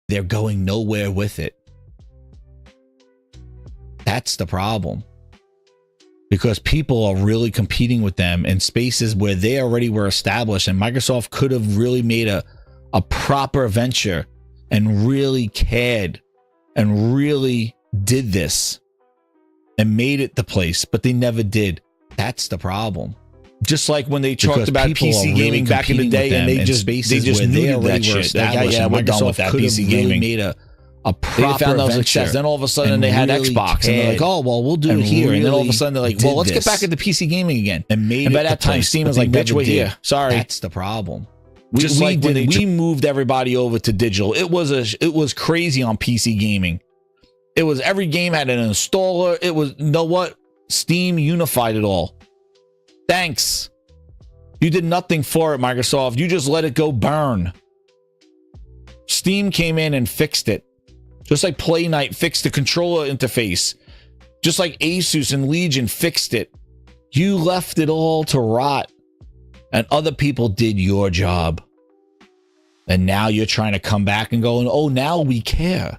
They're going nowhere with it. That's the problem. Because people are really competing with them in spaces where they already were established, and Microsoft could have really made a proper venture and really cared and really did this and made it the place, but they never did. That's the problem. Just like when they talked about PC gaming back in the day, and they just knew that shit. Yeah, we're done with that PC gaming. Made a proper found that was success. Then all of a sudden they had Xbox, and they're like, oh well, we'll do it here. And then all of a sudden they're like, well, let's get back into PC gaming again. And by that time, Steam was like, bitch, we're here. Sorry, that's the problem. Just like when we moved everybody over to digital, it was crazy on PC gaming. It was every game had an installer. It was, you know what? Steam unified it all. Thanks. You did nothing for it, Microsoft. You just let it go burn. Steam came in and fixed it. Just like Play Night fixed the controller interface. Just like Asus and Legion fixed it. You left it all to rot. And other people did your job. And now you're trying to come back and go, oh, now we care.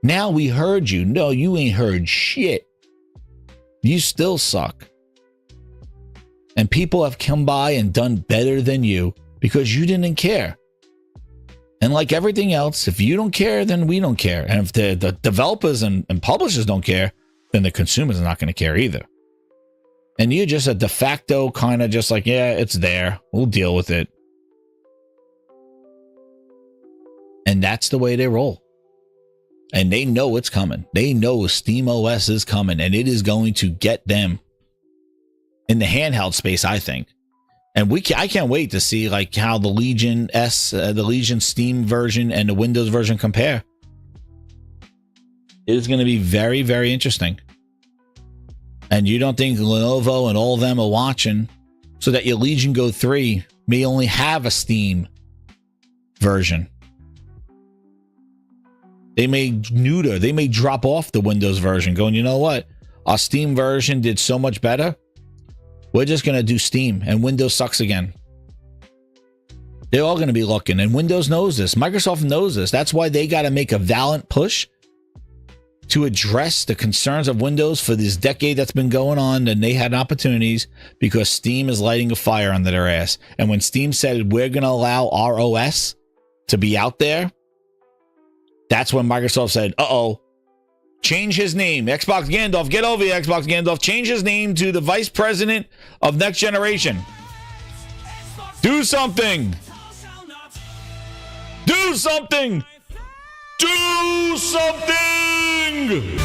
Now we heard you. No, you ain't heard shit. You still suck. And people have come by and done better than you because you didn't care. And like everything else, if you don't care, then we don't care. And if the developers and publishers don't care, then the consumers are not going to care either. And you're just a de facto kind of just like, yeah, it's there. We'll deal with it. And that's the way they roll. And they know it's coming. They know SteamOS is coming, and it is going to get them in the handheld space, I think. And I can't wait to see like how the Legion the Legion Steam version and the Windows version compare. It is going to be very, very interesting. And you don't think Lenovo and all of them are watching so that your Legion Go 3 may only have a Steam version. They may drop off the Windows version going, you know what? Our Steam version did so much better. We're just going to do Steam, and Windows sucks again. They're all going to be looking, and Windows knows this. Microsoft knows this. That's why they got to make a valiant push to address the concerns of Windows for this decade that's been going on, and they had opportunities because Steam is lighting a fire under their ass. And when Steam said, we're going to allow our OS to be out there, that's when Microsoft said, uh-oh, change his name. Xbox Gandalf, get over here, Xbox Gandalf. Change his name to the Vice President of Next Generation. Do something. Do something. Do something.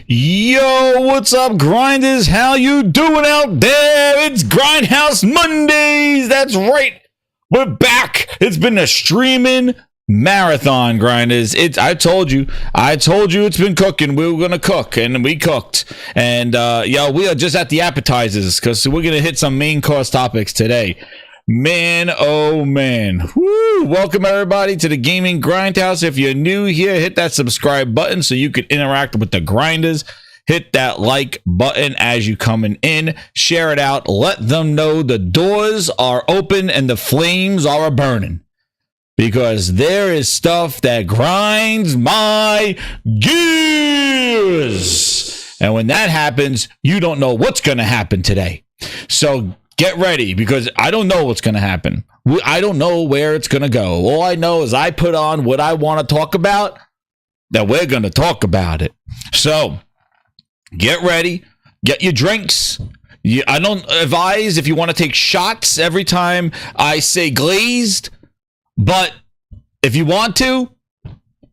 Yo, what's up, grinders? How you doing out there? It's Grindhouse Mondays. That's right. We're back. It's been a streaming marathon, grinders. I told you it's been cooking. We were gonna cook, and we cooked. And yo, we are just at the appetizers because we're gonna hit some main course topics today. Man, oh man. Woo! Welcome everybody to the Gaming Grindhouse. If you're new here, hit that subscribe button so you can interact with the grinders. Hit that like button as you coming in. Share it out. Let them know the doors are open and the flames are burning. Because there is stuff that grinds my gears. And when that happens, you don't know what's going to happen today. So get ready, because I don't know what's going to happen. I don't know where it's going to go. All I know is I put on what I want to talk about, that we're going to talk about it. So get ready. Get your drinks. I don't advise if you want to take shots every time I say glazed, but if you want to,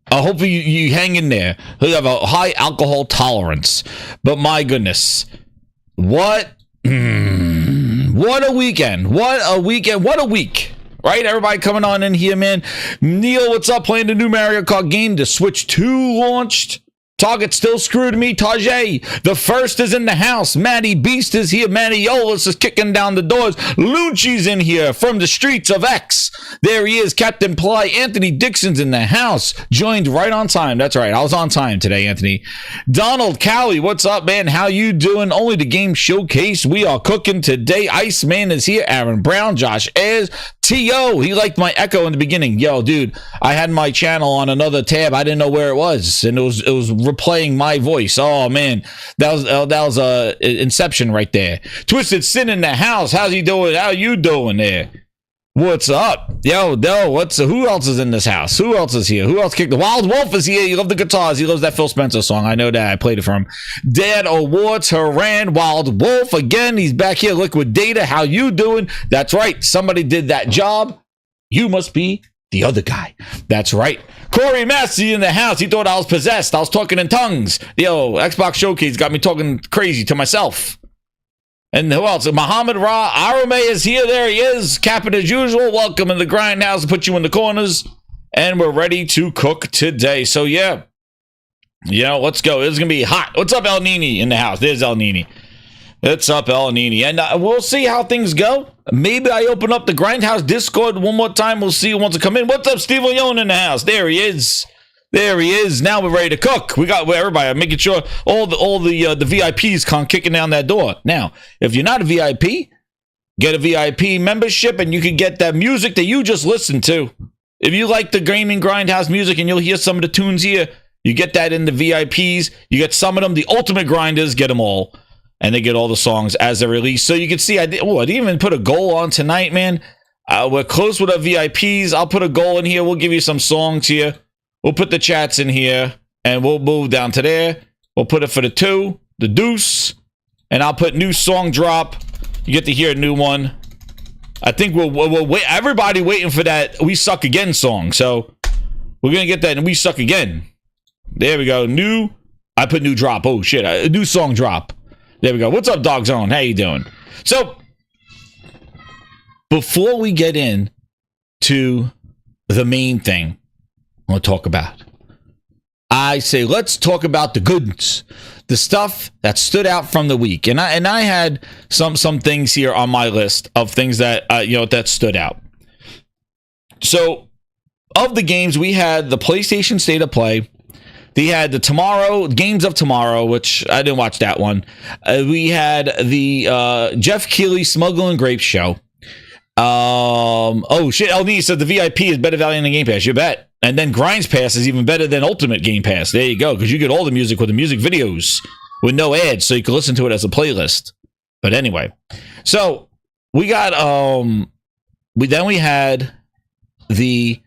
hopefully you hang in there. You have a high alcohol tolerance. But my goodness, what a weekend. What a weekend. What a week. Right? Everybody coming on in here, man. Neil, what's up? Playing the new Mario Kart game. The Switch 2 launched. Target still screwed me. Tajay, the first is in the house. Matty Beast is here. Matty Yolis is kicking down the doors. Lunci's in here from the streets of X. There he is. Captain Ply. Anthony Dixon's in the house. Joined right on time. That's right. I was on time today, Anthony. Donald Cowie, what's up, man? How you doing? Only the game showcase. We are cooking today. Iceman is here. Aaron Brown. Josh Ayers. T.O. He liked my echo in the beginning. Yo, dude, I had my channel on another tab. I didn't know where it was, and it was replaying my voice. Oh man, that was Inception right there. Twisted Sin in the house. How's he doing? How you doing there? What's up? Yo, who else is in this house? Who else is here? Who else kicked the Wild Wolf is here. He loves the guitars. He loves that Phil Spencer song. I know that. I played it for him. Dad Awards, Haran, Wild Wolf again. He's back here. Liquid Data. How you doing? That's right. Somebody did that job. You must be the other guy. That's right. Corey Massey in the house. He thought I was possessed. I was talking in tongues. Yo, Xbox Showcase got me talking crazy to myself. And who else? Muhammad Ra. Arame is here. There he is. Capping as usual. Welcome in the Grindhouse to put you in the corners. And we're ready to cook today. So, yeah. Let's go. It's going to be hot. What's up, El Nini in the house? There's El Nini. What's up, El Nini? And we'll see how things go. Maybe I open up the Grindhouse Discord one more time. We'll see who wants to come in. What's up, Steve Leone in the house? There he is. There he is. Now we're ready to cook. We got everybody. I'm making sure all the VIPs come kicking down that door. Now, if you're not a VIP, get a VIP membership, and you can get that music that you just listened to. If you like the Gaming Grindhouse music and you'll hear some of the tunes here, you get that in the VIPs. You get some of them. The Ultimate Grinders get them all, and they get all the songs as they're released. So you can see, I didn't even put a goal on tonight, man. We're close with our VIPs. I'll put a goal in here. We'll give you some songs here. We'll put the chats in here, and we'll move down to there. We'll put it for the 2, the deuce, and I'll put new song drop. You get to hear a new one. I think we'll wait. Everybody waiting for that We Suck Again song, so we're going to get that, and We Suck Again. There we go. New. I put new drop. Oh, shit. A new song drop. There we go. What's up, Dog Zone? How you doing? So, before we get in to the main thing we'll talk about, I say let's talk about the goods, the stuff that stood out from the week. And I had some things here on my list of things that that stood out. So, of the games, we had the PlayStation State of Play. They had the Games of Tomorrow, which I didn't watch that one. We had the Jeff Keighley Smuggling Grapes show. Oh shit, LD said the VIP is better value than Game Pass. You bet. And then Grinds Pass is even better than Ultimate Game Pass. There you go, because you get all the music with the music videos with no ads, so you can listen to it as a playlist. But anyway, so we got we had the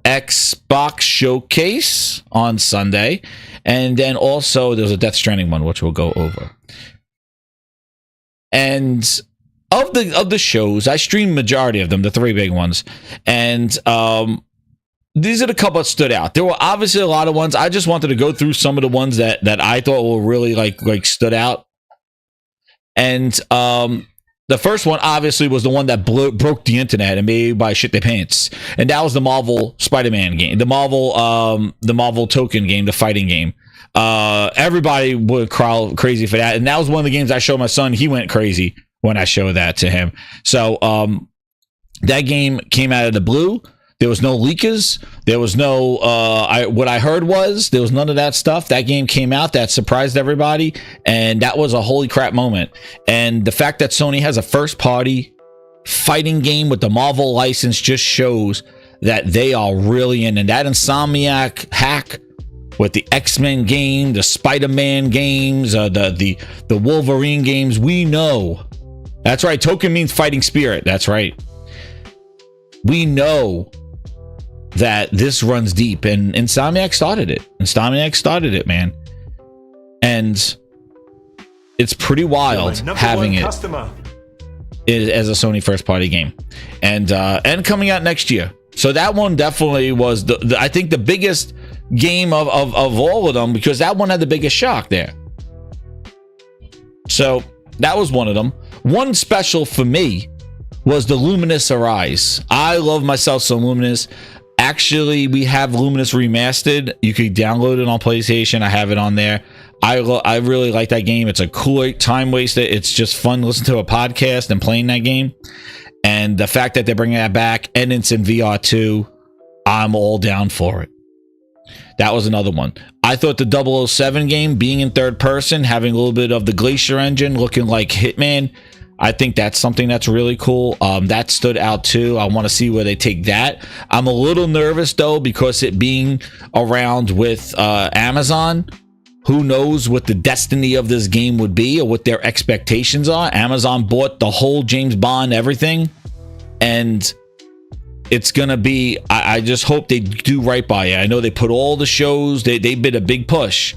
Xbox Showcase on Sunday, and then also there's a Death Stranding one, which we'll go over. And of the shows, I streamed majority of them, the 3 big ones, and these are the couple that stood out. There were obviously a lot of ones. I just wanted to go through some of the ones that I thought were really like stood out. And the first one obviously was the one that broke the internet and made everybody shit their pants. And that was the Marvel Spider-Man game, the Marvel token game, the fighting game. Everybody would crawl crazy for that. And that was one of the games I showed my son. He went crazy when I showed that to him. So that game came out of the blue. There was no leakers. There was no, what I heard was there was none of that stuff. That game came out. That surprised everybody. And that was a holy crap moment. And the fact that Sony has a first party fighting game with the Marvel license just shows that they are really in. And that Insomniac hack with the X-Men game, the Spider-Man games, the Wolverine games, we know. That's right. Token means fighting spirit. That's right. We know that this runs deep, and Insomniac started it, man. And it's pretty wild having it as a Sony first party game, and coming out next year. So that one definitely was the I think the biggest game of all of them, because that one had the biggest shock there. So that was one of them. One special for me was the Luminous Arise. I love myself some Luminous. Actually, we have Luminous Remastered. You can download it on PlayStation. I have it on there. I really like that game. It's a cool time waster. It's just fun to listen to a podcast and playing that game. And the fact that they're bringing that back and it's in VR too, I'm all down for it. That was another one. I thought the 007 game, being in third person, having a little bit of the Glacier engine, looking like Hitman, I think that's something that's really cool. That stood out too. I want to see where they take that. I'm a little nervous though, because it being around with Amazon. Who knows what the destiny of this game would be or what their expectations are. Amazon bought the whole James Bond everything, and it's gonna be, I just hope they do right by it. I know they put all the shows, they did a big push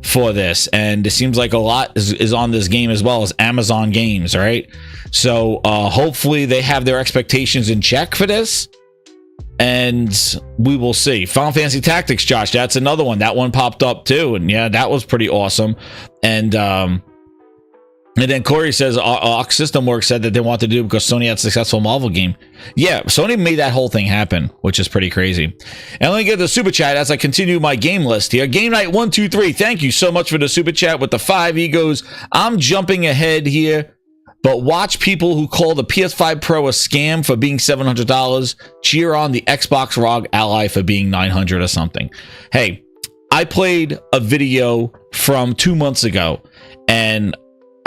for this, and it seems like a lot is on this game as well as Amazon games, right? So hopefully they have their expectations in check for this, and we will see. Final Fantasy Tactics, Josh, that's another one. That one popped up too, and yeah, that was pretty awesome. And then Corey says Arc System Works said that they want to do because Sony had a successful Marvel game. Yeah, Sony made that whole thing happen, which is pretty crazy. And let me get the super chat as I continue my game list here. Game Night 123, thank you so much for the super chat with the 5 egos. I'm jumping ahead here, but watch people who call the PS5 Pro a scam for being $700. Cheer on the Xbox ROG Ally for being $900 or something. Hey, I played a video from 2 months ago, and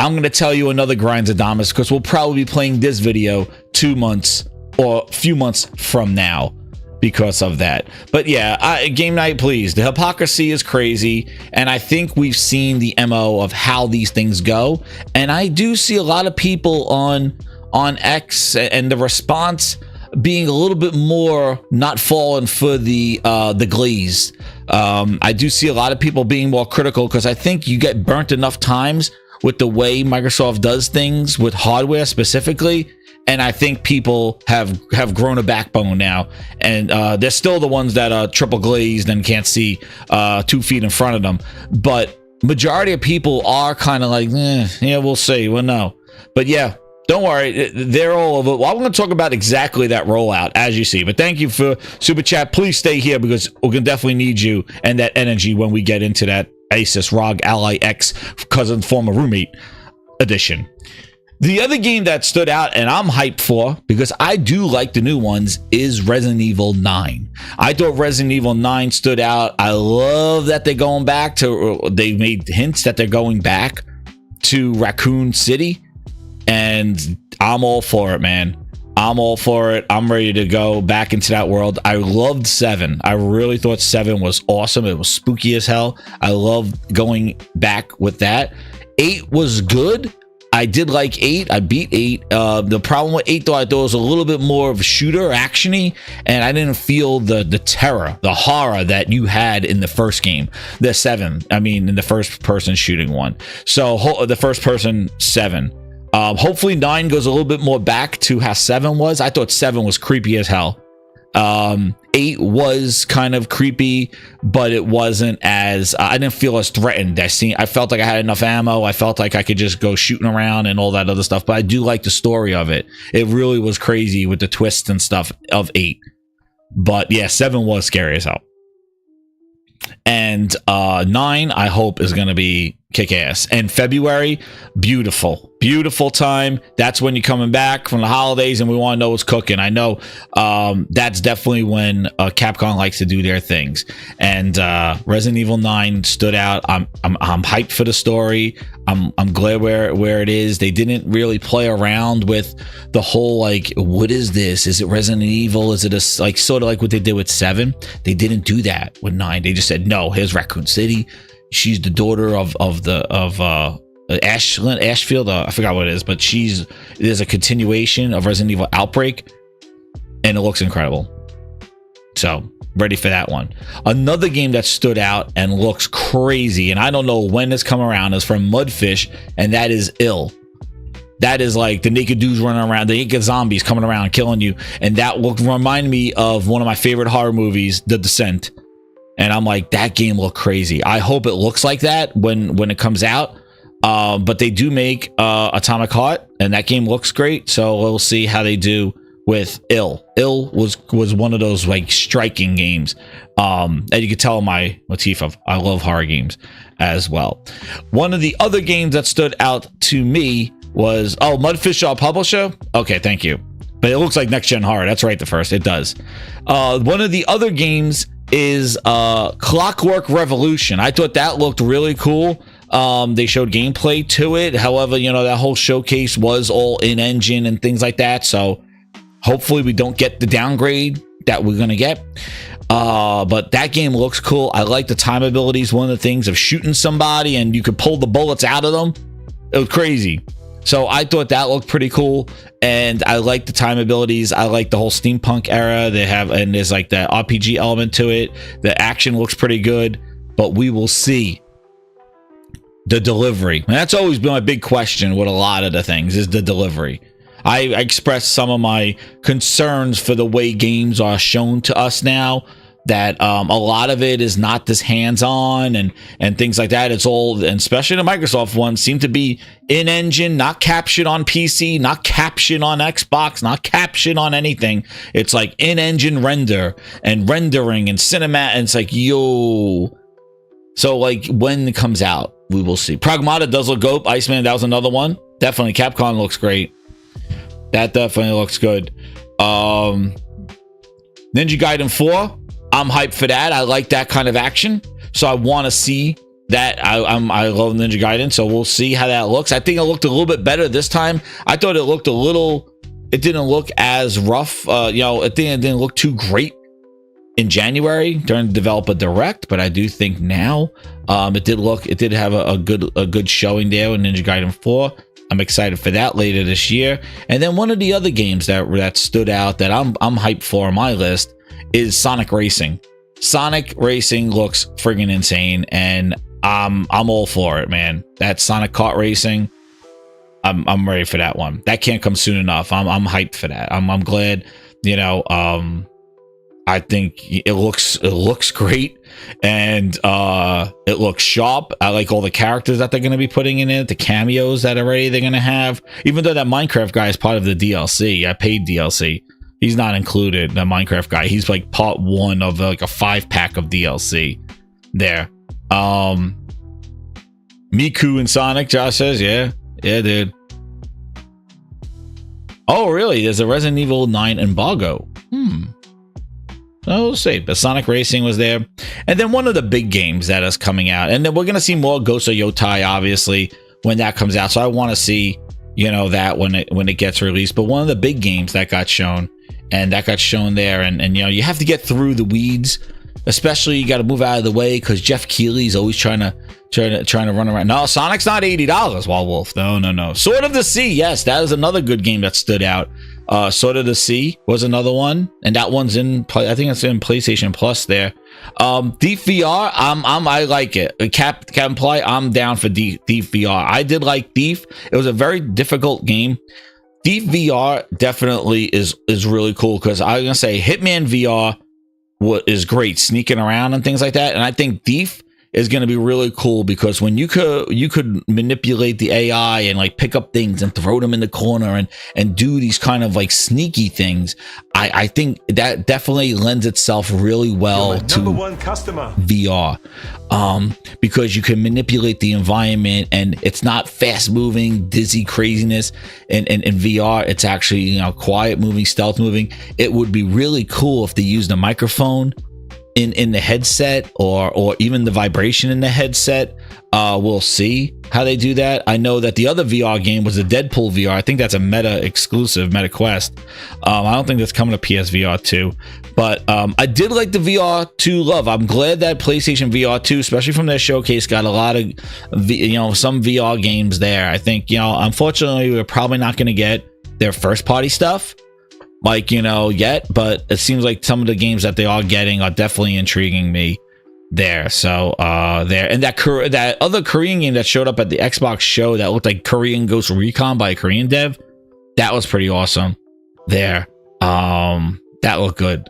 I'm going to tell you another Grinds Adamus because we'll probably be playing this video 2 months or a few months from now because of that. But yeah, Game Night, please. The hypocrisy is crazy, and I think we've seen the MO of how these things go. And I do see a lot of people on X and the response being a little bit more not falling for the glaze. I do see a lot of people being more critical because I think you get burnt enough times with the way Microsoft does things with hardware specifically, and I think people have grown a backbone now, and they're still the ones that are triple glazed and can't see 2 feet in front of them, but majority of people are kind of like, yeah, we'll see, we'll know. But yeah, don't worry, they're all over. Well, I'm going to talk about exactly that rollout as you see, but thank you for super chat. Please stay here because we're going to definitely need you and that energy when we get into that Asus ROG Ally X cousin former roommate edition. The other game that stood out and I'm hyped for, because I do like the new ones, is Resident Evil 9. I thought Resident Evil 9 stood out. I love that they're going back to, they made hints that they're going back to Raccoon City, and I'm all for it, man. I'm all for it. I'm ready to go back into that world. I loved 7. I really thought 7 was awesome. It was spooky as hell. I loved going back with that. 8 was good. I did like 8. I beat 8. The problem with 8, though, I thought it was a little bit more of a shooter, action-y, and I didn't feel the terror, the horror that you had in the first game. The 7, I mean, in the first-person shooting one. So the first-person 7. Hopefully 9 goes a little bit more back to how 7 was. I thought 7 was creepy as hell. 8 was kind of creepy, but it wasn't as I didn't feel as threatened. I felt like I had enough ammo. I felt like I could just go shooting around and all that other stuff, but I do like the story of it. It really was crazy with the twists and stuff of 8. But yeah, 7 was scary as hell. And 9, I hope, is going to be kick-ass. And February, beautiful time. That's when you're coming back from the holidays and we want to know what's cooking. I know that's definitely when Capcom likes to do their things. And Resident Evil 9 stood out. I'm hyped for the story. I'm glad where it is. They didn't really play around with the whole, like, what is this? Is it Resident Evil? Is it a, like, sort of like what they did with 7? They didn't do that with 9. They just said, no, here's Raccoon City. She's the daughter of Ashfield. I forgot what it is, but there's a continuation of Resident Evil Outbreak, and it looks incredible. So ready for that one. Another game that stood out and looks crazy, and I don't know when it's come around, is from Mudfish, and that is Ill. That is like the naked dudes running around, the naked zombies coming around killing you, and that look remind me of one of my favorite horror movies, The Descent. And I'm like, that game looked crazy. I hope it looks like that when it comes out. But they do make Atomic Heart, and that game looks great. So we'll see how they do with Ill. Ill was one of those like striking games. And you could tell my motif of I love horror games as well. One of the other games that stood out to me was Mudfish, our publisher. Okay, thank you. But it looks like Next Gen Horror. That's right, the first. It does. One of the other games is Clockwork Revolution. I thought that looked really cool. They showed gameplay to it. However, that whole showcase was all in engine and things like that. So hopefully we don't get the downgrade that we're going to get. But that game looks cool. I like the time abilities. One of the things of shooting somebody and you could pull the bullets out of them. It was crazy. So I thought that looked pretty cool, and I like the time abilities. I like the whole steampunk era they have, and there's like that RPG element to it. The action looks pretty good, but we will see the delivery. And that's always been my big question with a lot of the things, is the delivery. I expressed some of my concerns for the way games are shown to us now, that a lot of it is not this hands-on and things like that. It's all, and especially the Microsoft ones, seem to be in-engine, not captured on PC, not captured on Xbox, not captured on anything. It's like in-engine render and rendering and cinema, and it's like, yo. So like when it comes out, we will see. Pragmata does look dope. Iceman, that was another one. Definitely. Capcom looks great. That definitely looks good. Ninja Gaiden 4. I'm hyped for that. I like that kind of action, so I want to see that. I love Ninja Gaiden, so we'll see how that looks. I think it looked a little bit better this time. I thought it looked it didn't look as rough. It didn't look too great in January during the developer direct, but I do think now it did have a good showing there with Ninja Gaiden 4. I'm excited for that later this year. And then one of the other games that stood out that I'm hyped for on my list is Sonic Racing. Sonic Racing looks friggin' insane, and I'm all for it, man. That Sonic Kart Racing, I'm ready for that one. That can't come soon enough. I'm hyped for that. I'm glad. I think it looks great, and it looks sharp. I like all the characters that they're going to be putting in it, the cameos that already they're going to have. Even though that Minecraft guy is part of the DLC, I paid DLC. He's not included, the Minecraft guy. He's like part 1 of like a 5-pack of DLC there. Miku and Sonic, Josh says, yeah, dude. Oh, really? There's a Resident Evil 9 embargo. We'll see. But Sonic Racing was there. And then one of the big games that is coming out. And then we're going to see more Ghost of Yotai, obviously, when that comes out. So I want to see, that when it gets released. But one of the big games that got shown, and that got shown there, and you have to get through the weeds, especially you got to move out of the way because Jeff Keighley's always trying to run around. No, Sonic's not $80, Wild Wolf. No. Sword of the Sea, yes, that is another good game that stood out. Sword of the Sea was another one, and that one's I think it's in PlayStation Plus there. Thief VR, I like it. Captain Ply, I'm down for Thief VR. I did like Thief. It was a very difficult game. Thief VR definitely is really cool, because I was gonna say Hitman VR is great, sneaking around and things like that, and I think Thief is going to be really cool, because when you could manipulate the AI and like pick up things and throw them in the corner and do these kind of like sneaky things, I think that definitely lends itself really well to number one customer VR, because you can manipulate the environment and it's not fast moving dizzy craziness. And in VR, it's actually, you know, quiet moving, stealth moving. It would be really cool if they used a microphone in the headset, or even the vibration in the headset. We'll see how they do that. I know that the other VR game was the Deadpool VR. I think that's a Meta exclusive, Meta Quest. I don't think that's coming to PSVR 2, but I did like the VR 2 love. I'm glad that PlayStation VR 2, especially from their showcase, got a lot of some VR games there. I think, unfortunately, we're probably not going to get their first party stuff, like, yet, but it seems like some of the games that they are getting are definitely intriguing me there. So there, and that other Korean game that showed up at the Xbox show that looked like Korean Ghost Recon by a Korean dev, that was pretty awesome there. That looked good.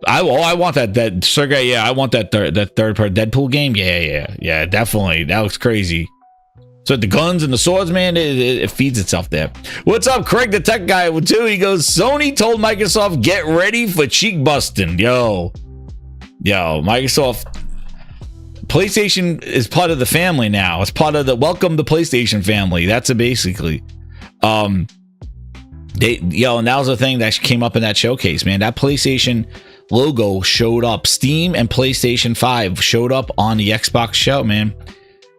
I want that Sergey, yeah, I want that third part Deadpool game. Yeah, definitely. That looks crazy. So the guns and the swords, man, it feeds itself there. What's up, Craig, the tech guy, too? He goes, Sony told Microsoft, get ready for cheek busting. Yo, Microsoft, PlayStation is part of the family now. It's part of the welcome to PlayStation family. That's it basically. And that was the thing that came up in that showcase, man. That PlayStation logo showed up. Steam and PlayStation 5 showed up on the Xbox show, man.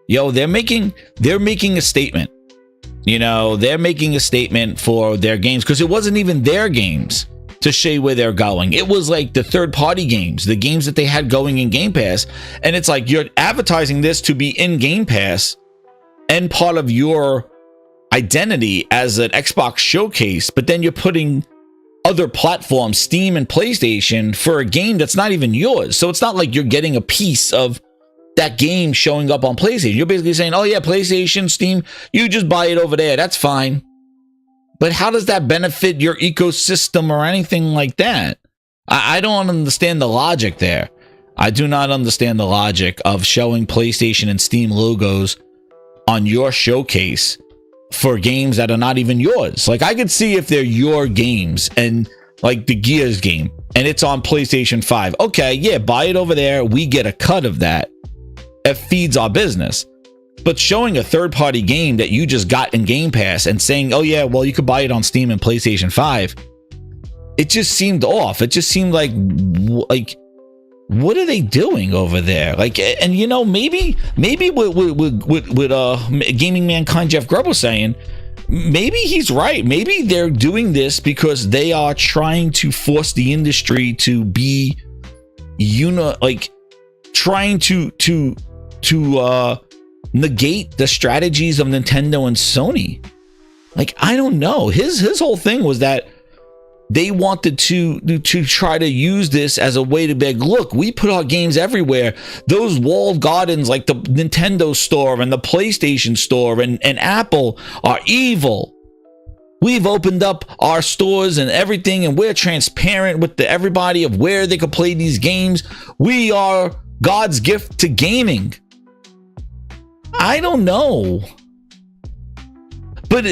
They're making a statement. They're making a statement for their games, because it wasn't even their games to show where they're going. It was like the third-party games, the games that they had going in Game Pass. And it's like you're advertising this to be in Game Pass and part of your identity as an Xbox showcase, but then you're putting other platforms, Steam and PlayStation, for a game that's not even yours. So it's not like you're getting a piece of that game showing up on PlayStation. You're basically saying, oh yeah, PlayStation, Steam, you just buy it over there, that's fine. But how does that benefit your ecosystem or anything like that? I don't understand the logic there. I do not understand the logic of showing PlayStation and Steam logos on your showcase for games that are not even yours. Like, I could see if they're your games, and like the Gears game, and it's on PlayStation 5. Okay, yeah, buy it over there. We get a cut of that. It feeds our business. But showing a third-party game that you just got in Game Pass and saying, oh yeah, well, you could buy it on Steam and PlayStation 5, it just seemed off. It just seemed like what are they doing over there? Like, and maybe with Gaming Mankind Jeff Grubb was saying, maybe he's right. Maybe they're doing this because they are trying to force the industry to be trying to negate the strategies of Nintendo and Sony. Like, I don't know. His whole thing was that they wanted to try to use this as a way to be like, look, we put our games everywhere. Those walled gardens like the Nintendo store and the PlayStation store and Apple are evil. We've opened up our stores and everything, and we're transparent with everybody of where they could play these games. We are God's gift to gaming. I don't know. But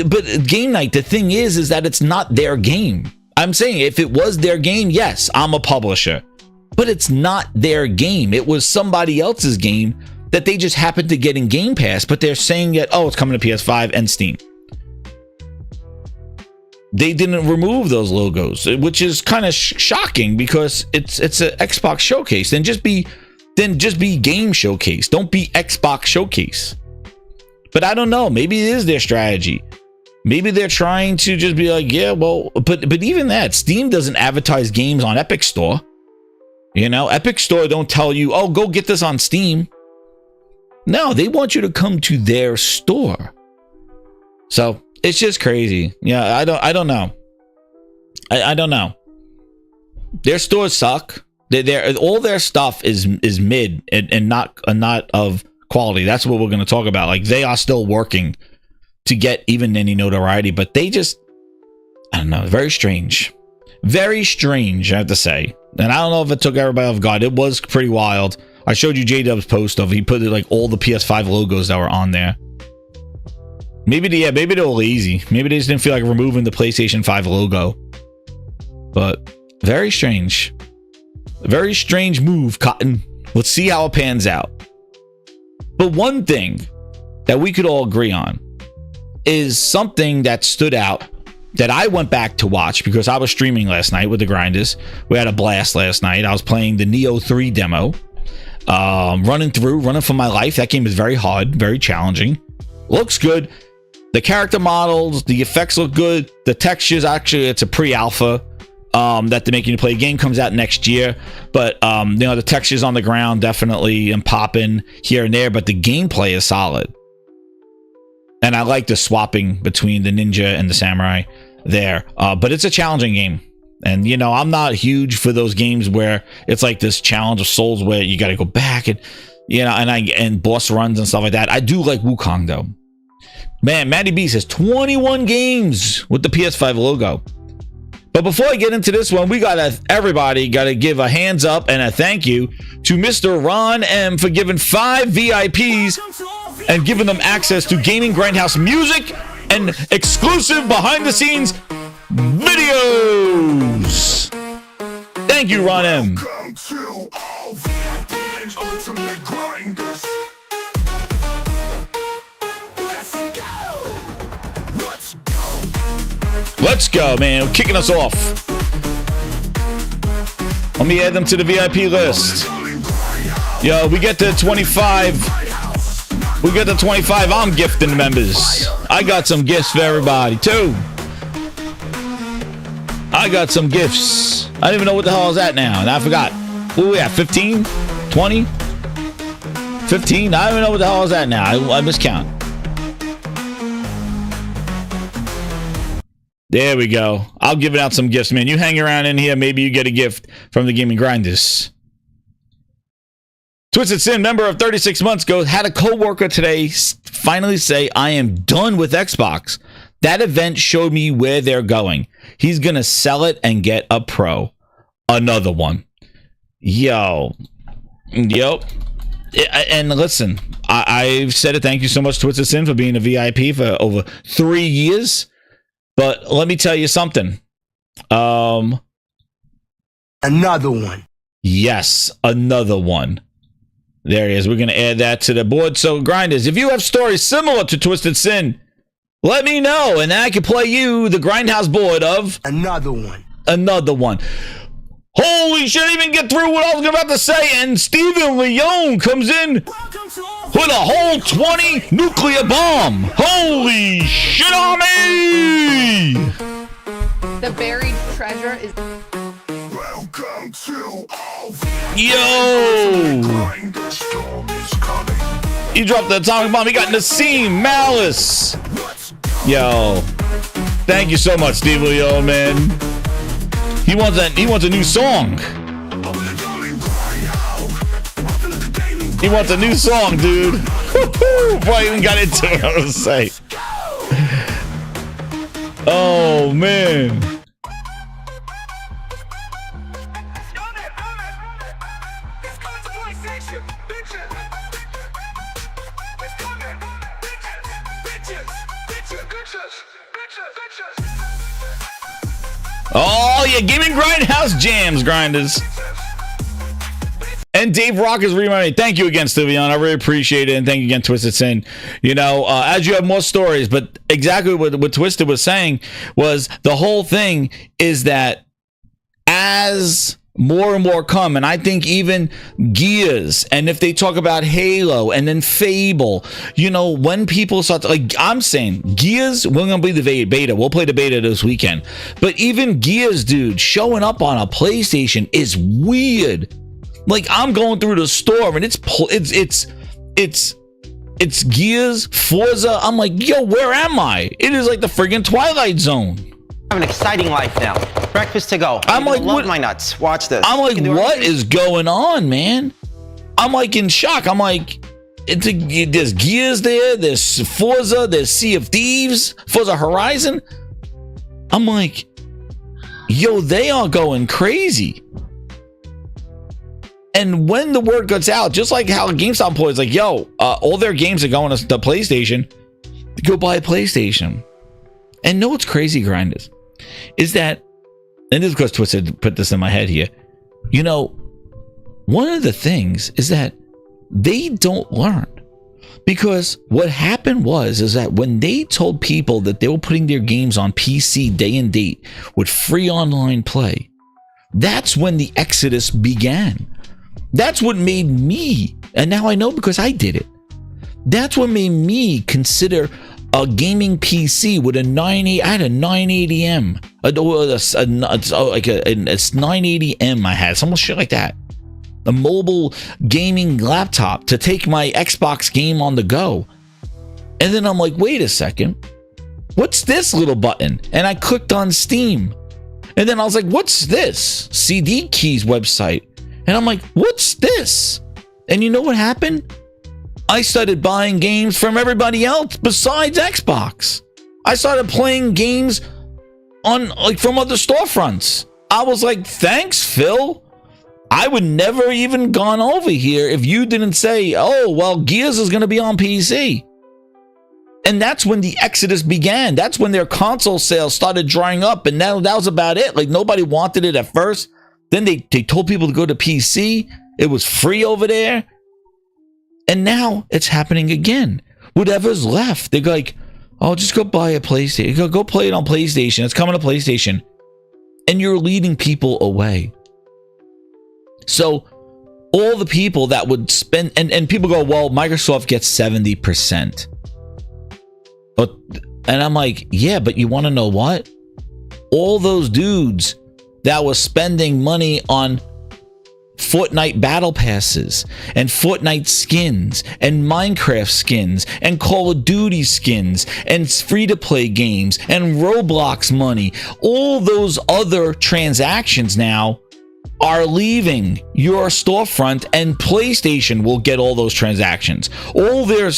Game Night, the thing is that it's not their game. I'm saying if it was their game, yes, I'm a publisher. But it's not their game. It was somebody else's game that they just happened to get in Game Pass, but they're saying that, oh, it's coming to PS5 and Steam. They didn't remove those logos, which is kind of shocking, because it's an Xbox showcase. Then just be game showcase. Don't be Xbox showcase. But I don't know. Maybe it is their strategy. Maybe they're trying to just be like, yeah, well, but even that, Steam doesn't advertise games on Epic Store. Epic Store don't tell you, oh, go get this on Steam. No, they want you to come to their store. So it's just crazy. Yeah, I don't know. I don't know. Their stores suck. All their stuff is mid and not of quality. That's what we're going to talk about. Like, they are still working to get even any notoriety, but they just I don't know, very strange. Very strange, I have to say. And I don't know if it took everybody off guard. It was pretty wild. I showed you J-Dub's post of, he put like all the PS5 logos that were on there. Maybe they were lazy. Maybe they just didn't feel like removing the PlayStation 5 logo. But very strange. Very strange move, Cotton. Let's see how it pans out. But one thing that we could all agree on is something that stood out that I went back to watch because I was streaming last night with the Grinders. We had a blast last night. I was playing the Neo 3 demo. Running for my life. That game is very hard, very challenging. Looks good. The character models, the effects look good. The textures, actually, it's a pre-alpha that they're making you play. Game comes out next year, but you know, the textures on the ground definitely and popping here and there, but the gameplay is solid. And I like the swapping between the ninja and the samurai there. But it's a challenging game. And, you know, I'm not huge for those games where it's like this Challenge of Souls where you got to go back and, you know, and boss runs and stuff like that. I do like Wukong, though. Man, Matty B says 21 games with the PS5 logo. But before I get into this one, everybody got to give a hands up and a thank you to Mr. Ron M for giving 5 VIPs and giving them access to Gaming Grindhouse music and exclusive behind-the-scenes videos. Thank you, Ron M. Let's go, man. We're kicking us off. Let me add them to the VIP list. Yo, we get to 25. We get to 25. I'm gifting members. I got some gifts for everybody, too. I got some gifts. I don't even know what the hell is that now. And I forgot. What are we at? 15? 20? 15? I don't even know what the hell is that now. I miscount. There we go. I'll give it out some gifts, man. You hang around in here. Maybe you get a gift from the Gaming Grinders. Twisted Sin, member of 36 months, goes, had a coworker today finally say, I am done with Xbox. That event showed me where they're going. He's going to sell it and get a Pro. Another one. Yo. And listen, I've said it. Thank you so much, Twisted Sin, for being a VIP for over 3 years. But let me tell you something. Another one. Yes, another one. There he is. We're going to add that to the board. So, Grinders, if you have stories similar to Twisted Sin, let me know, and then I can play you the Grindhouse board of another one. Another one. Holy shit, I didn't even get through what I was about to say, and Steven Leone comes in with a whole 20 nuclear bomb. Holy shit on me! The buried treasure is... Welcome to Yo! He dropped the atomic bomb. He got Nassim Malice. Yo. Thank you so much, Steve Leone, man. He wants a new song. He wants a new song, dude. Before I even got into it, I was say. Oh, man. Oh, yeah, Gaming Grindhouse jams, Grinders. And Dave Rock is reminding me. Thank you again, Stevion. I really appreciate it. And thank you again, Twisted Sin. You know, as you have more stories, but exactly what Twisted was saying was the whole thing is that as more and more come, and I think even Gears, and if they talk about Halo and then Fable, you know, when people start to, like, I'm saying Gears, we're gonna play the beta. We'll play the beta this weekend. But even Gears, dude, showing up on a PlayStation is weird. Like, I'm going through the store and it's Gears, Forza. I'm like, yo, where am I? It is like the friggin' Twilight Zone. I have an exciting life now. Breakfast to go. I'm like, love my nuts. Watch this. I'm like, what is going on, man? I'm like in shock. I'm like, there's Gears there, there's Forza, there's Sea of Thieves, Forza Horizon. I'm like, yo, they are going crazy. And when the word gets out, just like how GameStop employees like, yo, all their games are going to the PlayStation, go buy a PlayStation. And know what's crazy, grinders, is that, and this is because Twisted put this in my head here, you know, one of the things is that they don't learn. Because what happened is that when they told people that they were putting their games on PC day and date with free online play, that's when the exodus began. That's what made me, and now I know because I did it, that's what made me consider a gaming PC with a 980, I had a 980M, like a 980M I had, some shit like that. A mobile gaming laptop to take my Xbox game on the go. And then I'm like, wait a second, what's this little button? And I clicked on Steam. And then I was like, what's this? CD Keys website. And I'm like, what's this? And you know what happened? I started buying games from everybody else besides Xbox. I started playing games on like from other storefronts. I was like, thanks, Phil. I would never even gone over here if you didn't say, oh, well, Gears is going to be on PC. And that's when the exodus began. That's when their console sales started drying up. And that was about it. Like, nobody wanted it at first. Then they told people to go to PC. It was free over there. And now it's happening again. Whatever's left, they're like, oh, just go buy a PlayStation. Go play it on PlayStation. It's coming to PlayStation. And you're leading people away. So all the people that would spend, and people go, well, Microsoft gets 70%. But, and I'm like, yeah, but you want to know what? All those dudes that was spending money on Fortnite battle passes and Fortnite skins and Minecraft skins and Call of Duty skins and free-to-play games and Roblox money, all those other transactions now are leaving your storefront, and PlayStation will get all those transactions. All their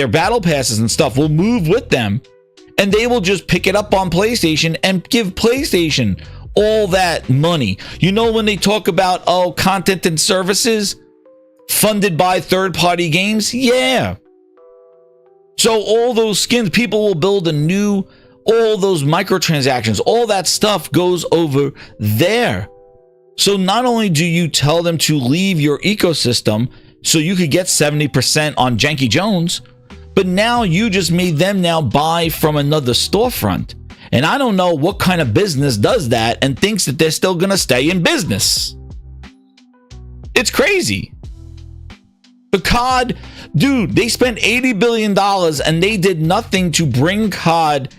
battle passes and stuff will move with them, and they will just pick it up on PlayStation and give PlayStation all that money. You know, when they talk about, oh, content and services funded by third-party games? Yeah. So all those skins, people will build all those microtransactions, all that stuff goes over there. So not only do you tell them to leave your ecosystem so you could get 70% on Janky Jones, but now you just made them now buy from another storefront. And I don't know what kind of business does that and thinks that they're still going to stay in business. It's crazy. The COD, dude, they spent $80 billion and they did nothing to bring COD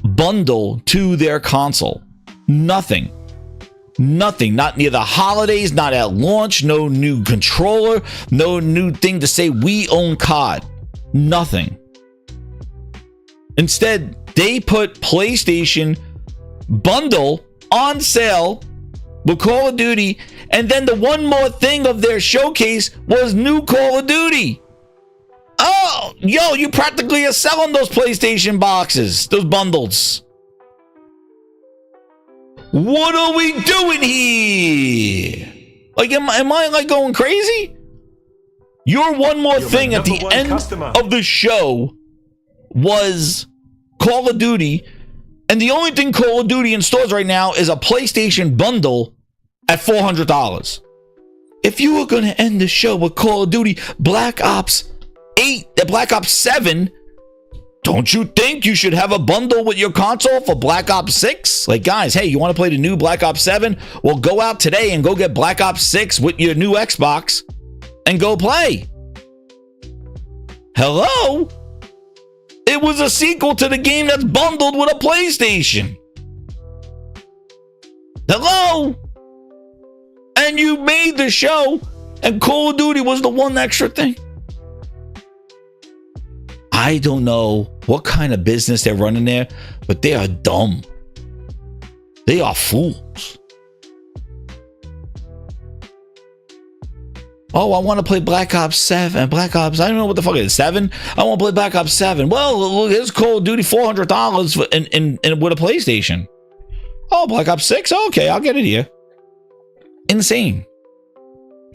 bundle to their console. Nothing. Not near the holidays, not at launch, no new controller, no new thing to say we own COD. Nothing. Instead, they put PlayStation bundle on sale with Call of Duty, and then the one more thing of their showcase was new Call of Duty. Oh, yo, you practically are selling those PlayStation boxes, those bundles. What are we doing here? Like, am I like going crazy? Your one more thing at the end of the show was Call of Duty, and the only thing Call of Duty in stores right now is a PlayStation bundle at $400. If you were going to end the show with Call of Duty Black Ops 8, the Black Ops 7, don't you think you should have a bundle with your console for Black Ops 6? Like, guys, hey, you want to play the new Black Ops 7? Well, go out today and go get Black Ops 6 with your new Xbox and go play. Hello? It was a sequel to the game that's bundled with a PlayStation. Hello? And you made the show, and Call of Duty was the one extra thing. I don't know what kind of business they're running there, but they are dumb. They are fools. Oh, I want to play Black Ops 7. Black Ops, I don't know what the fuck it is. 7? I want to play Black Ops 7. Well, look, here's Call of Duty $400 with a PlayStation. Oh, Black Ops 6? Okay, I'll get it here. Insane.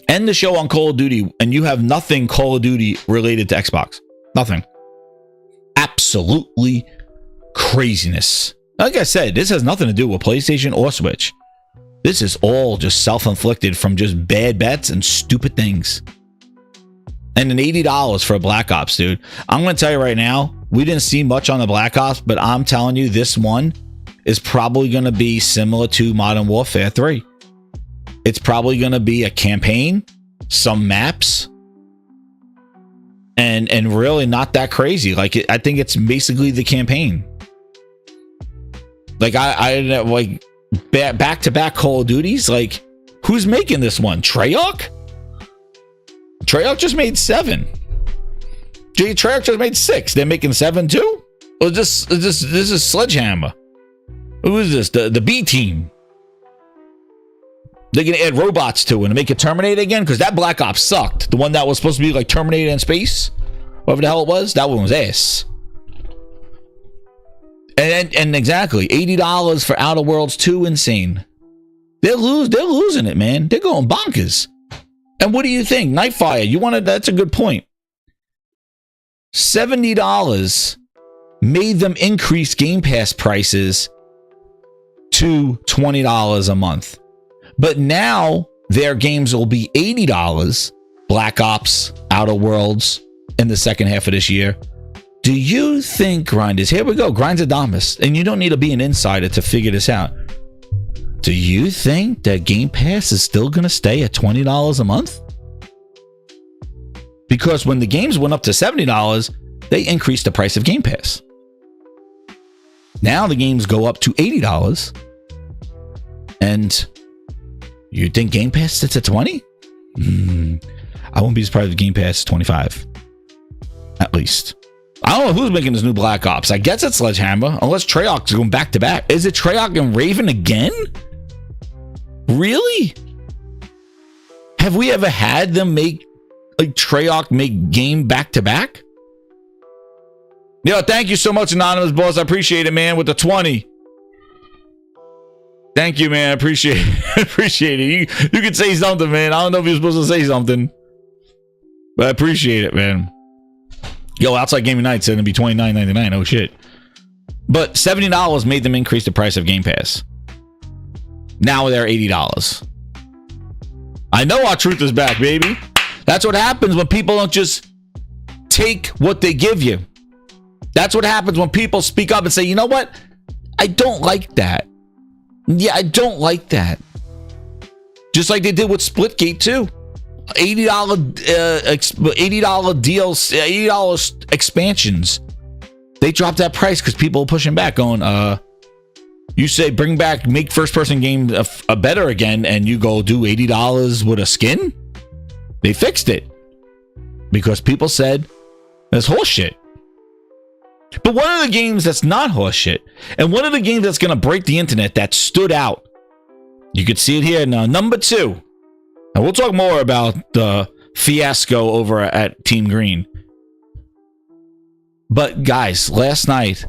End the show on Call of Duty, and you have nothing Call of Duty related to Xbox. Nothing. Absolutely craziness. Like I said, this has nothing to do with PlayStation or Switch. This is all just self-inflicted from just bad bets and stupid things. And an $80 for a Black Ops, dude. I'm going to tell you right now, we didn't see much on the Black Ops, but I'm telling you, this one is probably going to be similar to Modern Warfare 3. It's probably going to be a campaign, some maps, and really not that crazy. Like, I think it's basically the campaign. Like, I like back-to-back Call of Duties. Like, who's making this one? Treyarch? Treyarch just made 7. Treyarch just made 6. They're making 7 too? Or this is Sledgehammer? Who is this? The B team? They're gonna add robots to it and make it Terminator again? Because that Black Ops sucked. The one that was supposed to be like Terminator in space, whatever the hell it was, that one was ass. And exactly, $80 for Outer Worlds 2, insane. They're losing it, man. They're going bonkers. And what do you think? Nightfire, you wanted, that's a good point. $70 made them increase Game Pass prices to $20 a month. But now their games will be $80, Black Ops, Outer Worlds, in the second half of this year. Do you think, Grinders, here we go, Grindadamus, and you don't need to be an insider to figure this out. Do you think that Game Pass is still going to stay at $20 a month? Because when the games went up to $70, they increased the price of Game Pass. Now the games go up to $80. And you think Game Pass sits at 20? I won't be surprised if Game Pass is 25. At least. I don't know who's making this new Black Ops. I guess it's Sledgehammer, unless Treyarch is going back to back. Is it Treyarch and Raven again? Really? Have we ever had them make, like, Treyarch make game back to back? Yo, thank you so much, Anonymous Boss. I appreciate it, man, with the 20. Thank you, man. I appreciate it. Appreciate it. You could say something, man. I don't know if you're supposed to say something, but I appreciate it, man. Yo, Outside Gaming Night said it'd be $29.99. Oh shit! But $70 made them increase the price of Game Pass. Now they're $80. I know our truth is back, baby. That's what happens when people don't just take what they give you. That's what happens when people speak up and say, you know what? I don't like that. Yeah, I don't like that. Just like they did with Splitgate too. $80 deals, $80 expansions. They dropped that price because people are pushing back, going, you say bring back, make first person game a better again, and you go do $80 with a skin? They fixed it because people said that's horseshit. But one of the games that's not horseshit, and one of the games that's going to break the internet that stood out, you could see it here now, number 2. And we'll talk more about the fiasco over at Team Green. But guys, last night,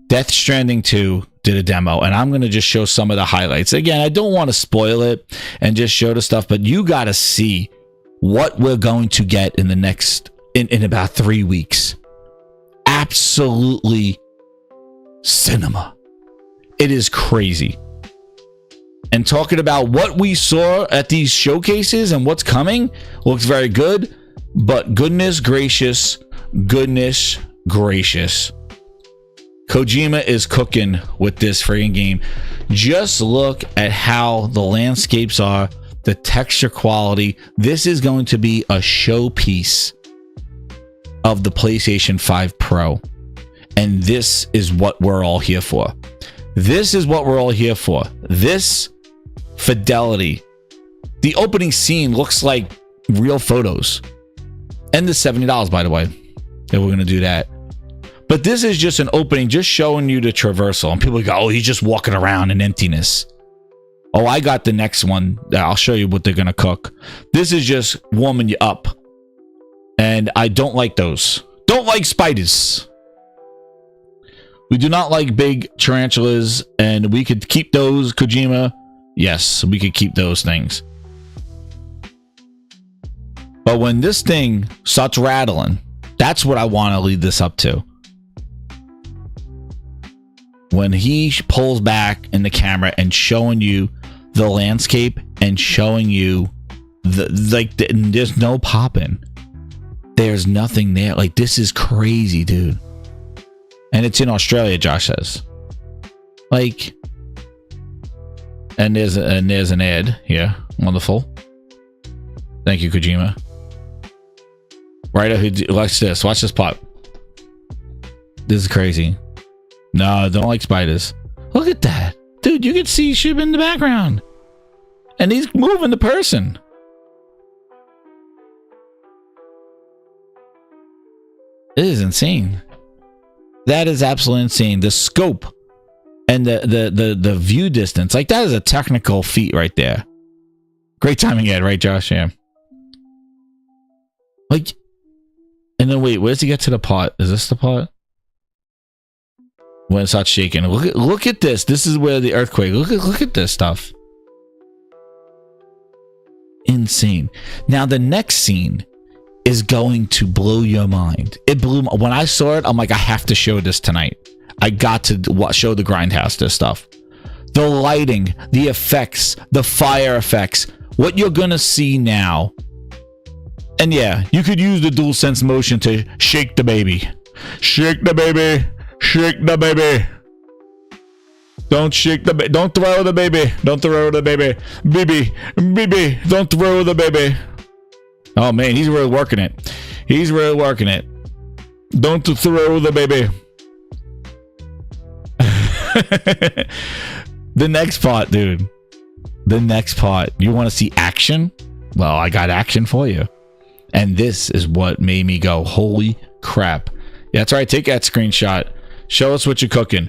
Death Stranding 2 did a demo, and I'm going to just show some of the highlights. Again, I don't want to spoil it and just show the stuff, but you got to see what we're going to get in the next, in about 3 weeks. Absolutely cinema. It is crazy. And talking about what we saw at these showcases and what's coming looks very good, but goodness gracious, Kojima is cooking with this friggin' game. Just look at how the landscapes are, the texture quality. This is going to be a showpiece of the PlayStation 5 Pro. And this is what we're all here for. This fidelity. The opening scene looks like real photos. And the $70, by the way, if we're going to do that. But this is just an opening, just showing you the traversal. And people go, oh, he's just walking around in emptiness. Oh, I got the next one. I'll show you what they're gonna cook. This is just warming you up. And I don't like those. Don't like spiders. We do not like big tarantulas, and we could keep those, Kojima. Yes, we could keep those things. But when this thing starts rattling, that's what I want to lead this up to. When he pulls back in the camera and showing you the landscape and showing you there's no popping. There's nothing there. Like, this is crazy, dude. And it's in Australia, Josh says. Like, and there's an ad here. Wonderful. Thank you, Kojima. Right, watch this. Watch this pop. This is crazy. No, I don't like spiders. Look at that. Dude, you can see Shib in the background. And he's moving the person. It is insane. That is absolutely insane. The scope and the view distance, like, that is a technical feat right there. Great timing, Ed, right, Josh? Yeah. Like, and then wait, where's he get to the pot? Is this the pot? When it starts shaking. Look at this. This is where the earthquake. Look at this stuff. Insane. Now the next scene is going to blow your mind. It blew my, when I saw it, I'm like, I have to show this tonight. I got to show the Grindhouse this stuff. The lighting, the effects, the fire effects, what you're gonna see now. And yeah, you could use the DualSense motion to shake the baby. Shake the baby. Shake the baby. Don't shake the baby. Don't throw the baby. Don't throw the baby. Baby, don't throw the baby. Oh man, he's really working it. He's really working it. Don't throw the baby. The next part, dude. The next part. You want to see action? Well, I got action for you. And this is what made me go, holy crap. Yeah, that's right. Take that screenshot. Show us what you're cooking.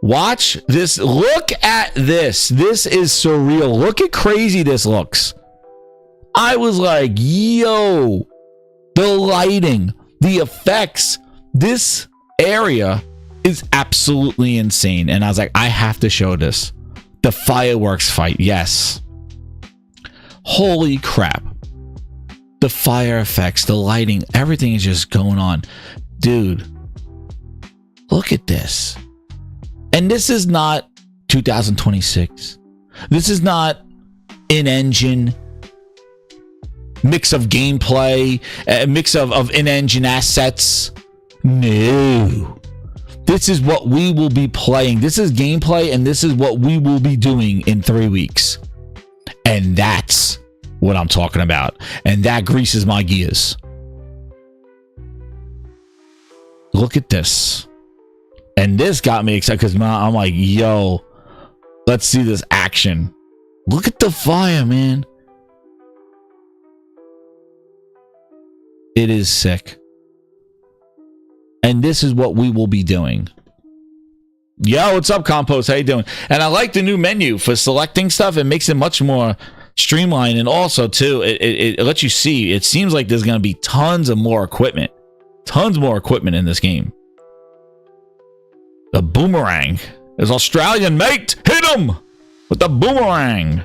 Watch this. Look at this. This is surreal. Look at crazy this looks. I was like, yo, the lighting, the effects, this area is absolutely insane. And I was like, I have to show this. The fireworks fight. Yes. Holy crap. The fire effects, the lighting, everything is just going on. Dude, look at this. And this is not 2026. This is not in-engine mix of gameplay, a mix of in-engine assets. No. This is what we will be playing. This is gameplay, and this is what we will be doing in 3 weeks. And that's what I'm talking about. And that greases my gears. Look at this. And this got me excited because I'm like, yo, let's see this action. Look at the fire, man. It is sick. And this is what we will be doing. Yo, what's up, Compost? How you doing? And I like the new menu for selecting stuff. It makes it much more streamlined. And also, too, it lets you see. It seems like there's going to be tons of more equipment. Tons more equipment in this game. The boomerang is Australian, mate. Hit him with the boomerang.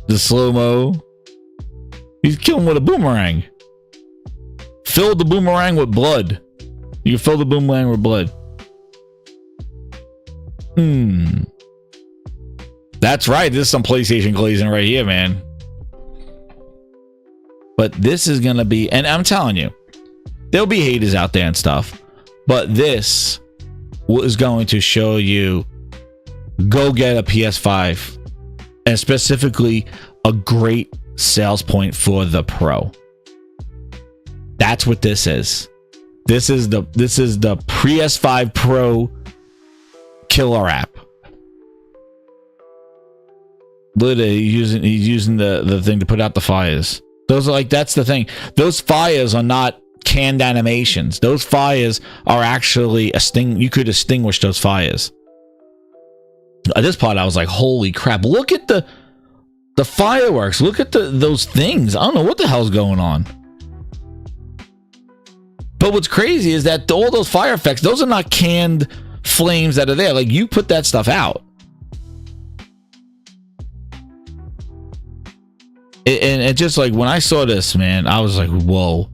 The slow-mo. He's killing with a boomerang. Fill the boomerang with blood. You can fill the boomerang with blood. That's right. This is some PlayStation glazing right here, man. But this is going to be... And I'm telling you, there'll be haters out there and stuff. But this is going to show you, go get a PS5. And specifically, a great sales point for the Pro. That's what this is. This is the PS5 Pro killer app. Literally, he's using the thing to put out the fires. Those are like, that's the thing. Those fires are not canned animations. Those fires are actually you could extinguish those fires. At this part, I was like, holy crap. Look at the fireworks. Look at those things. I don't know what the hell's going on. But what's crazy is that all those fire effects, those are not canned flames that are there. Like, you put that stuff out. And it just like, when I saw this, man, I was like, whoa.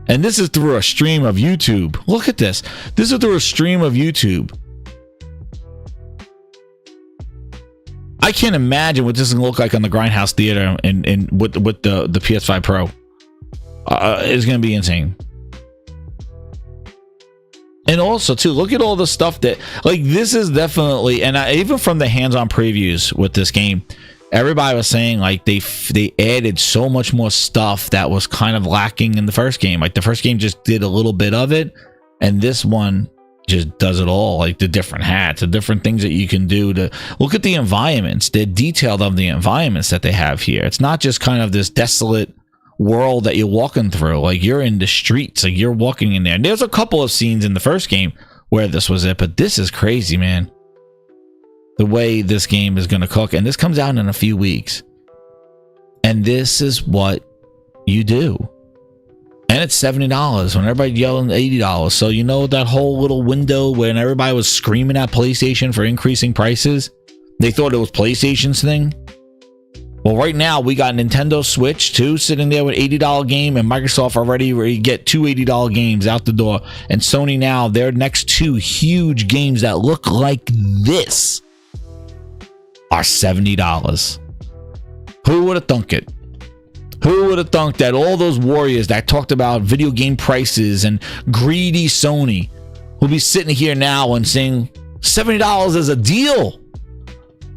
And this is through a stream of YouTube. Look at this. This is through a stream of YouTube. I can't imagine what this is going to look like on the Grindhouse Theater and with the PS5 Pro. It's going to be insane. And also, too, look at all the stuff that, like, this is definitely, and even from the hands-on previews with this game, everybody was saying, like, they added so much more stuff that was kind of lacking in the first game. Like, the first game just did a little bit of it, and this one just does it all. Like, the different hats, the different things that you can do to look at the environments. They're detailed of the environments that they have here. It's not just kind of this desolate world that you're walking through. Like, you're in the streets, like, you're walking in there. And there's a couple of scenes in the first game where this was it, but this is crazy, man, the way this game is going to cook. And this comes out in a few weeks, and this is what you do. And it's $70 when everybody yelling $80. So, you know, that whole little window when everybody was screaming at PlayStation for increasing prices, they thought it was PlayStation's thing. Well, right now we got Nintendo Switch 2 sitting there with $80 game, and Microsoft already get two $80 games out the door. And Sony now, their next two huge games that look like this are $70. Who would have thunk it? Who would have thunk that all those warriors that talked about video game prices and greedy Sony will be sitting here now and saying $70 is a deal?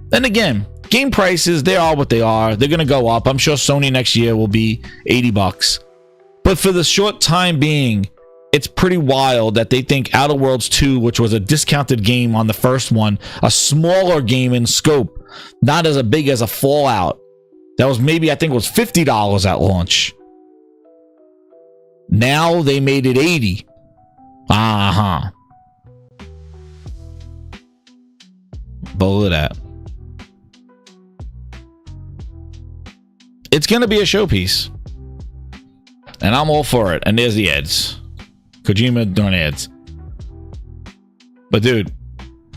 Then again, game prices, they are what they are. They're going to go up. I'm sure Sony next year will be $80. But for the short time being, it's pretty wild that they think Outer Worlds 2, which was a discounted game on the first one, a smaller game in scope, not as big as a Fallout, that was maybe, I think it was $50 at launch. Now they made it $80. But look at that. It's going to be a showpiece. And I'm all for it. And there's the ads. Kojima doing ads. But dude,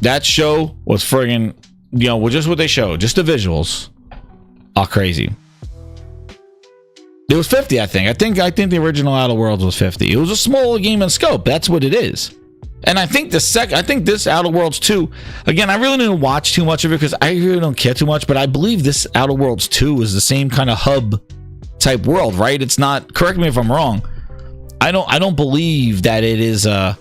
that show was friggin', you know, just what they showed. Just the visuals are crazy. It was 50, I think. I think the original Outer Worlds was 50. It was a smaller game in scope. That's what it is. And I think this Outer Worlds 2, again, I really didn't watch too much of it because I really don't care too much, but I believe this Outer Worlds 2 is the same kind of hub type world, right? It's not, correct me if I'm wrong. I don't believe that it is I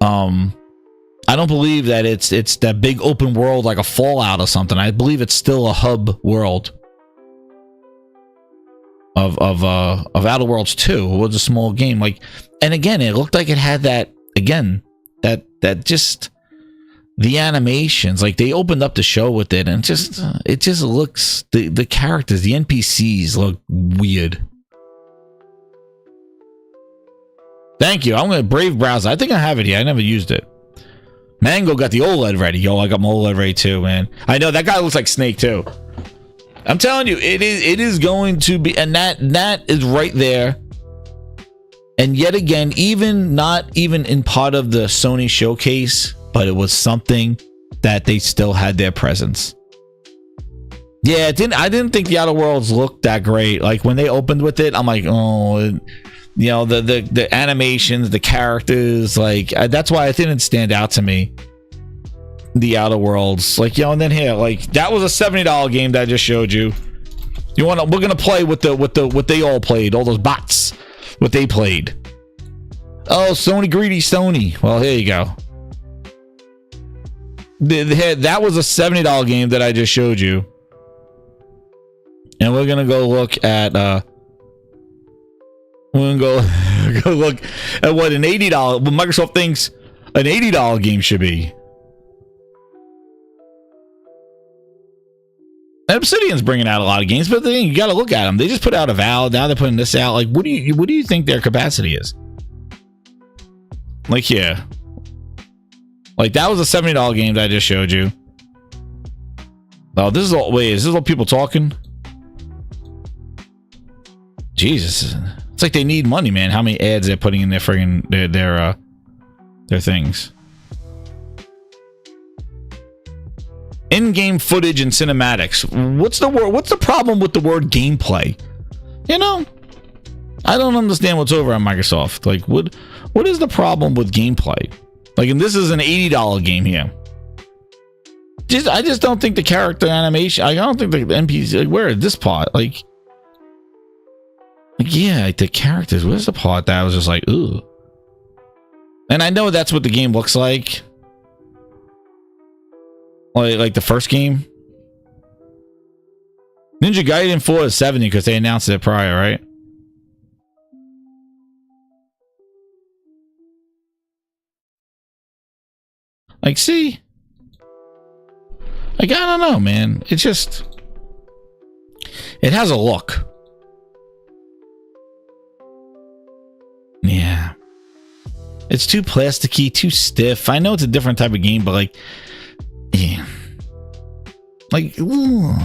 don't believe that it's that big open world like a Fallout or something. I believe it's still a hub world of Outer Worlds 2. It was a small game, like, and again, it looked like it had that, again, that just the animations, like they opened up the show with it, and it just looks, the characters, the NPCs look weird. Thank you. I'm gonna Brave browser. I think I have it here. I never used it. Mango got the OLED ready. Yo, I got my OLED ready too, man. I know that guy looks like Snake too. I'm telling you, it is going to be, and that is right there. And yet again, not even in part of the Sony showcase, but it was something that they still had their presence. Yeah, I didn't think the Outer Worlds looked that great. Like when they opened with it, I'm like, oh, you know, the animations, the characters, like that's why it didn't stand out to me. The Outer Worlds, like, you know, and then here, like that was a $70 game that I just showed you. We're gonna play with what they all played, all those bots, what they played. Oh, Sony, greedy Sony. Well, here you go. That was a $70 game that I just showed you, and we're gonna go look at we're gonna go look at what an $80, what Microsoft thinks an $80 game should be. And Obsidian's bringing out a lot of games, but then you got to look at them. They just put out a Avowed. Now they're putting this out. Like, what do you think their capacity is? Like, yeah, like that was a $70 game that I just showed you. Oh, this is all. Wait, is this all people talking? Jesus, it's like they need money, man. How many ads they're putting in their friggin' their things? In-game footage and cinematics. What's the word? What's the problem with the word gameplay? You know, I don't understand what's over on Microsoft. Like, what is the problem with gameplay? Like, and this is an $80 game here. I just don't think the character animation. I don't think the NPC. Like, where is this part? Like yeah, like the characters. Where's the part that I was just like, ooh? And I know that's what the game looks like. Like the first game. Ninja Gaiden 4 is 70 because they announced it prior, right? Like, see? Like, I don't know, man. It's just... It has a look. Yeah. It's too plasticky, too stiff. I know it's a different type of game, but like... Yeah. Like... Ooh.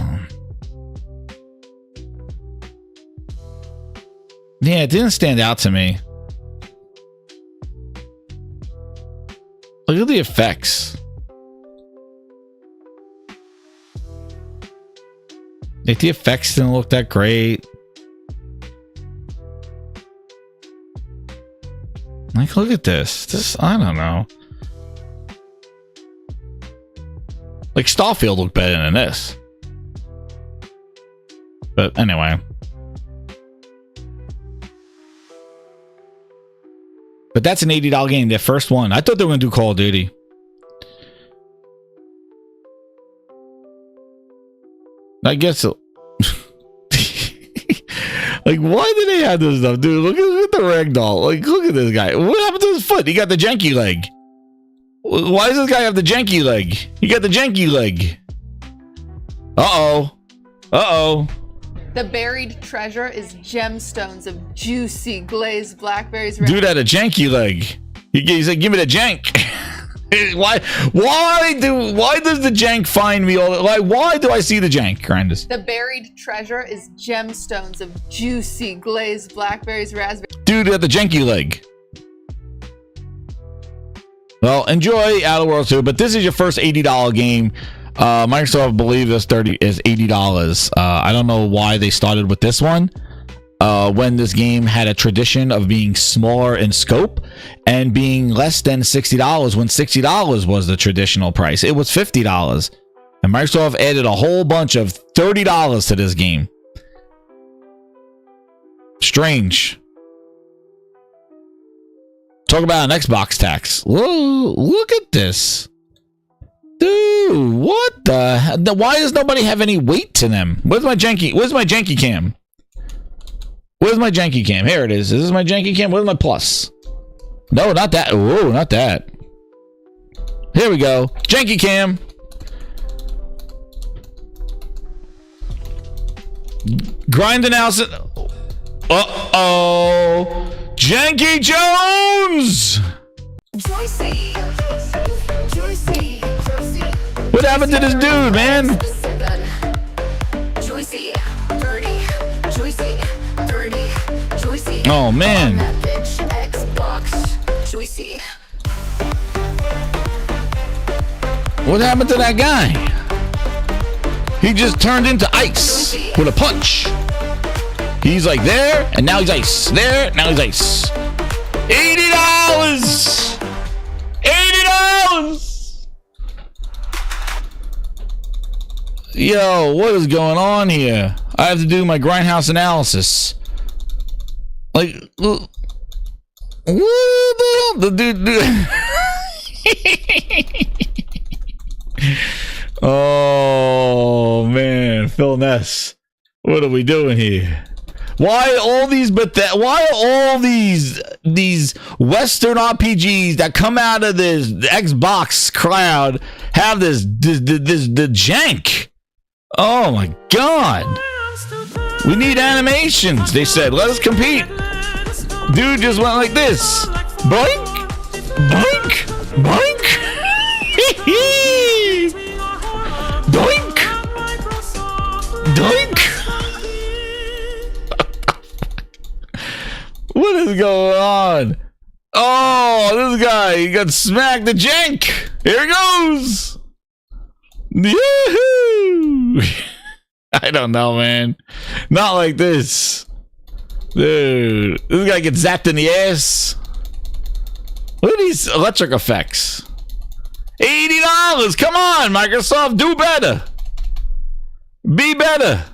Yeah, it didn't stand out to me. Look at the effects. Like, the effects didn't look that great. Like, look at this. I don't know. Like, Starfield looked better than this. But anyway. But that's an $80 game, their first one. I thought they were going to do Call of Duty. I guess so. Like, why do they have this stuff, dude? Look at the ragdoll. Like, look at this guy. What happened to his foot? He got the janky leg. Why does this guy have the janky leg? He got the janky leg. Uh-oh. The buried treasure is gemstones of juicy glazed blackberries. Dude had a janky leg. He's like, give me the jank. Why does the jank find me all? Why do I see the jank, Grinders? The buried treasure is gemstones of juicy glazed blackberries, raspberries. Dude had the janky leg. Well, enjoy Outer Worlds 2, but this is your first $80 game. Microsoft believe this is $80. I don't know why they started with this one. When this game had a tradition of being smaller in scope and being less than $60 when $60 was the traditional price. It was $50. And Microsoft added a whole bunch of $30 to this game. Strange. Talk about an Xbox tax. Whoa, look at this. Dude, what the? Why does nobody have any weight to them? Where's my janky cam? Where's my janky cam? Here it is. Is this my janky cam? Where's my plus? No, not that. Oh, not that. Here we go. Janky cam. Grind analysis. Uh-oh. Janky Jones! What happened to this dude, man? Oh, man. What happened to that guy? He just turned into ice with a punch. He's like there, and now he's ice. There, now he's ice. $80! $80! Yo, what is going on here? I have to do my grindhouse analysis. Like, what the dude? Oh man, Phil Ness, what are we doing here? Why are all these Western RPGs that come out of this Xbox crowd have this the jank? Oh my god. We need animations, they said. Let us compete. Dude just went like this. Boink, boink, boink. Doink, is going on? Oh, this guy, he got smacked the jank. Here he goes. Yoo-hoo! I don't know, man. Not like this. Dude, this guy gets zapped in the ass. Look at these electric effects. $80. Come on, Microsoft, do better. Be better.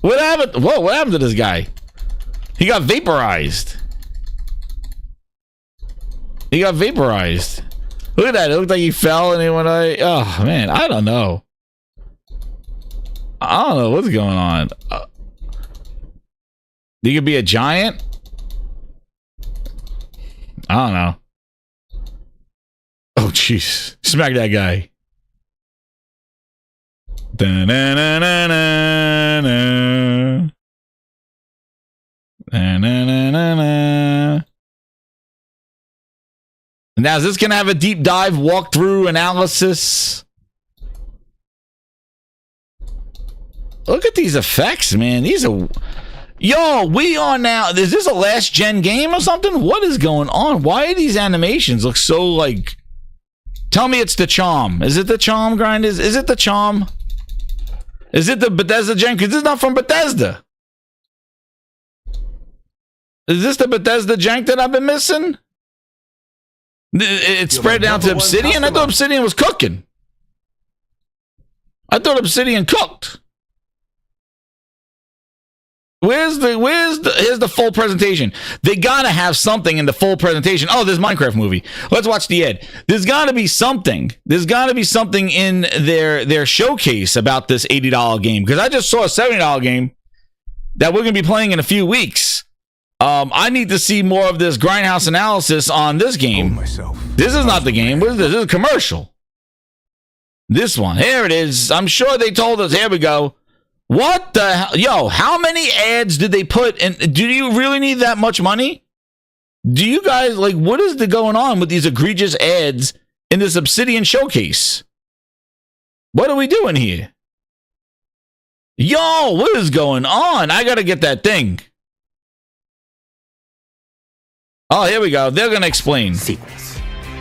What happened? Whoa, what happened to this guy? He got vaporized. He got vaporized. Look at that. It looked like he fell and he went away. Oh, man. I don't know. I don't know what's going on. He could be a giant. I don't know. Oh, jeez. Smack that guy. Da-na-na-na-na-na. Da-na-na-na-na. Now, is this going to have a deep dive walkthrough analysis? Look at these effects, man. These are... Yo, we are now... Is this a last-gen game or something? What is going on? Why do these animations look so, like... Tell me it's the charm. Is it the charm, Grinders? Is it the charm? Is it the Bethesda gen? Because this is not from Bethesda. Is this the Bethesda jank that I've been missing? It spread down to Obsidian? I thought Obsidian was cooking. I thought Obsidian cooked. Here's the full presentation. They gotta have something in the full presentation. Oh, there's Minecraft movie. Let's watch the ad. There's gotta be something. There's gotta be something in their showcase about this $80 game. Because I just saw a $70 game that we're gonna be playing in a few weeks. I need to see more of this grindhouse analysis on this game. This is not the game. What is this? This is a commercial. This one. Here it is. I'm sure they told us. Here we go. What the hell? Yo, how many ads did they put in? Do you really need that much money? Do you guys, like, what is going on with these egregious ads in this Obsidian showcase? What are we doing here? Yo, what is going on? I gotta get that thing. Oh, here we go. They're gonna explain. Sequels.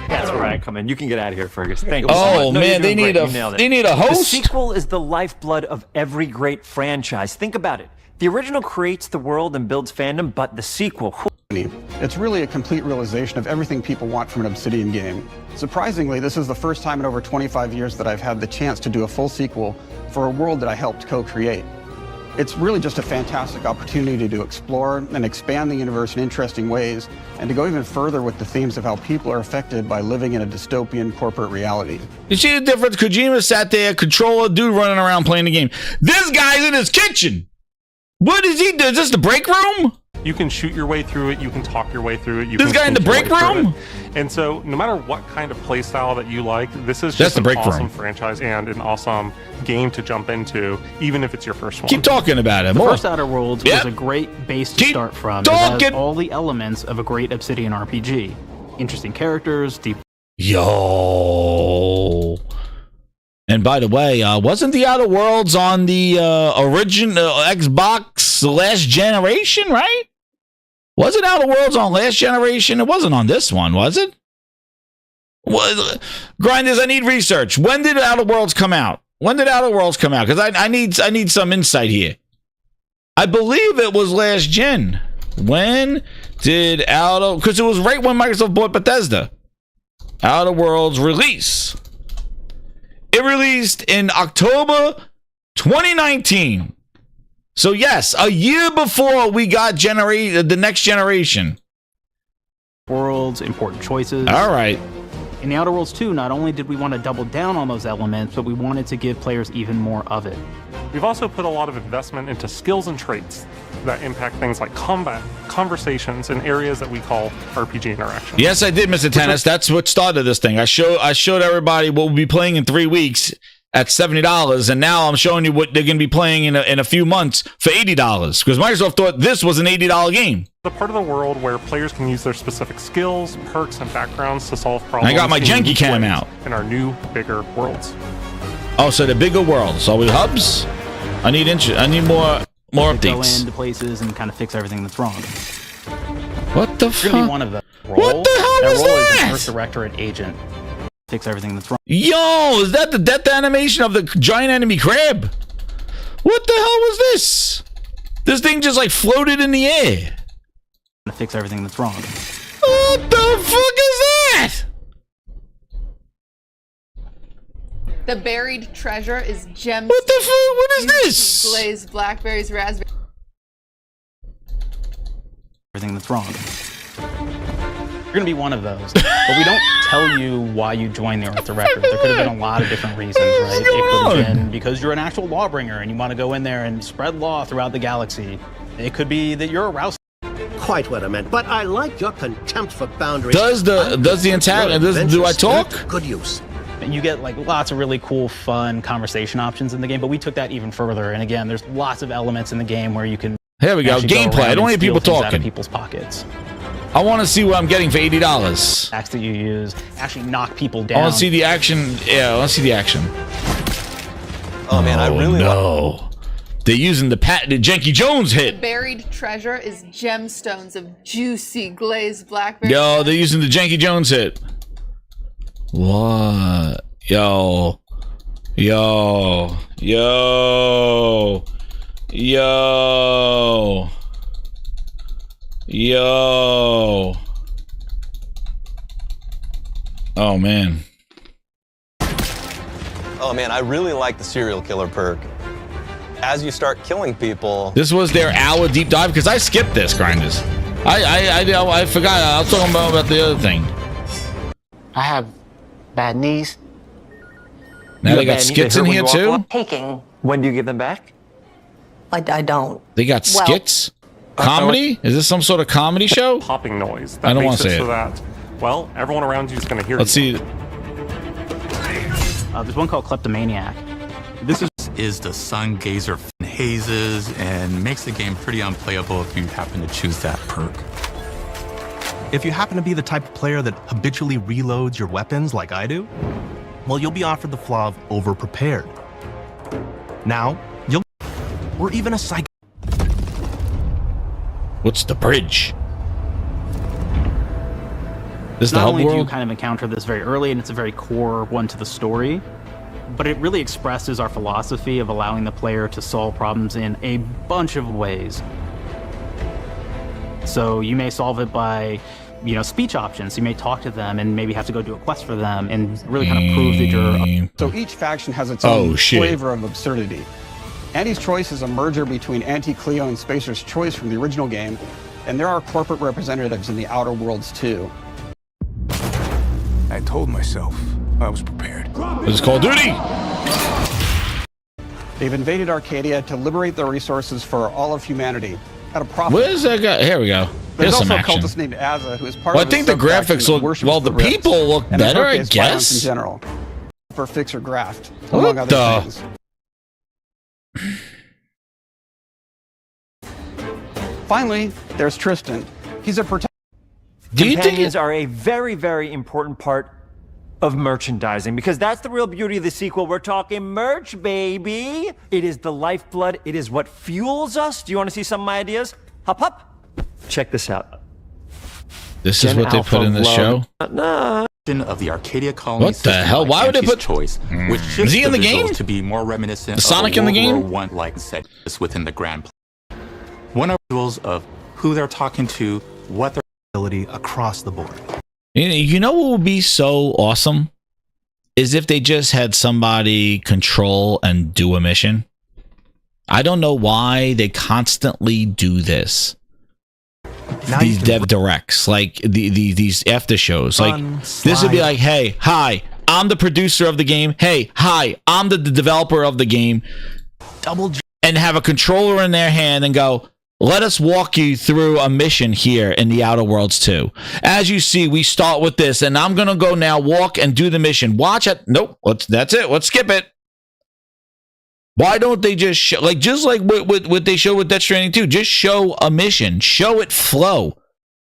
That's where I come in. You can get out of here, Fergus. Thank you. Oh, no, man, they need a host. The sequel is the lifeblood of every great franchise. Think about it. The original creates the world and builds fandom, but the sequel... It's really a complete realization of everything people want from an Obsidian game. Surprisingly, this is the first time in over 25 years that I've had the chance to do a full sequel for a world that I helped co-create. It's really just a fantastic opportunity to explore and expand the universe in interesting ways, and to go even further with the themes of how people are affected by living in a dystopian corporate reality. You see the difference? Kojima sat there, controller, dude running around playing the game. This guy's in his kitchen. What is he doing? Is this the break room? You can shoot your way through it. You can talk your way through it. This guy in the break room? And so, no matter what kind of play style that you like, this is just an awesome franchise and an awesome game to jump into, even if it's your first one. Keep talking about it. The More. first Outer Worlds was a great base to start from. It has all the elements of a great Obsidian RPG. Interesting characters, deep... Yo. And by the way, wasn't the Outer Worlds on the original Xbox last generation, right? Was it Outer Worlds on last generation? It wasn't on this one, was it? Grinders, I need research. When did Outer Worlds come out? When did Outer Worlds come out? Because I need some insight here. I believe it was last gen. When did Outer... Because it was right when Microsoft bought Bethesda. Outer Worlds release. It released in October 2019. So yes, a year before we got the next generation. Worlds, important choices. All right. In the Outer Worlds 2, not only did we want to double down on those elements, but we wanted to give players even more of it. We've also put a lot of investment into skills and traits that impact things like combat, conversations, and areas that we call RPG interactions. Yes, I did, Mr. Tennis. That's what started this thing. I showed everybody what we'll be playing in 3 weeks at $70, and now I'm showing you what they're going to be playing in a few months for $80, because Microsoft thought this was an $80 game. The part of the world where players can use their specific skills, perks, and backgrounds to solve problems. I got my janky cam out. In our new, bigger worlds. Oh, so the bigger worlds. Are we hubs? I need more updates. Go into places and kind of fix everything that's wrong. What the You're gonna be fuck? one of them. What the hell was role is that? a First Directorate agent. Fix everything that's wrong. Yo, is that the death animation of the giant enemy crab? What the hell was this? This thing just like floated in the air. To fix everything that's wrong. What the fuck is that? The buried treasure is gems. What the fuck? What is this? Glazed blackberries, raspberries. Everything that's wrong. You're gonna be one of those. But we don't tell you why you joined the Earth Directorate. There could have been a lot of different reasons, right? It could have been because you're an actual lawbringer and you want to go in there and spread law throughout the galaxy. It could be that you're a rouse. Quite what I meant, but I like your contempt for boundaries. Does the antagonist do I talk? Good use. And you get like lots of really cool, fun conversation options in the game, but we took that even further. And again, there's lots of elements in the game where you can. Here we go. Gameplay. I don't hear people talking. Out of people's pockets. I want to see what I'm getting for $80. Acts that you use actually knock people down. I want to see the action. Yeah, I want to see the action. Oh man, I really no. They're using the patented Janky Jones The hit. buried treasure is gemstones of juicy glazed blackberries. Yo, they're using the Janky Jones hit. What? Yo. Yo. Yo. Yo. Yo. Oh man. Oh man, I really like the serial killer perk. As you start killing people, This was their hour deep dive because I skipped this, grinders. I forgot. I was talking about the other thing. I have bad knees. Now they got skits in here too. Taking. When do you give them back? I don't. They got skits. Comedy? Is this some sort of comedy show? Popping noise. I That don't makes wanna say it so it. that, well, everyone around you is going to hear Let's you. see. There's one called Kleptomaniac. This is the sun gazer hazes and makes the game pretty unplayable if you happen to choose that perk. If you happen to be the type of player that habitually reloads your weapons like I do, well, you'll be offered the flaw of over-prepared. Now, or even a psych. What's the bridge? This is the Not hub only do you world? kind of encounter this very early, and it's a very core one to the story, but it really expresses our philosophy of allowing the player to solve problems in a bunch of ways. So you may solve it by, speech options. You may talk to them and maybe have to go do a quest for them and really kind of prove that you're... So each faction has its own flavor of absurdity. Andy's Choice is a merger between Anti-Cleo and Spacer's Choice from the original game, and there are corporate representatives in the Outer Worlds too. I told myself I was prepared. This is Call of Duty. They've invaded Arcadia to liberate the resources for all of humanity at a profit. Where's that guy? Here we go. There's Here's some also a action. cultist named Asa who is part Well, of I think the graphics look... Well, the people look better, I guess. In general, for fix or graft, What among other the- things. Finally, there's Tristan. He's a protector. Companions are a very, very important part of merchandising because that's the real beauty of the sequel. We're talking merch, baby. It is the lifeblood. It is what fuels us. Do you want to see some of my ideas? Hop, hop. Check this out. This is what they put in the show? Of the Arcadia colony What the hell? Why would they put... Choice, which Is shifts he in the game? visuals to be more reminiscent The Sonic in of the a World game? War I like set within the grand plan. One of the visuals of who they're talking to, what their ability across the board. You know what would be so awesome? Is if they just had somebody control and do a mission. I don't know why they constantly do this. These dev directs, like these after shows, like this would be like, hey, hi, I'm the producer of the game. Hey, hi, I'm the developer of the game. And have a controller in their hand and go, let us walk you through a mission here in the Outer Worlds 2. As you see, we start with this, and I'm gonna go now walk and do the mission. Watch it. Nope. That's it. Let's skip it. Why don't they just show, just like what they show with Death Stranding 2? Just show a mission. Show it flow.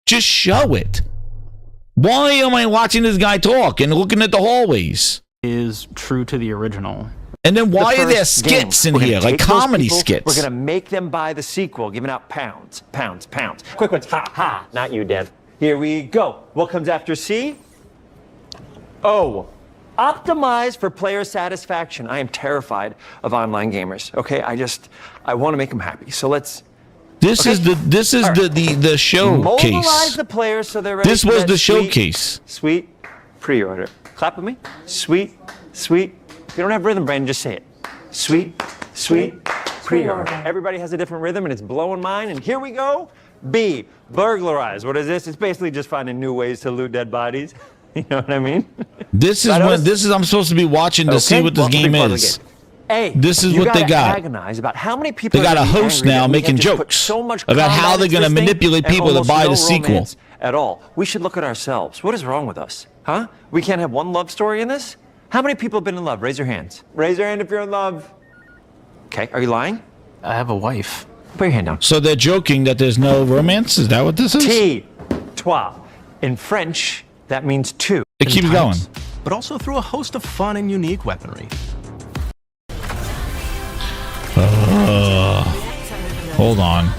Just show it. Why am I watching this guy talk and looking at the hallways? Is true to the original. And then why are there first skits game. in We're here, gonna like take those comedy people, skits? We're going to make them buy the sequel, giving out pounds, pounds, pounds. Quick ones, ha, ha. Not you, Dev. Here we go. What comes after C? O. Optimize for player satisfaction. I am terrified of online gamers. Okay, I want to make them happy. So let's. This is the showcase. Mobilize the players so they're ready. This was the showcase. Sweet pre-order. Clap with me. Sweet, sweet. If you don't have rhythm, Brandon, just say it. Sweet, sweet pre-order. Everybody has a different rhythm, and it's blowing mine. And here we go. B. Burglarize. What is this? It's basically just finding new ways to loot dead bodies. You know what I mean? This is I'm supposed to be watching to see what this game is. A, this is what they got. Agonize about how many people they got a host now making jokes about how they're going to manipulate people to buy the sequel. At all. We should look at ourselves. What is wrong with us? Huh? We can't have one love story in this? How many people have been in love? Raise your hands. Raise your hand if you're in love. Okay, are you lying? I have a wife. Put your hand down. So they're joking that there's no romance? Is that what this is? T. Trois. In French, that means two. It keeps going. But also through a host of fun and unique weaponry. Hold on.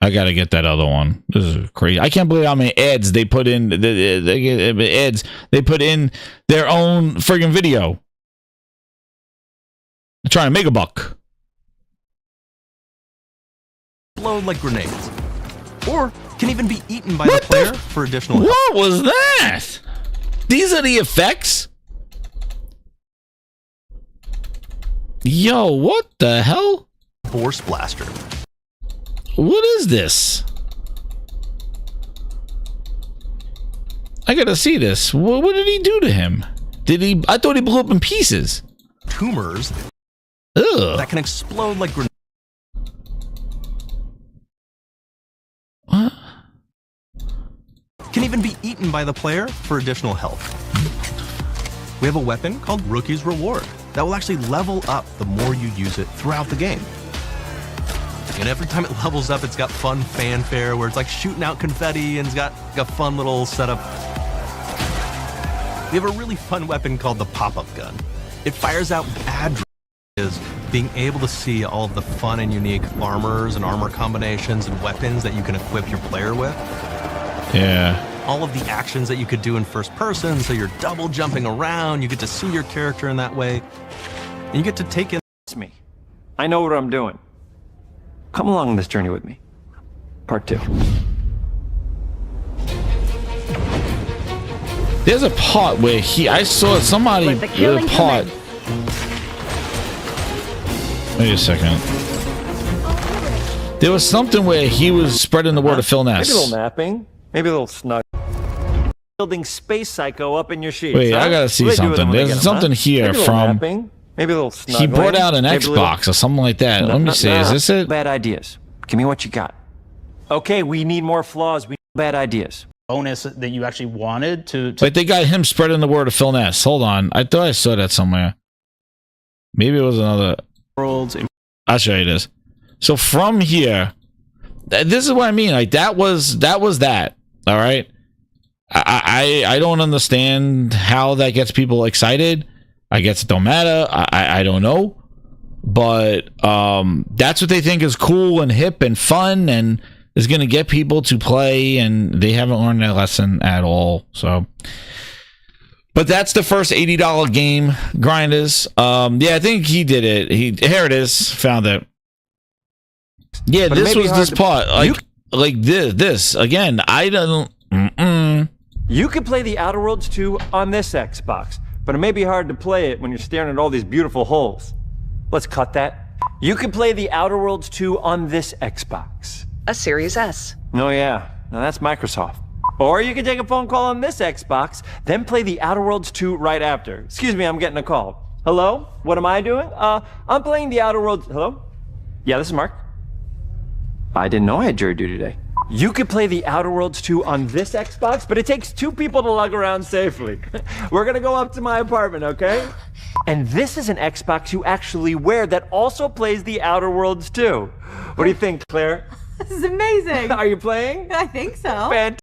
I gotta get that other one. This is crazy. I can't believe how many ads they put in. They put in their own friggin' video. They're trying to make a buck. Explode like grenades, or can even be eaten by the player for additional help. What was that? These are the effects? Yo, what the hell? Force blaster. What is this? I gotta see this. What did he do to him? I thought he blew up in pieces. Tumors. Ugh. That can explode like grenades. What? Can even be eaten by the player for additional health. We have a weapon called Rookie's Reward that will actually level up the more you use it throughout the game. And every time it levels up, it's got fun fanfare where it's like shooting out confetti and it's got a fun little setup. We have a really fun weapon called the pop-up gun. It fires out bad is being able to see all of the fun and unique armors and armor combinations and weapons that you can equip your player with. Yeah. All of the actions that you could do in first person, so you're double jumping around, you get to see your character in that way, and you get to take in. It's me. I know what I'm doing. Come along on this journey with me. Part 2. There's a part where I saw somebody did a part. Wait a second. There was something where he was spreading the word of Phil Ness. Maybe a little napping. Maybe a little snug. Building Space Psycho up in your sheets. Wait, I gotta see something. There's something here from. Napping. Maybe a little snug. He brought out an Xbox or something like that. Let me see. Is this it? Bad ideas. Give me what you got. Okay, we need more flaws. We need bad ideas. Bonus that you actually wanted to. But they got him spreading the word of Phil Ness. Hold on. I thought I saw that somewhere. Maybe it was another. Worlds. I'll show you this. So from here, this is what I mean. Like that was that. All right. I don't understand how that gets people excited. I guess it don't matter. I don't know. But that's what they think is cool and hip and fun and is going to get people to play, and they haven't learned that lesson at all. So, but that's the first $80 game, Grinders. Yeah, I think he did it. Here it is. Found it. Yeah, but this was this part. Like this again. I don't. You could play the Outer Worlds 2 on this Xbox, but it may be hard to play it when you're staring at all these beautiful holes. Let's cut that. You could play the Outer Worlds 2 on this Xbox. A Series S. Oh yeah, now that's Microsoft. Or you could take a phone call on this Xbox, then play the Outer Worlds 2 right after. Excuse me, I'm getting a call. Hello? What am I doing? I'm playing the Outer Worlds. Hello? Yeah, this is Mark. I didn't know I had jury duty today. You could play the Outer Worlds 2 on this Xbox, but it takes 2 people to lug around safely. We're gonna go up to my apartment, okay? And this is an Xbox you actually wear that also plays the Outer Worlds 2. What do you think, Claire? This is amazing. Are you playing? I think so. Fantastic.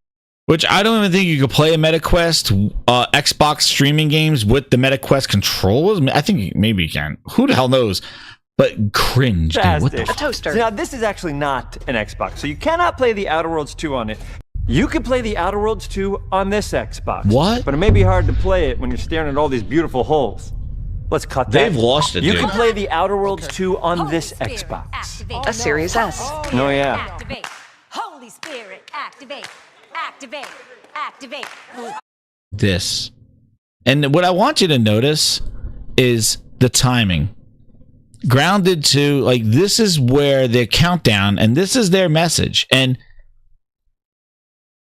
Which I don't even think you could play a MetaQuest Xbox streaming games with the MetaQuest controllers. I think maybe you can. Who the hell knows? But cringe. Dude, what the a toaster. Now, this is actually not an Xbox, so you cannot play the Outer Worlds 2 on it. You could play the Outer Worlds 2 on this Xbox. What? But it may be hard to play it when you're staring at all these beautiful holes. Let's cut that. They've lost it, You dude. can play the Outer Worlds 2 on this Xbox. A Series S. Oh, yeah. Activate. Holy Spirit, activate. Activate. Activate. This. And what I want you to notice is the timing. Grounded to, like, this is where their countdown, and this is their message. And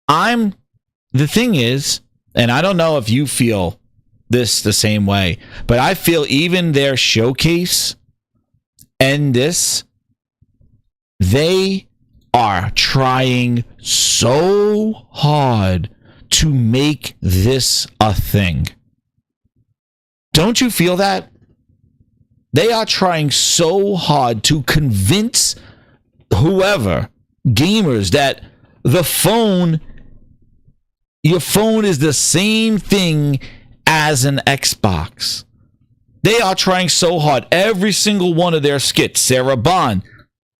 the thing is, and I don't know if you feel this the same way, but I feel even their showcase and this, they are trying so hard to make this a thing. Don't you feel that? They are trying so hard to convince whoever, gamers, that your phone is the same thing as an Xbox. They are trying so hard. Every single one of their skits, Sarah Bond,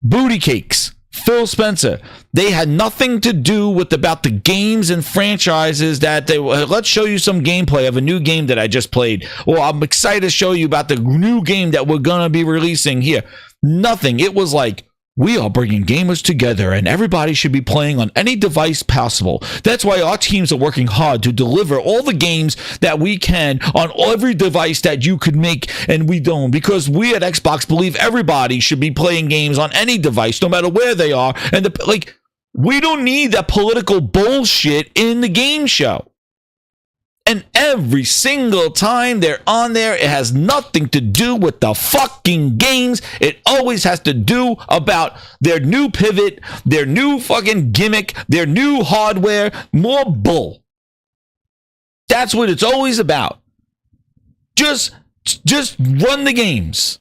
Booty Cakes, Phil Spencer, they had nothing to do about the games and franchises that they let's show you some gameplay of a new game that I just played, or I'm excited to show you about the new game that we're gonna be releasing here. Nothing. It was like, we are bringing gamers together and everybody should be playing on any device possible. That's why our teams are working hard to deliver all the games that we can on every device that you could make, and we don't, because we at Xbox believe everybody should be playing games on any device, no matter where they are. And we don't need that political bullshit in the game show. And every single time they're on there, it has nothing to do with the fucking games. It always has to do about their new pivot, their new fucking gimmick, their new hardware. More bull. That's what it's always about. Just run the games.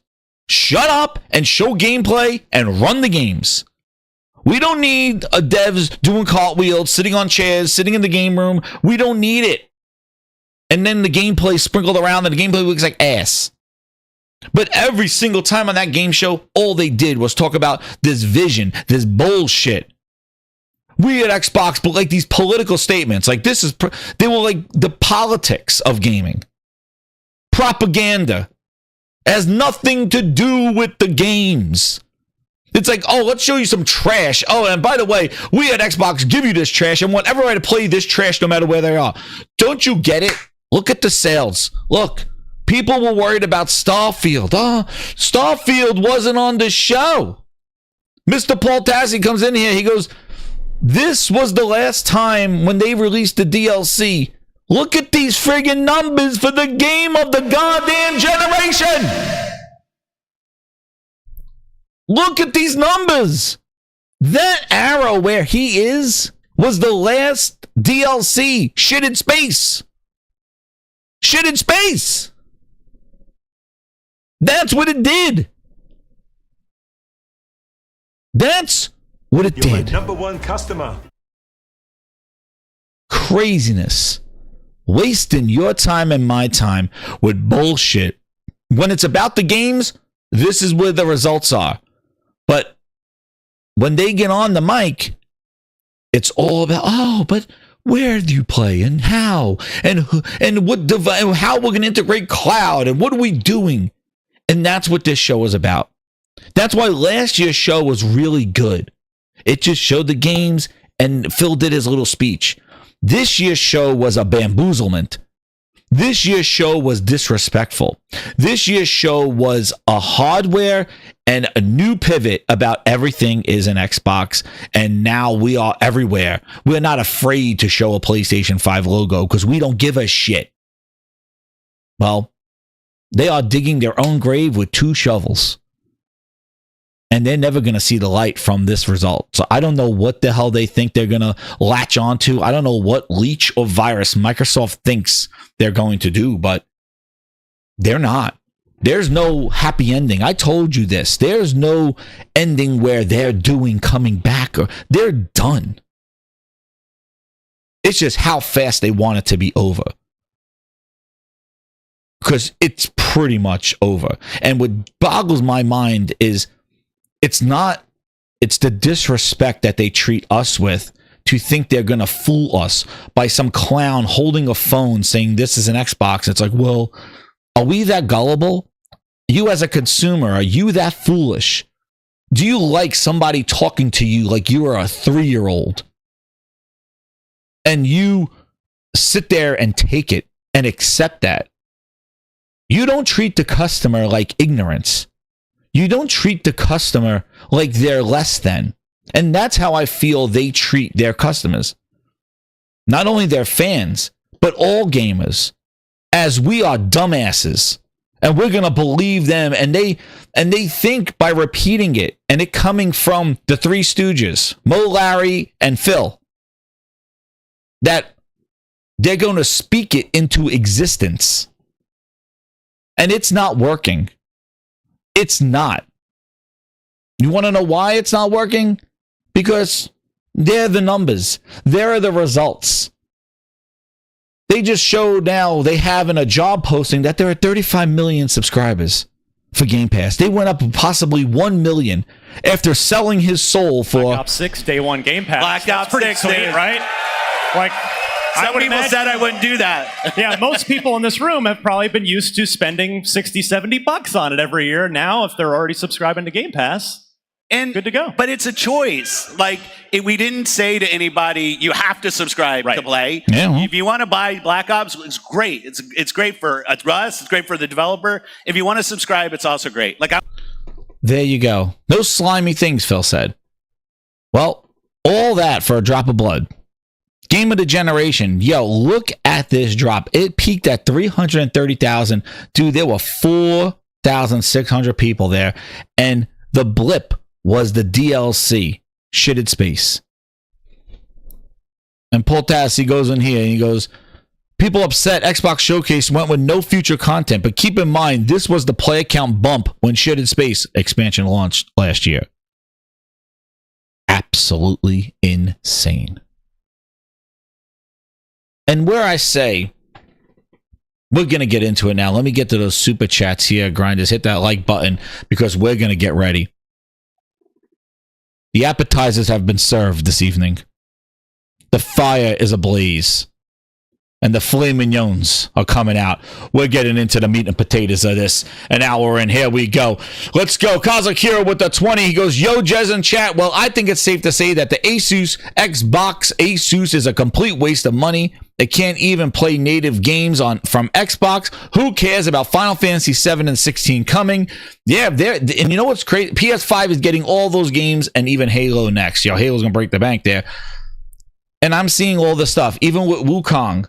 Shut up and show gameplay and run the games. We don't need devs doing cartwheels, sitting on chairs, sitting in the game room. We don't need it. And then the gameplay sprinkled around and the gameplay looks like ass. But every single time on that game show, all they did was talk about this vision, this bullshit. We at Xbox, but like these political statements, like they were like the politics of gaming. Propaganda. It has nothing to do with the games. It's like, oh, let's show you some trash. Oh, and by the way, we at Xbox give you this trash and want everybody to play this trash no matter where they are. Don't you get it? Look at the sales. Look, people were worried about Starfield. Starfield wasn't on the show. Mr. Paul Tassi comes in here. He goes, this was the last time when they released the DLC. Look at these friggin' numbers for the game of the goddamn generation. Look at these numbers. That arrow where he is was the last DLC. Shit in space. Shit in space. That's what it did. That's what it did. My number one customer. Craziness. Wasting your time and my time with bullshit. When it's about the games, this is where the results are. But when they get on the mic, it's all about, but where do you play and how and what device, how we're going to integrate cloud and what are we doing? And that's what this show is about. That's why last year's show was really good. It just showed the games and Phil did his little speech. This year's show was a bamboozlement. This year's show was disrespectful. This year's show was a hardware and a new pivot about everything is an Xbox. And now we are everywhere. We're not afraid to show a PlayStation 5 logo because we don't give a shit. Well, they are digging their own grave with 2 shovels. And they're never going to see the light from this result. So I don't know what the hell they think they're going to latch onto. I don't know what leech or virus Microsoft thinks they're going to do, but they're not. There's no happy ending. I told you this. There's no ending where they're coming back, or they're done. It's just how fast they want it to be over. Because it's pretty much over. And what boggles my mind is it's the disrespect that they treat us with to think they're going to fool us by some clown holding a phone saying this is an Xbox. It's like, well, are we that gullible? You as a consumer, are you that foolish? Do you like somebody talking to you like you are a 3-year-old? And you sit there and take it and accept that. You don't treat the customer like ignorance. You don't treat the customer like they're less than. And that's how I feel they treat their customers. Not only their fans, but all gamers. As we are dumbasses. And we're going to believe them. And they think by repeating it, and it coming from the Three Stooges, Mo, Larry, and Phil, that they're going to speak it into existence. And it's not working. It's not. You want to know why it's not working? Because they're the numbers. They're the results. They just showed now they have in a job posting that there are 35 million subscribers for Game Pass. They went up possibly 1 million after selling his soul for Black Ops 6 day one Game Pass. Black Ops 6, sweet, right? Like, some people said I wouldn't do that. Yeah, most people in this room have probably been used to spending $60-$70 on it every year. Now, if they're already subscribing to Game Pass, good to go. But it's a choice. Like, we didn't say to anybody, you have to subscribe to play. Yeah. If you want to buy Black Ops, it's great. It's great for us. It's great for the developer. If you want to subscribe, it's also great. Like, there you go. No slimy things, Phil said. Well, all that for a drop of blood. Game of the generation. Yo, look at this drop. It peaked at 330,000. Dude, there were 4,600 people there. And the blip was the DLC, Shitted Space. And Poltas, he goes in here and he goes, people upset Xbox Showcase went with no future content. But keep in mind, this was the player count bump when Shitted Space expansion launched last year. Absolutely insane. And where I say, we're going to get into it now. Let me get to those super chats here, Grinders. Hit that like button because we're going to get ready. The appetizers have been served this evening. The fire is ablaze. And the filet mignons are coming out. We're getting into the meat and potatoes of this an hour in. Here we go. Let's go. Kazakira with the 20. He goes, yo, Jez in chat. Well, I think it's safe to say that the Asus Xbox Asus is a complete waste of money. They can't even play native games from Xbox. Who cares about Final Fantasy 7 and 16 coming? Yeah, and you know what's crazy? PS5 is getting all those games and even Halo next. Yo, Halo's going to break the bank there. And I'm seeing all this stuff, even with Wukong,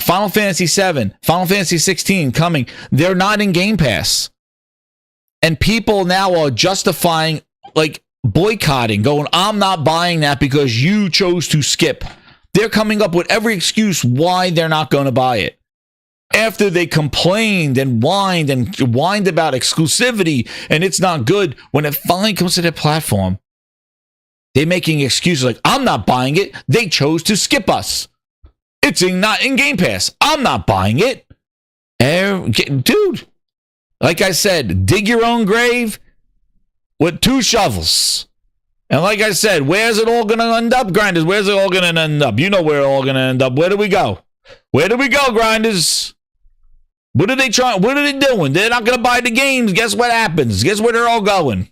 Final Fantasy 7, Final Fantasy 16 coming. They're not in Game Pass. And people now are justifying, like, boycotting, going, I'm not buying that because you chose to skip. They're coming up with every excuse why they're not going to buy it. After they complained and whined about exclusivity and it's not good, when it finally comes to their platform, they're making excuses like, I'm not buying it. They chose to skip us. It's not in Game Pass. I'm not buying it. Dude, like I said, dig your own grave with 2 shovels. And like I said, where's it all going to end up, Grinders? Where's it all going to end up? You know where it's all going to end up. Where do we go? Where do we go, Grinders? What are they trying? What are they doing? They're not going to buy the games. Guess what happens? Guess where they're all going?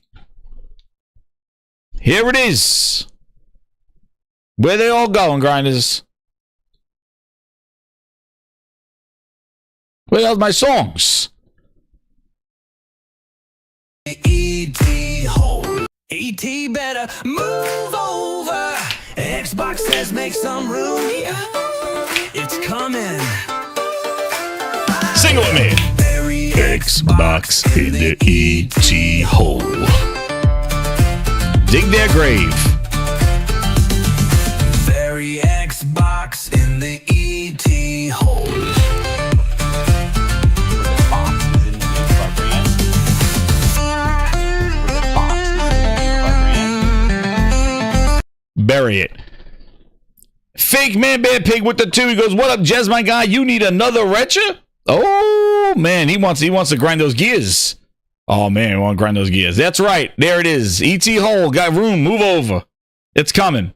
Here it is. Where are they all going, Grinders? Where are my songs? ET better move over. Xbox says make some room. It's coming. Sing it with me. Xbox in the ET hole. Dig their grave. Very Xbox in the ET hole. Bury it. Fake Man Bear Pig with the 2. He goes, what up, Jez, my guy? You need another retcher? Oh, man. He wants to grind those gears. Oh, man. He wants to grind those gears. That's right. There it is. E.T. Hole. Got room. Move over. It's coming.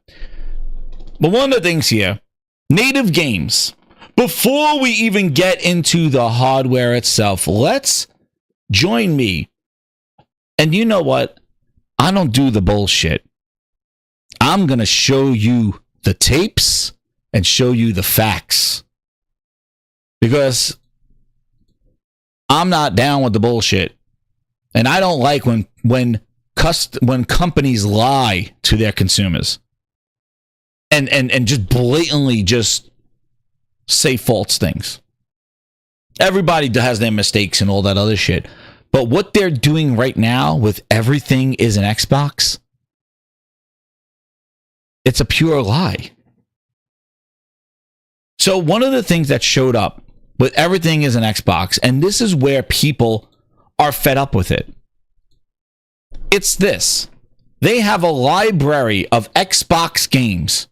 But one of the things here, native games. Before we even get into the hardware itself, let's join me. And you know what? I don't do the bullshit. I'm going to show you the tapes and show you the facts. Because I'm not down with the bullshit. And I don't like when companies lie to their consumers. And just blatantly just say false things. Everybody has their mistakes and all that other shit. But what they're doing right now with everything is an Xbox, it's a pure lie. So one of the things that showed up with everything is an Xbox, and this is where people are fed up with it. It's this. They have a library of Xbox games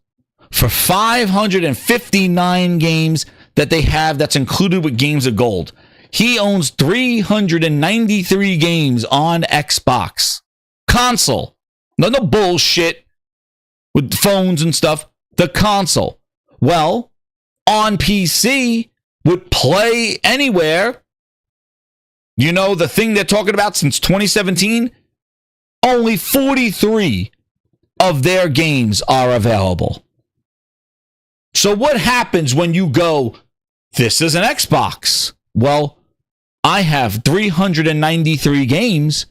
for 559 games that they have that's included with Games of Gold. He owns 393 games on Xbox. Console. No bullshit with phones and stuff. The console. Well, on PC, with Play Anywhere, you know, the thing they're talking about since 2017, only 43 of their games are available. So what happens when you go, this is an Xbox? Well, I have 393 games,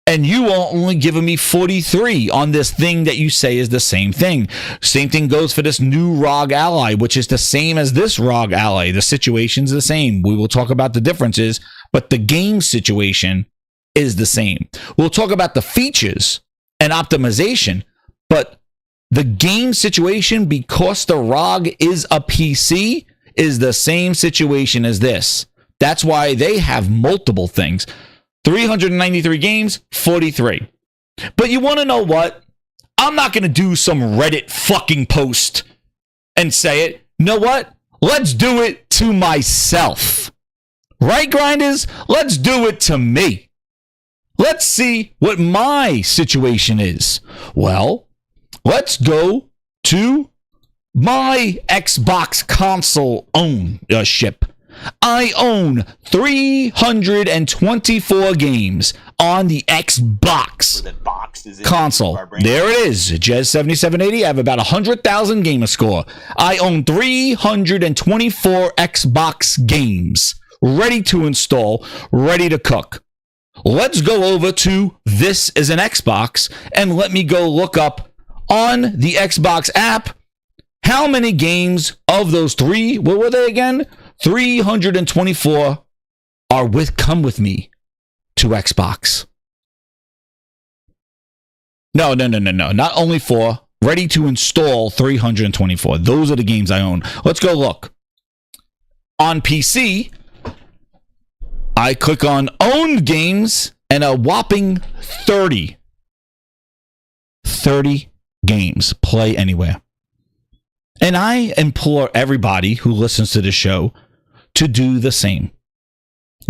and you are only giving me 43 on this thing that you say is the same thing. Same thing goes for this new ROG Ally, which is the same as this ROG Ally. The situation's the same. We will talk about the differences, but the game situation is the same. We'll talk about the features and optimization, but the game situation, because the ROG is a PC, is the same situation as this. That's why they have multiple things. 393 games, 43. But you want to know what? I'm not going to do some Reddit fucking post and say it. You know what? Let's do it to myself. Right, grinders? Let's do it to me. Let's see what my situation is. Well, let's go to my Xbox console ownership. I own 324 games on the Xbox console. There it is, Jez7780. I have about 100,000 gamer score. I own 324 Xbox games ready to install, ready to cook. Let's go over to This Is an Xbox and let me go look up on the Xbox app how many games of those what were they again? 324 come with me to Xbox. No. Not only 4, ready to install 324. Those are the games I own. Let's go look. On PC, I click on owned games and a whopping 30 games. Play Anywhere. And I implore everybody who listens to the show to do the same.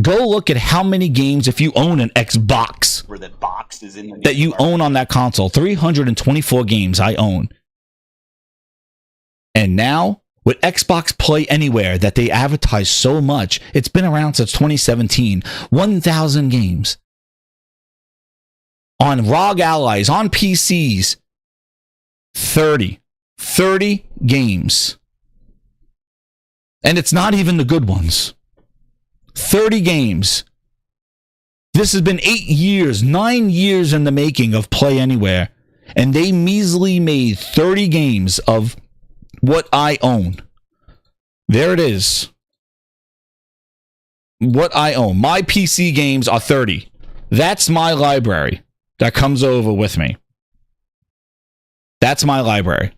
Go look at how many games, if you own an Xbox, that you own on that console. 324 games I own. And now, with Xbox Play Anywhere that they advertise so much, it's been around since 2017, 1,000 games. On ROG Allies, on PCs, 30 games. And it's not even the good ones. 30 games. This has been 9 years in the making of Play Anywhere. And they measly made 30 games of what I own. There it is. What I own. My PC games are 30. That's my library that comes over with me. That's my library.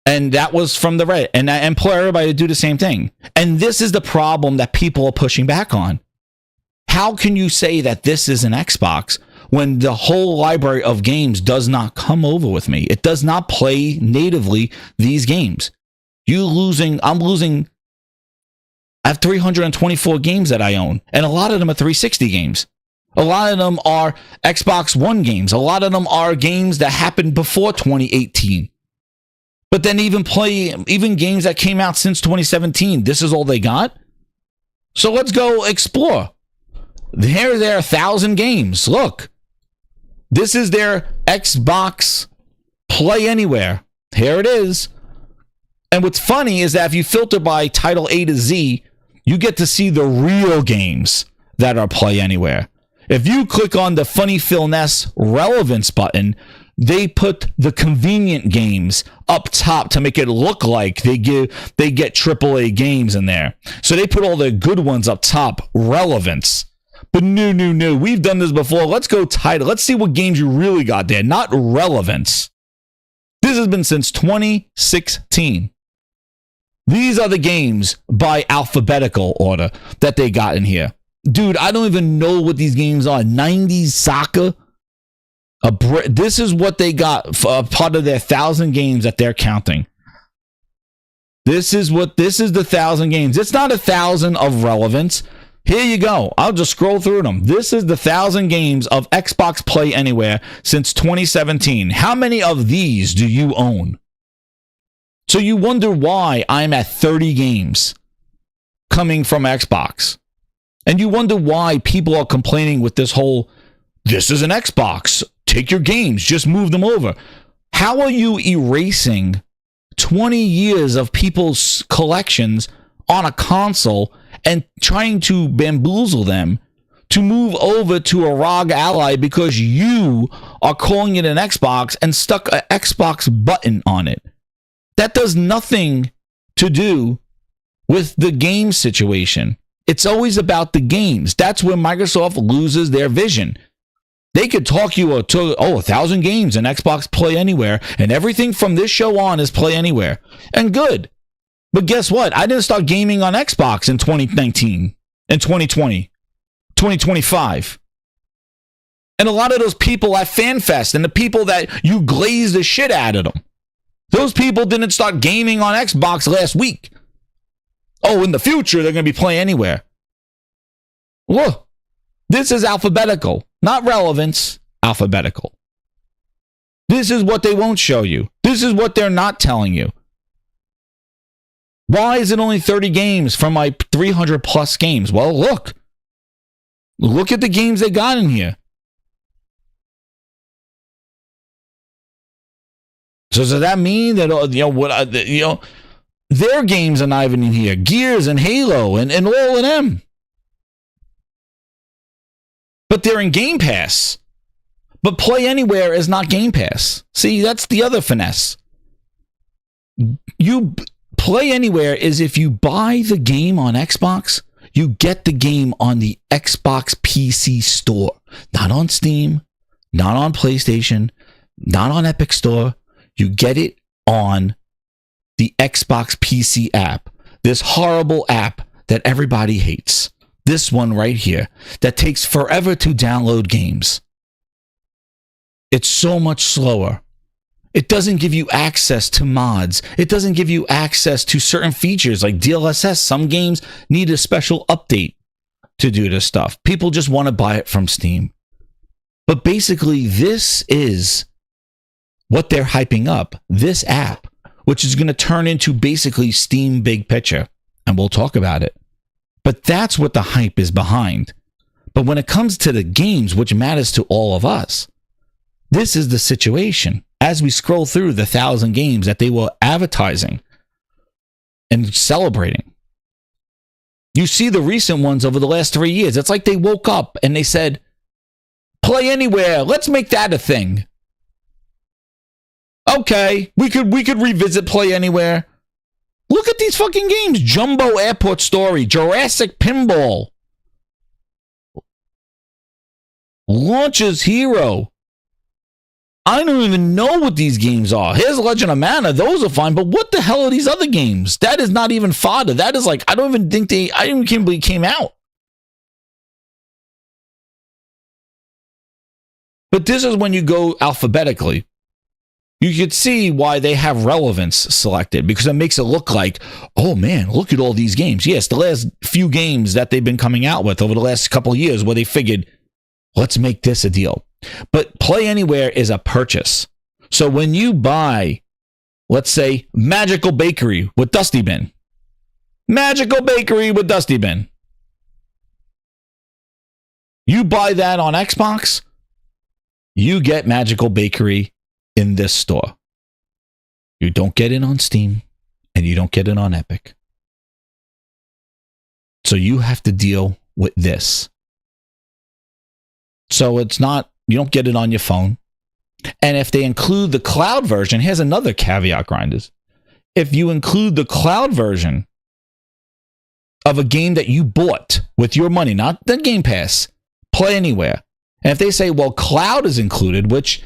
And that was from the Reddit. And I implore everybody to do the same thing. And this is the problem that people are pushing back on. How can you say that this is an Xbox when the whole library of games does not come over with me. It does not play natively these games. I'm losing. I have 324 games that I own, and a lot of them are 360 games. A lot of them are Xbox One games. A lot of them are games that happened before 2018. But then even games that came out since 2017, this is all they got? So let's go explore. There are 1,000 games. Look. This is their Xbox Play Anywhere. Here it is. And what's funny is that if you filter by title A to Z, you get to see the real games that are Play Anywhere. If you click on the Funny Phil Ness relevance button, they put the convenient games up top to make it look like they get AAA games in there. So they put all the good ones up top, relevance. But no. We've done this before. Let's go title. Let's see what games you really got there, not relevance. This has been since 2016. These are the games by alphabetical order that they got in here. Dude, I don't even know what these games are. 90s soccer. This is what they got for part of their 1,000 games that they're counting. This is the 1,000 games. It's not 1,000 of relevance. Here you go. I'll just scroll through them. This is the 1,000 games of Xbox Play Anywhere since 2017. How many of these do you own? So you wonder why I'm at 30 games coming from Xbox. And you wonder why people are complaining with this whole, this is an Xbox. Take your games. Just move them over. How are you erasing 20 years of people's collections on a console and trying to bamboozle them to move over to a ROG Ally because you are calling it an Xbox and stuck an Xbox button on it? That does nothing to do with the game situation. It's always about the games. That's where Microsoft loses their vision. They could talk you to 1,000 games in Xbox Play Anywhere, and everything from this show on is Play Anywhere. And good. But guess what? I didn't start gaming on Xbox in 2019, in 2020, 2025. And a lot of those people at FanFest and the people that you glaze the shit out of them, those people didn't start gaming on Xbox last week. Oh, in the future, they're going to be Play Anywhere. Look, this is alphabetical, not relevance, alphabetical. This is what they won't show you. This is what they're not telling you. Why is it only 30 games from my 300 plus games? Well, look. Look at the games they got in here. So does that mean that, their games are not even in here? Gears and Halo and all of them. But they're in Game Pass. But Play Anywhere is not Game Pass. See, that's the other finesse. Play Anywhere is if you buy the game on Xbox, you get the game on the Xbox PC store. Not on Steam, not on PlayStation, not on Epic Store. You get it on the Xbox PC app. This horrible app that everybody hates. This one right here that takes forever to download games. It's so much slower. It doesn't give you access to mods. It doesn't give you access to certain features like DLSS. Some games need a special update to do this stuff. People just want to buy it from Steam. But basically, this is what they're hyping up. This app, which is going to turn into basically Steam Big Picture. And we'll talk about it. But that's what the hype is behind. But when it comes to the games, which matters to all of us, this is the situation. As we scroll through the 1,000 games that they were advertising and celebrating, you see the recent ones over the last 3 years. It's like they woke up and they said, Play Anywhere, let's make that a thing. Okay, we could revisit Play Anywhere. Look at these fucking games. Jumbo Airport Story, Jurassic Pinball, Launcher's Hero. I don't even know what these games are. Here's Legend of Mana. Those are fine, but what the hell are these other games? That is not even fodder. That is like, I don't even think I even can't believe it came out. But this is when you go alphabetically. You could see why they have relevance selected, because it makes it look like, oh man, look at all these games. Yes, the last few games that they've been coming out with over the last couple of years where they figured, let's make this a deal. But Play Anywhere is a purchase. So when you buy, let's say, Magical Bakery with Dusty Bin. Magical Bakery with Dusty Bin. You buy that on Xbox, you get Magical Bakery in this store. You don't get it on Steam, and you don't get it on Epic. So you have to deal with this. So it's not, you don't get it on your phone. And if they include the cloud version, here's another caveat, grinders. If you include the cloud version of a game that you bought with your money, not the Game Pass, Play Anywhere. And if they say, well, cloud is included, which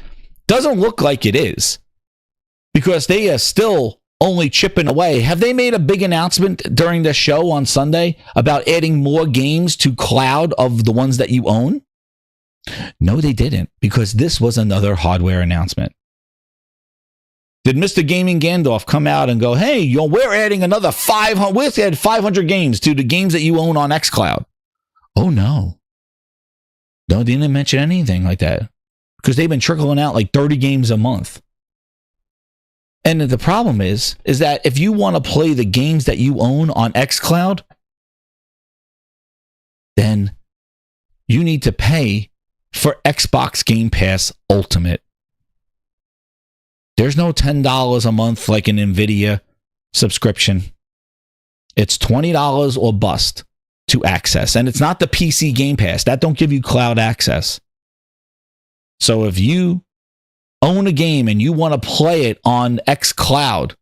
doesn't look like it is, because they are still only chipping away. Have they made a big announcement during the show on Sunday about adding more games to cloud of the ones that you own? No, they didn't, because this was another hardware announcement. Did Mr. Gaming Gandalf come out and go, hey, we're adding another 500, we'll add 500 games to the games that you own on xCloud? Oh, no. No, they didn't mention anything like that, because they've been trickling out like 30 games a month. And the problem is that if you want to play the games that you own on xCloud, then you need to pay for Xbox Game Pass Ultimate. There's no $10 a month like an Nvidia subscription. It's $20 or bust to access. And it's not the PC Game Pass. That don't give you cloud access. So if you own a game and you want to play it on xCloud,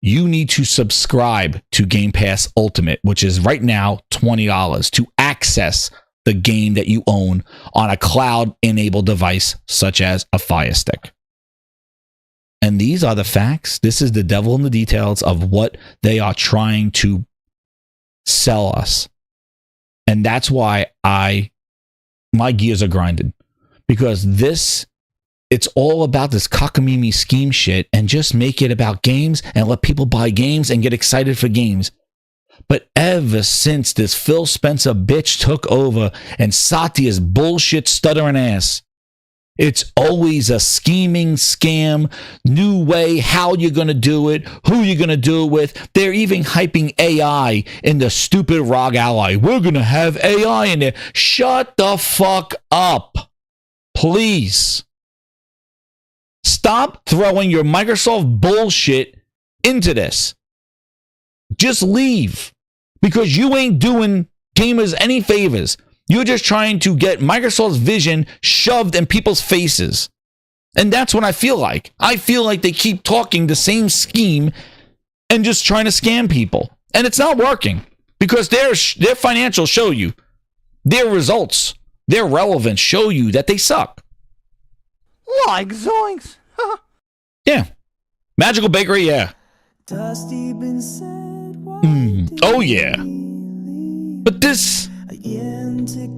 you need to subscribe to Game Pass Ultimate, which is right now $20 to access the game that you own on a cloud-enabled device such as a Fire Stick. And these are the facts. This is the devil in the details of what they are trying to sell us. And that's why my gears are grinding. Because it's all about this cockamamie scheme shit, and just make it about games and let people buy games and get excited for games. But ever since this Phil Spencer bitch took over and Satya's bullshit stuttering ass, it's always a scheming scam, new way, how you're going to do it, who you're going to do it with. They're even hyping AI in the stupid ROG Ally. We're going to have AI in there. Shut the fuck up. Please. Stop throwing your Microsoft bullshit into this. Just leave. Because you ain't doing gamers any favors. You're just trying to get Microsoft's vision shoved in people's faces. And that's what I feel like. I feel like they keep talking the same scheme and just trying to scam people. And it's not working. Because their financials show you. Their results, their relevance show you that they suck. Like zoinks. Yeah. Magical Bakery, yeah. Oh, yeah. But this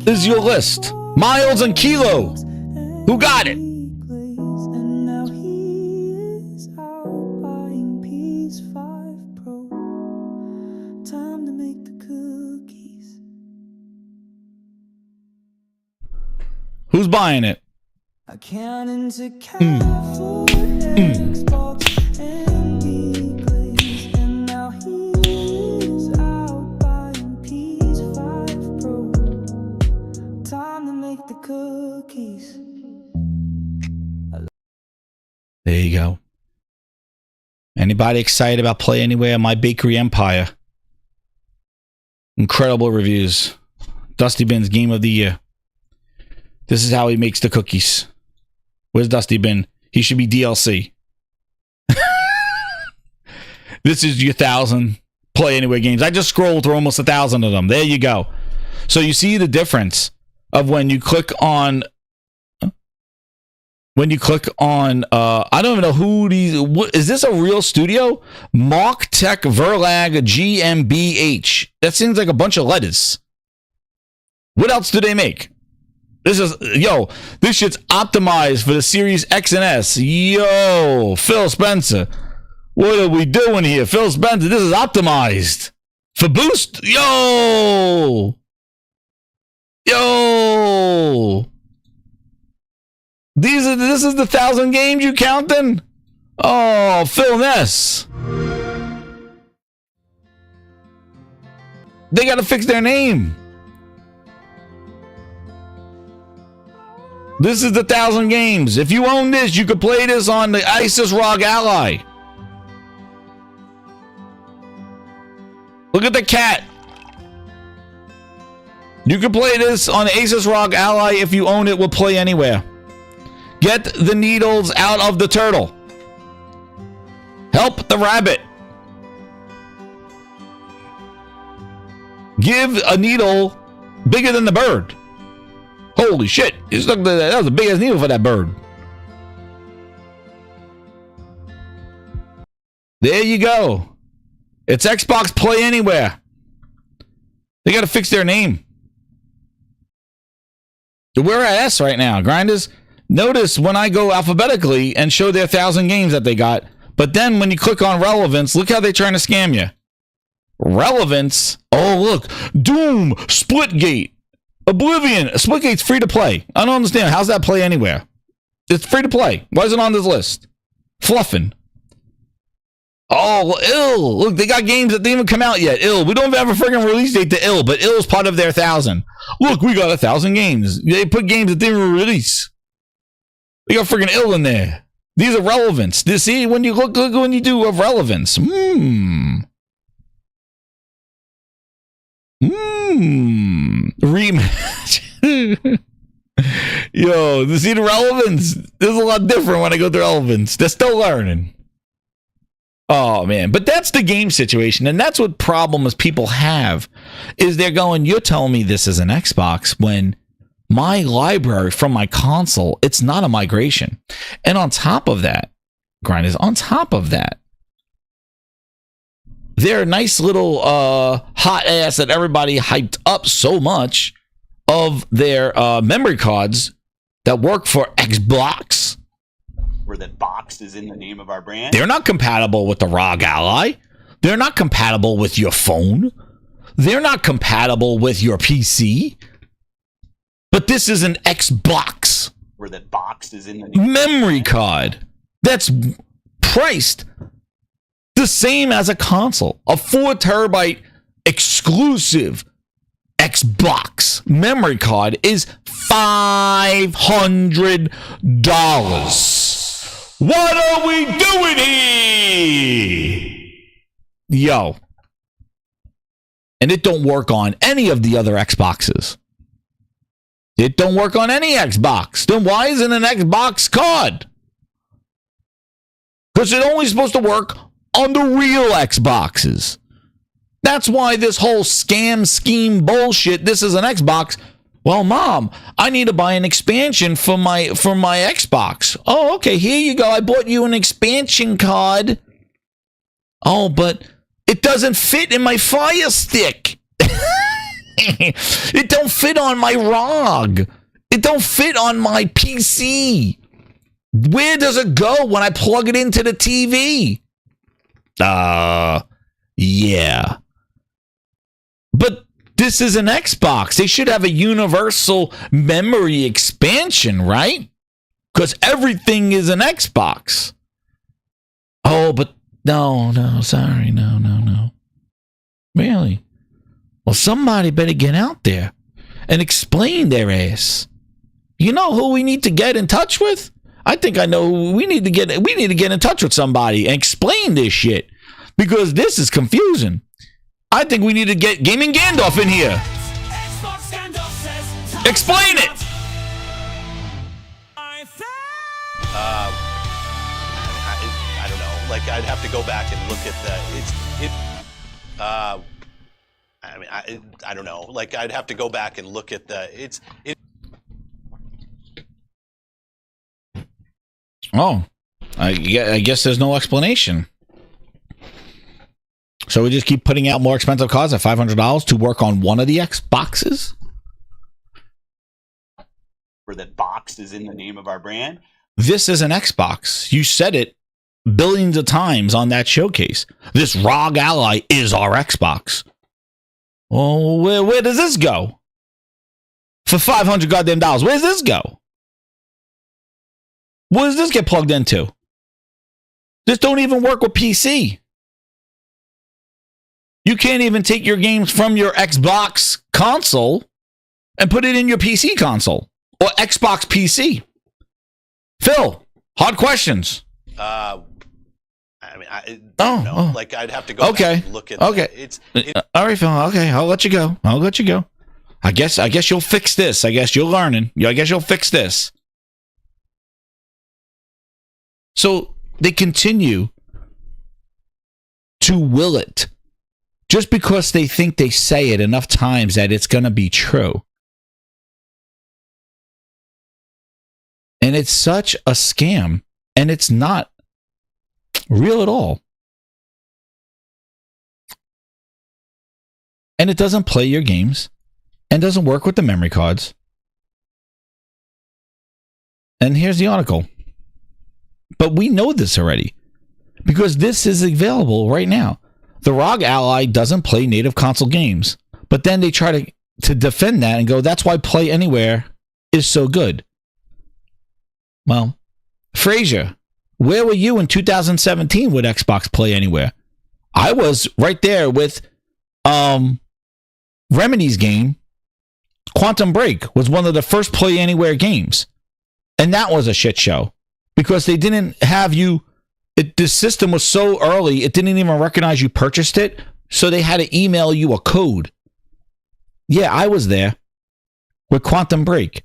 is your list. Miles and Kilo. Who got it? Who's buying it? There you go. Anybody excited about Play Anywhere? My Bakery Empire. Incredible reviews. Dusty Bin's Game of the Year. This is how he makes the cookies. Where's Dusty Bin? He should be DLC. This is your 1,000 Play Anywhere games. I just scrolled through almost 1,000 of them. There you go. So you see the difference of when you click on... I don't even know who these... Is this a real studio? Mark Tech Verlag GmbH. That seems like a bunch of letters. What else do they make? This shit's optimized for the Series X and S. Yo, Phil Spencer. What are we doing here? Phil Spencer, this is optimized for boost. Yo. This is the 1,000 games you counting? Oh, Phil Ness. They got to fix their name. This is the 1,000 games. If you own this, you could play this on the Asus ROG Ally. Look at the cat. You can play this on the Asus ROG Ally. If you own it, will play anywhere. Get the needles out of the turtle. Help the rabbit. Give a needle bigger than the bird. Holy shit. That was the biggest needle for that bird. There you go. It's Xbox Play Anywhere. They got to fix their name. We're at S right now. Grinders, notice when I go alphabetically and show their 1,000 games that they got, but then when you click on relevance, look how they're trying to scam you. Relevance. Oh, look. Doom. Splitgate. Oblivion. Splitgate's free to play. I don't understand. How's that Play Anywhere? It's free to play. Why is it on this list? Fluffing. Oh, Ill. Look, they got games that didn't even come out yet. Ill. We don't even have a freaking release date to Ill, but Ill's part of their 1,000. Look, we got 1,000 games. They put games that didn't even release. We got freaking Ill in there. These are relevance. See, when you look when you do of relevance. Rematch. Yo, see the relevance? This is a lot different when I go through relevance. They're still learning. Oh, man. But that's the game situation. And that's what problems people have is they're going, you're telling me this is an Xbox when my library from my console, it's not a migration. And on top of that, Grinders, on top of that, they're a nice little hot ass that everybody hyped up so much of their memory cards that work for Xbox. Where that box is in the name of our brand. They're not compatible with the ROG Ally. They're not compatible with your phone. They're not compatible with your PC. But this is an Xbox. Where that box is in the name memory card that's priced the same as a console. A 4 terabyte exclusive Xbox memory card is $500. What are we doing here? Yo. And it don't work on any of the other Xboxes. It don't work on any Xbox. Then why isn't an Xbox card? Because it's only supposed to work on the real Xboxes. That's why this whole scam scheme bullshit, this is an Xbox. Well, Mom, I need to buy an expansion for my Xbox. Oh, okay, here you go. I bought you an expansion card. Oh, but it doesn't fit in my Fire Stick. It don't fit on my ROG. It don't fit on my PC. Where does it go when I plug it into the TV? Yeah. But this is an Xbox. They should have a universal memory expansion, right? Because everything is an Xbox. Oh, but no, sorry, no. Really? Well, somebody better get out there and explain their ass. You know who we need to get in touch with? I think I know who we need to get in touch with somebody and explain this shit. Because this is confusing. I think we need to get Gaming Gandalf in here. Explain it. I don't know. Like I'd have to go back and look at I don't know. Like I'd have to go back and look at Oh, I guess there's no explanation. So we just keep putting out more expensive cards at $500 to work on one of the Xboxes? Where that box is in the name of our brand. This is an Xbox. You said it billions of times on that showcase. This ROG Ally is our Xbox. Oh, where does this go? For $500 goddamn dollars, where does this go? Where does this get plugged into? This don't even work with PC. You can't even take your games from your Xbox console and put it in your PC console or Xbox PC. Phil, hard questions. I mean, I don't know. Like, I'd have to go back and look at it. All right, Phil. Okay, I'll let you go. I guess you'll fix this. I guess you're learning. I guess you'll fix this. So they continue to will it just because they think they say it enough times that it's going to be true. And it's such a scam, and it's not real at all. And it doesn't play your games and doesn't work with the memory cards. And here's the article. But we know this already because this is available right now. The ROG Ally doesn't play native console games, but then they try to defend that and go, that's why Play Anywhere is so good. Well, Frazier, where were you in 2017 with Xbox Play Anywhere? I was right there with Remedy's game. Quantum Break was one of the first Play Anywhere games. And that was a shit show because they didn't have you. The system was so early, it didn't even recognize you purchased it. So they had to email you a code. Yeah, I was there with Quantum Break,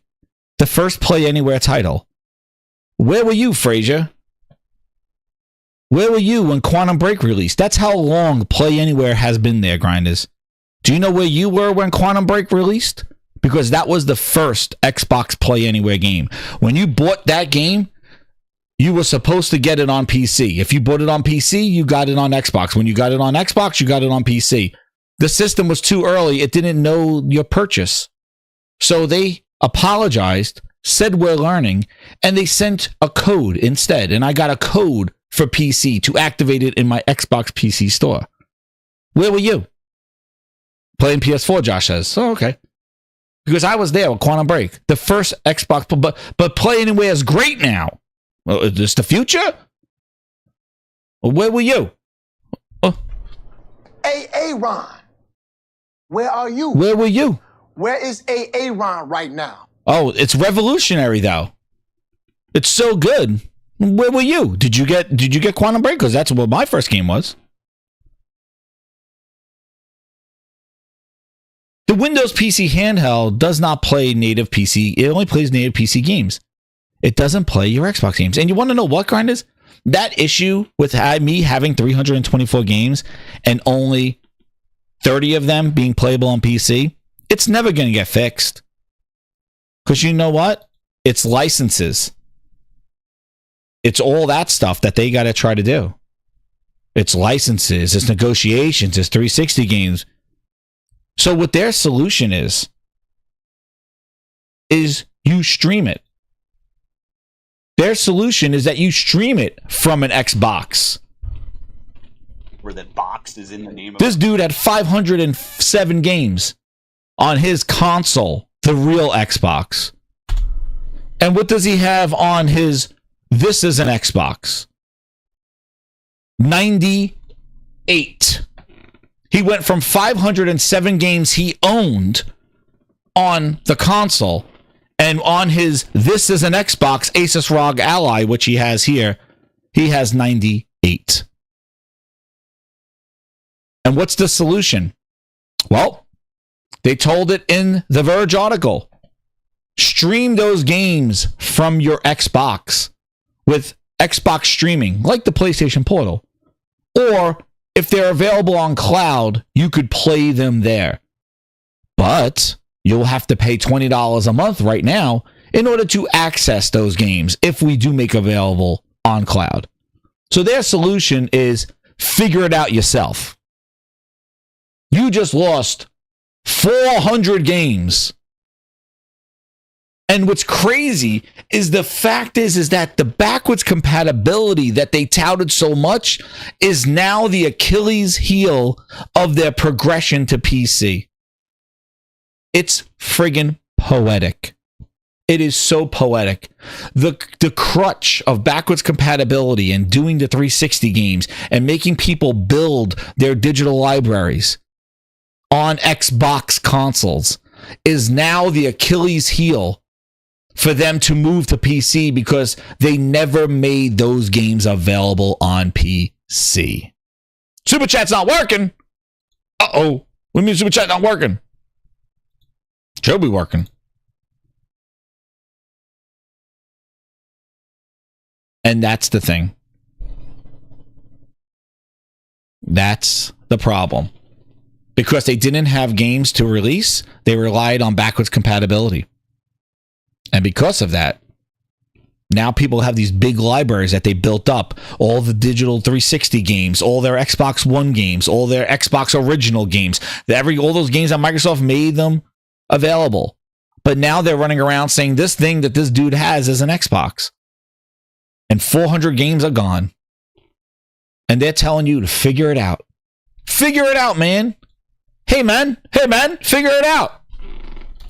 the first Play Anywhere title. Where were you, Frazier? Where were you when Quantum Break released? That's how long Play Anywhere has been there, grinders. Do you know where you were when Quantum Break released? Because that was the first Xbox Play Anywhere game. When you bought that game, you were supposed to get it on PC. If you bought it on PC, you got it on Xbox. When you got it on Xbox, you got it on PC. The system was too early. It didn't know your purchase. So they apologized, said we're learning, and they sent a code instead. And I got a code for PC to activate it in my Xbox PC store. Where were you? Playing PS4, Josh says. Oh, okay. Because I was there with Quantum Break. The first Xbox, but Play Anywhere is great now. Well, is this the future? Where were you? Ron, where are you? Where were you? Where is Ron right now? Oh, it's revolutionary though. It's so good. Where were you? Did you get Quantum Break? Because that's what my first game was. The Windows PC handheld does not play native PC. It only plays native PC games. It doesn't play your Xbox games. And you want to know what, grinders? That issue with me having 324 games and only 30 of them being playable on PC, it's never going to get fixed. Because you know what? It's licenses. It's all that stuff that they got to try to do. It's licenses, it's negotiations, it's 360 games. So what their solution is you stream it. Their solution is that you stream it from an Xbox. Where that box is in the name of... This dude had 507 games on his console, the real Xbox. And what does he have on his... This is an Xbox. 98. He went from 507 games he owned on the console, and on his This is an Xbox Asus ROG Ally, which he has here, he has 98. And what's the solution? Well, they told it in the Verge article. Stream those games from your Xbox with Xbox streaming, like the PlayStation Portal. Or if they're available on cloud, you could play them there. But you'll have to pay $20 a month right now in order to access those games if we do make available on cloud. So their solution is figure it out yourself. You just lost 400 games And what's crazy is the fact is that the backwards compatibility that they touted so much is now the Achilles heel of their progression to PC. It's friggin' poetic. It is so poetic. The crutch of backwards compatibility and doing the 360 games and making people build their digital libraries on Xbox consoles is now the Achilles heel for them to move to PC because they never made those games available on PC. Super Chat's not working. Uh-oh. What do you mean Super Chat not working? Should be working. And that's the thing. That's the problem. Because they didn't have games to release, they relied on backwards compatibility. And because of that, now people have these big libraries that they built up. All the digital 360 games, all their Xbox One games, all their Xbox original games. All those games that Microsoft made them available. But now they're running around saying this thing that this dude has is an Xbox. And 400 games are gone. And they're telling you to figure it out. Figure it out, man. Hey, man, figure it out.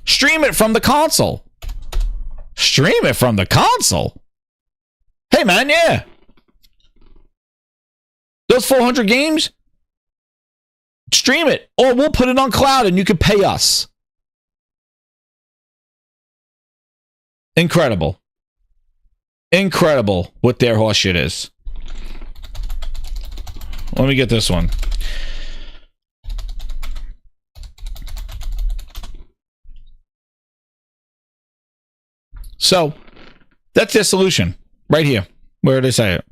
Stream it from the console. Stream it from the console? Hey, man, yeah. Those 400 games, stream it. Or we'll put it on cloud and you can pay us. Incredible. Incredible what their horseshit is. Let me get this one. So, that's their solution. Right here. Where did they say it?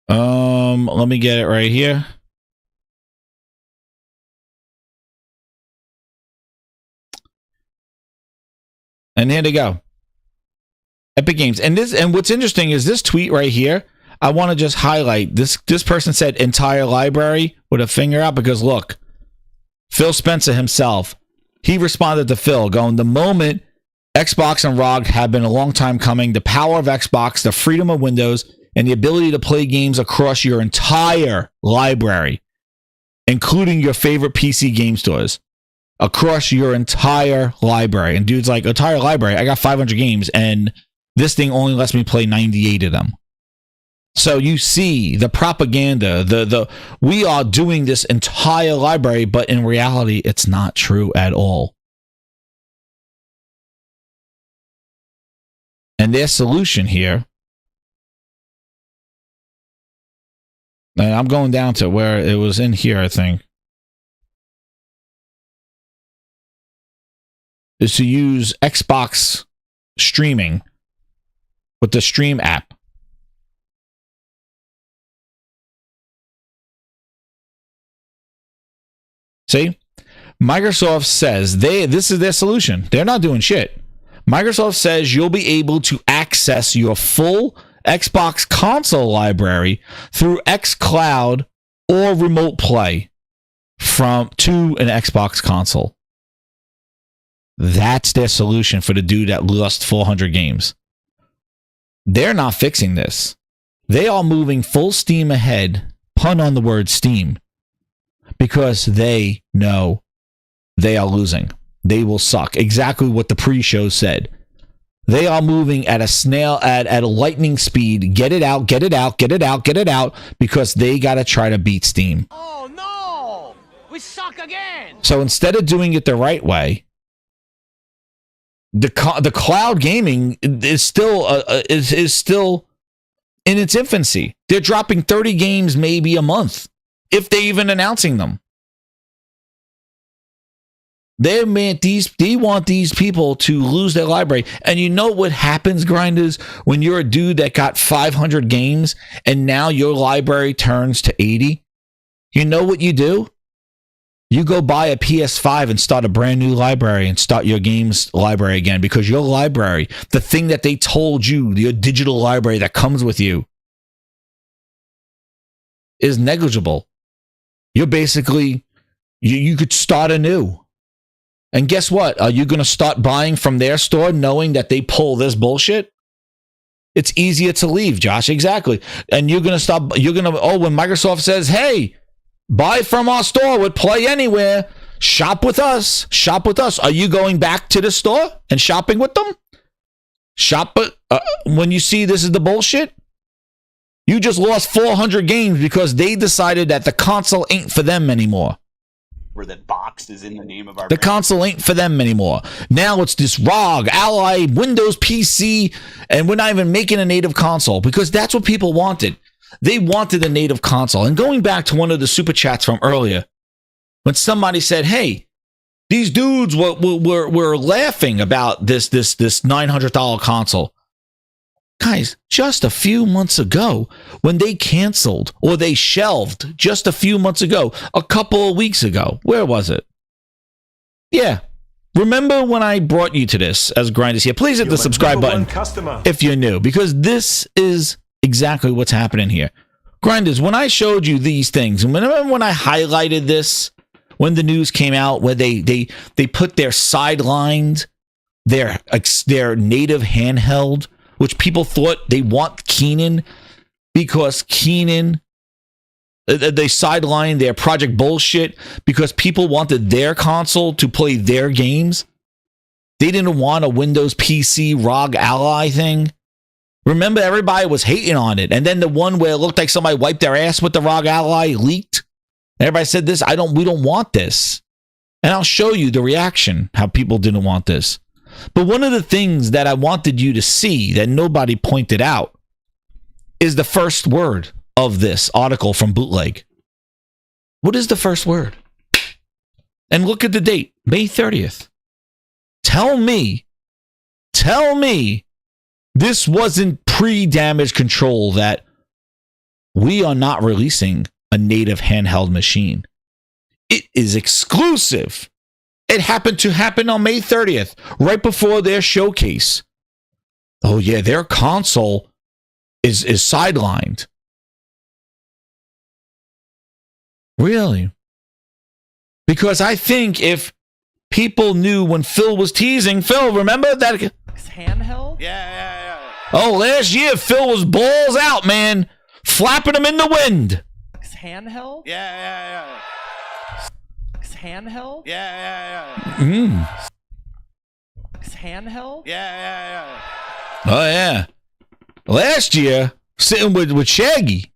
Let me get it right here. And here they go. Epic Games. And what's interesting is this tweet right here. I want to just highlight this. This person said entire library with a finger out because look, Phil Spencer himself, he responded to Phil going, the moment Xbox and ROG have been a long time coming, the power of Xbox, the freedom of Windows, and the ability to play games across your entire library, including your favorite PC game stores. Across your entire library. And dude's like, entire library? I got 500 games and this thing only lets me play 98 of them. So you see the propaganda, we are doing this entire library, but in reality, it's not true at all. And their solution here, and I'm going down to where it was in here, I think, is to use Xbox streaming with the Stream app. See? Microsoft says this is their solution. They're not doing shit. Microsoft says you'll be able to access your full Xbox console library through xCloud or remote play to an Xbox console. That's their solution for the dude that lost 400 games. They're not fixing this. They are moving full steam ahead, pun on the word steam, because they know they are losing. They will suck. Exactly what the pre-show said. They are moving at a lightning speed. Get it out, get it out, get it out, get it out, because they got to try to beat Steam. Oh no! We suck again! So instead of doing it the right way, the cloud gaming is still in its infancy. They're dropping 30 games maybe a month, if they're even announcing them. They want these people to lose their library. And you know what happens, grinders, when you're a dude that got 500 games and now your library turns to 80? You know what you do? You go buy a PS5 and start a brand new library and start your games library again, because your library, the thing that they told you, your digital library that comes with you, is negligible. You're basically, you could start anew. And guess what? Are you going to start buying from their store knowing that they pull this bullshit? It's easier to leave, Josh. Exactly. And you're going to stop. When Microsoft says, hey, buy from our store with Play Anywhere, shop with us. Shop with us. Are you going back to the store and shopping with them? Shop when you see this is the bullshit? You just lost 400 games because they decided that the console ain't for them anymore. Where that box is in the name of our The console ain't for them anymore. Now it's this ROG, Ally, Windows PC, and we're not even making a native console because that's what people wanted. They wanted a native console. And going back to one of the super chats from earlier, when somebody said, hey, these dudes were laughing about this $900 console. Guys, just a few months ago, when they canceled or they shelved just a few months ago, a couple of weeks ago, where was it? Yeah. Remember when I brought you to this as Grinders here? Please hit the subscribe button if you're new, because this is exactly what's happening here. Grinders, when I showed you these things, and remember when I highlighted this, when the news came out, where they put their sidelined, their native handheld, which people thought they want Keenan because Keenan, they sidelined their Project Bullshit because people wanted their console to play their games. They didn't want a Windows PC ROG Ally thing. Remember, everybody was hating on it. And then the one where it looked like somebody wiped their ass with the ROG Ally leaked. Everybody said this, we don't want this. And I'll show you the reaction, how people didn't want this. But one of the things that I wanted you to see that nobody pointed out is the first word of this article from Bootleg. What is the first word? And look at the date, May 30th. Tell me this wasn't pre-damage control that we are not releasing a native handheld machine. It is exclusive. It happened to happen on May 30th, right before their showcase. Oh yeah, their console is sidelined. Really? Because I think if people knew when Phil was teasing, Phil, remember that Handheld? Yeah. Oh, last year Phil was balls out, man, flapping them in the wind. Handheld? Yeah. Handheld? Yeah. Handheld? Yeah. Oh yeah. Last year, sitting with Shaggy,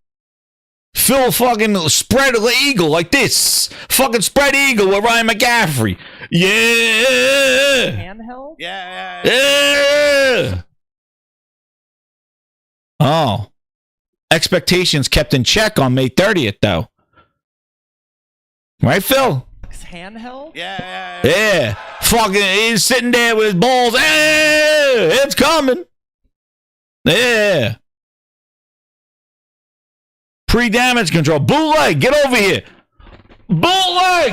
Phil fucking spread the eagle like this. Fucking spread eagle with Ryan McCaffrey. Yeah. Handheld? Yeah. Oh. Expectations kept in check on May 30th, though. Right, Phil? Handheld? Yeah. Fucking, he's sitting there with his balls. Hey, it's coming. Yeah. Pre-damage control. Bootleg, get over here. Bootleg.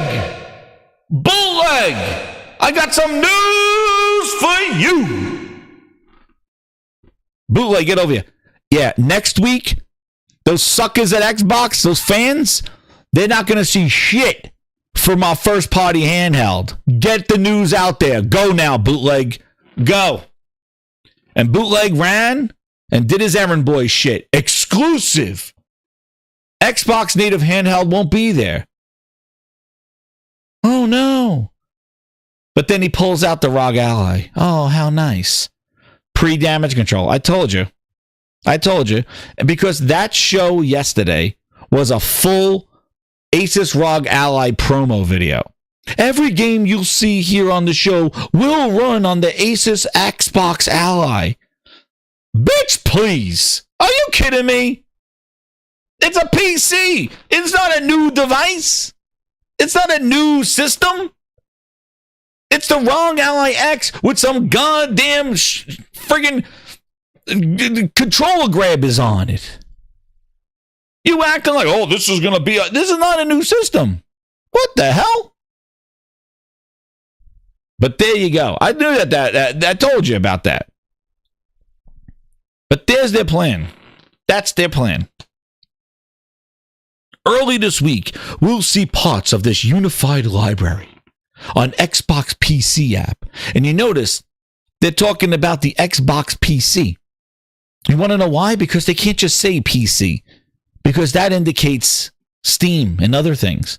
I got some news for you. Bootleg, get over here. Yeah, next week, those suckers at Xbox, those fans, they're not going to see shit from our first party handheld. Get the news out there. Go now, Bootleg. Go. And Bootleg ran and did his errand boy shit. Exclusive. Xbox native handheld won't be there. Oh, no. But then he pulls out the ROG Ally. Oh, how nice. Pre-damage control. I told you. And because that show yesterday was a full Asus ROG Ally promo video. Every game you'll see here on the show will run on the Asus Xbox Ally. Bitch, please. Are you kidding me? It's a PC. It's not a new device. It's not a new system. It's the ROG Ally X with some goddamn friggin' controller grabbers on it. You acting like, oh, this is not a new system. What the hell? But there you go. I knew that I told you about that. But there's their plan. That's their plan. Early this week, we'll see parts of this unified library. on Xbox PC app. And you notice they're talking about the Xbox PC. You want to know why? Because they can't just say PC, because that indicates Steam and other things.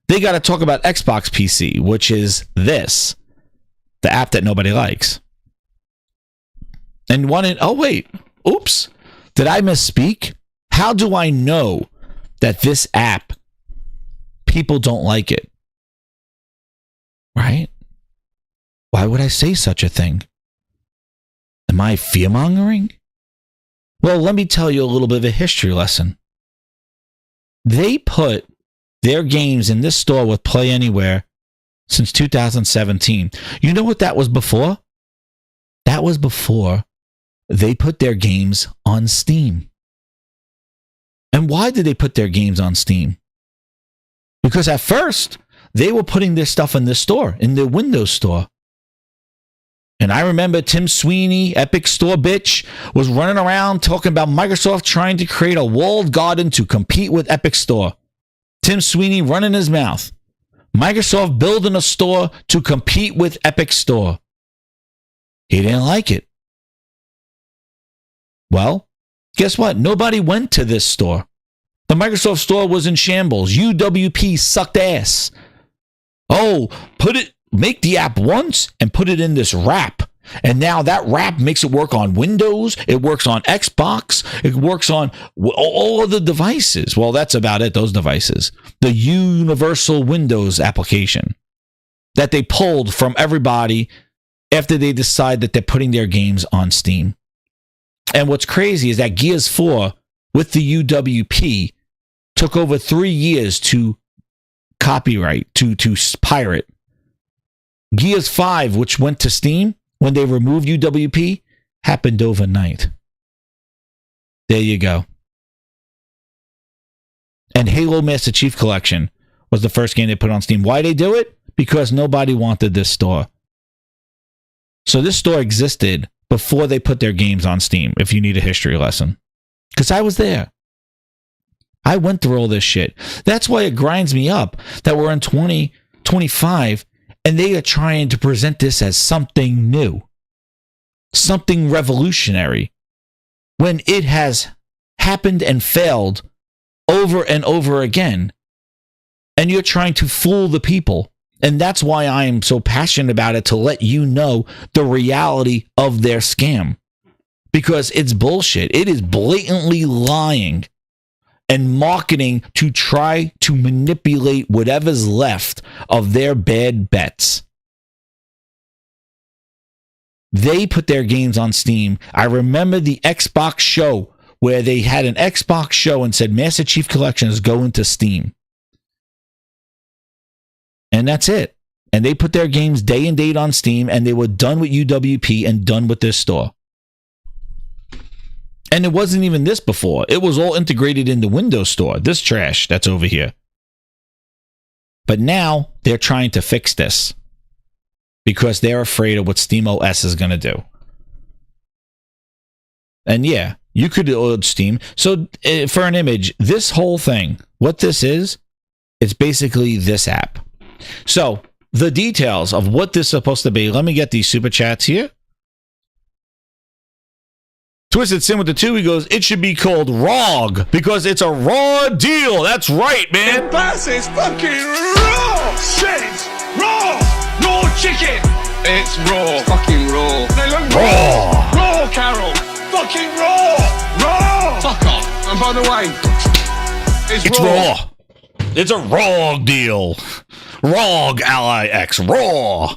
They got to talk about Xbox PC, which is this, the app that nobody likes. And oops, did I misspeak? How do I know that this app, people don't like it? Right? Why would I say such a thing? Am I fear-mongering? Well, let me tell you a little bit of a history lesson. They put their games in this store with Play Anywhere since 2017. You know what that was before? That was before they put their games on Steam. And why did they put their games on Steam? Because at first, they were putting their stuff in this store, in their Windows store. And I remember Tim Sweeney, Epic Store bitch, was running around talking about Microsoft trying to create a walled garden to compete with Epic Store. Tim Sweeney running his mouth. Microsoft building a store to compete with Epic Store. He didn't like it. Well, guess what? Nobody went to this store. The Microsoft store was in shambles. UWP sucked ass. Oh, make the app once and put it in this wrap. And now that wrap makes it work on Windows. It works on Xbox. It works on all of the devices. Well, that's about it, those devices. The Universal Windows application that they pulled from everybody after they decide that they're putting their games on Steam. And what's crazy is that Gears 4 with the UWP took over 3 years to copyright, to pirate. Gears 5, which went to Steam when they removed UWP, happened overnight. There you go. And Halo Master Chief Collection was the first game they put on Steam. Why they do it? Because nobody wanted this store. So this store existed before they put their games on Steam, if you need a history lesson. Because I was there. I went through all this shit. That's why it grinds me up that we're in 2025 and they are trying to present this as something new, something revolutionary, when it has happened and failed over and over again. And you're trying to fool the people. And that's why I am so passionate about it, to let you know the reality of their scam. Because it's bullshit. It is blatantly lying and marketing to try to manipulate whatever's left of their bad bets. They put their games on Steam. I remember the Xbox show where they had an Xbox show and said Master Chief Collection is going to Steam. And that's it. And they put their games day and date on Steam, and they were done with UWP and done with this store. And it wasn't even this before. It was all integrated in the Windows Store. This trash that's over here. But now they're trying to fix this because they're afraid of what SteamOS is going to do. And yeah, you could load Steam. So for an image, this whole thing, what this is, it's basically this app. So the details of what this is supposed to be, let me get these super chats here. Twisted Sin with the 2, he goes, it should be called ROG because it's a raw deal. That's right, man. Gamepass is fucking raw. Shit, raw, raw chicken. It's raw, fucking raw. They look raw, raw, Carol, fucking raw, raw. Fuck off. And by the way, it's raw. It's a ROG deal. ROG Ally X, raw.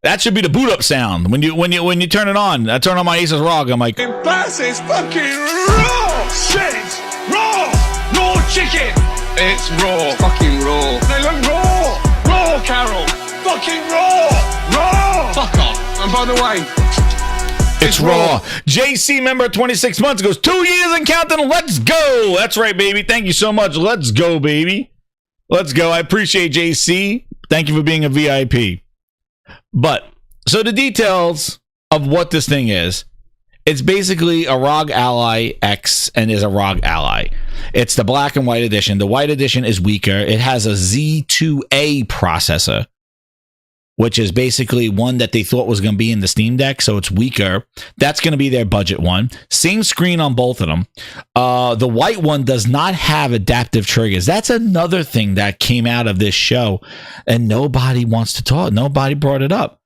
That should be the boot up sound when you turn it on. I turn on my Asus ROG. I'm like, Gamepass is fucking raw. Shit, raw, raw chicken. It's raw, fucking raw. They look raw, raw, Carol, fucking raw, raw. Fuck off. And by the way, it's raw. JC member 26 months goes 2 years and counting. Let's go. That's right, baby. Thank you so much. Let's go, baby. Let's go. I appreciate JC. Thank you for being a VIP. But so the details of what this thing is, it's basically a ROG Ally X and is a ROG Ally. It's the black and white edition. The white edition is weaker. It has a Z2A processor. which is basically one that they thought was going to be in the Steam Deck, so it's weaker. That's going to be their budget one. Same screen on both of them. The white one does not have adaptive triggers. That's another thing that came out of this show, and nobody wants to talk. Nobody brought it up.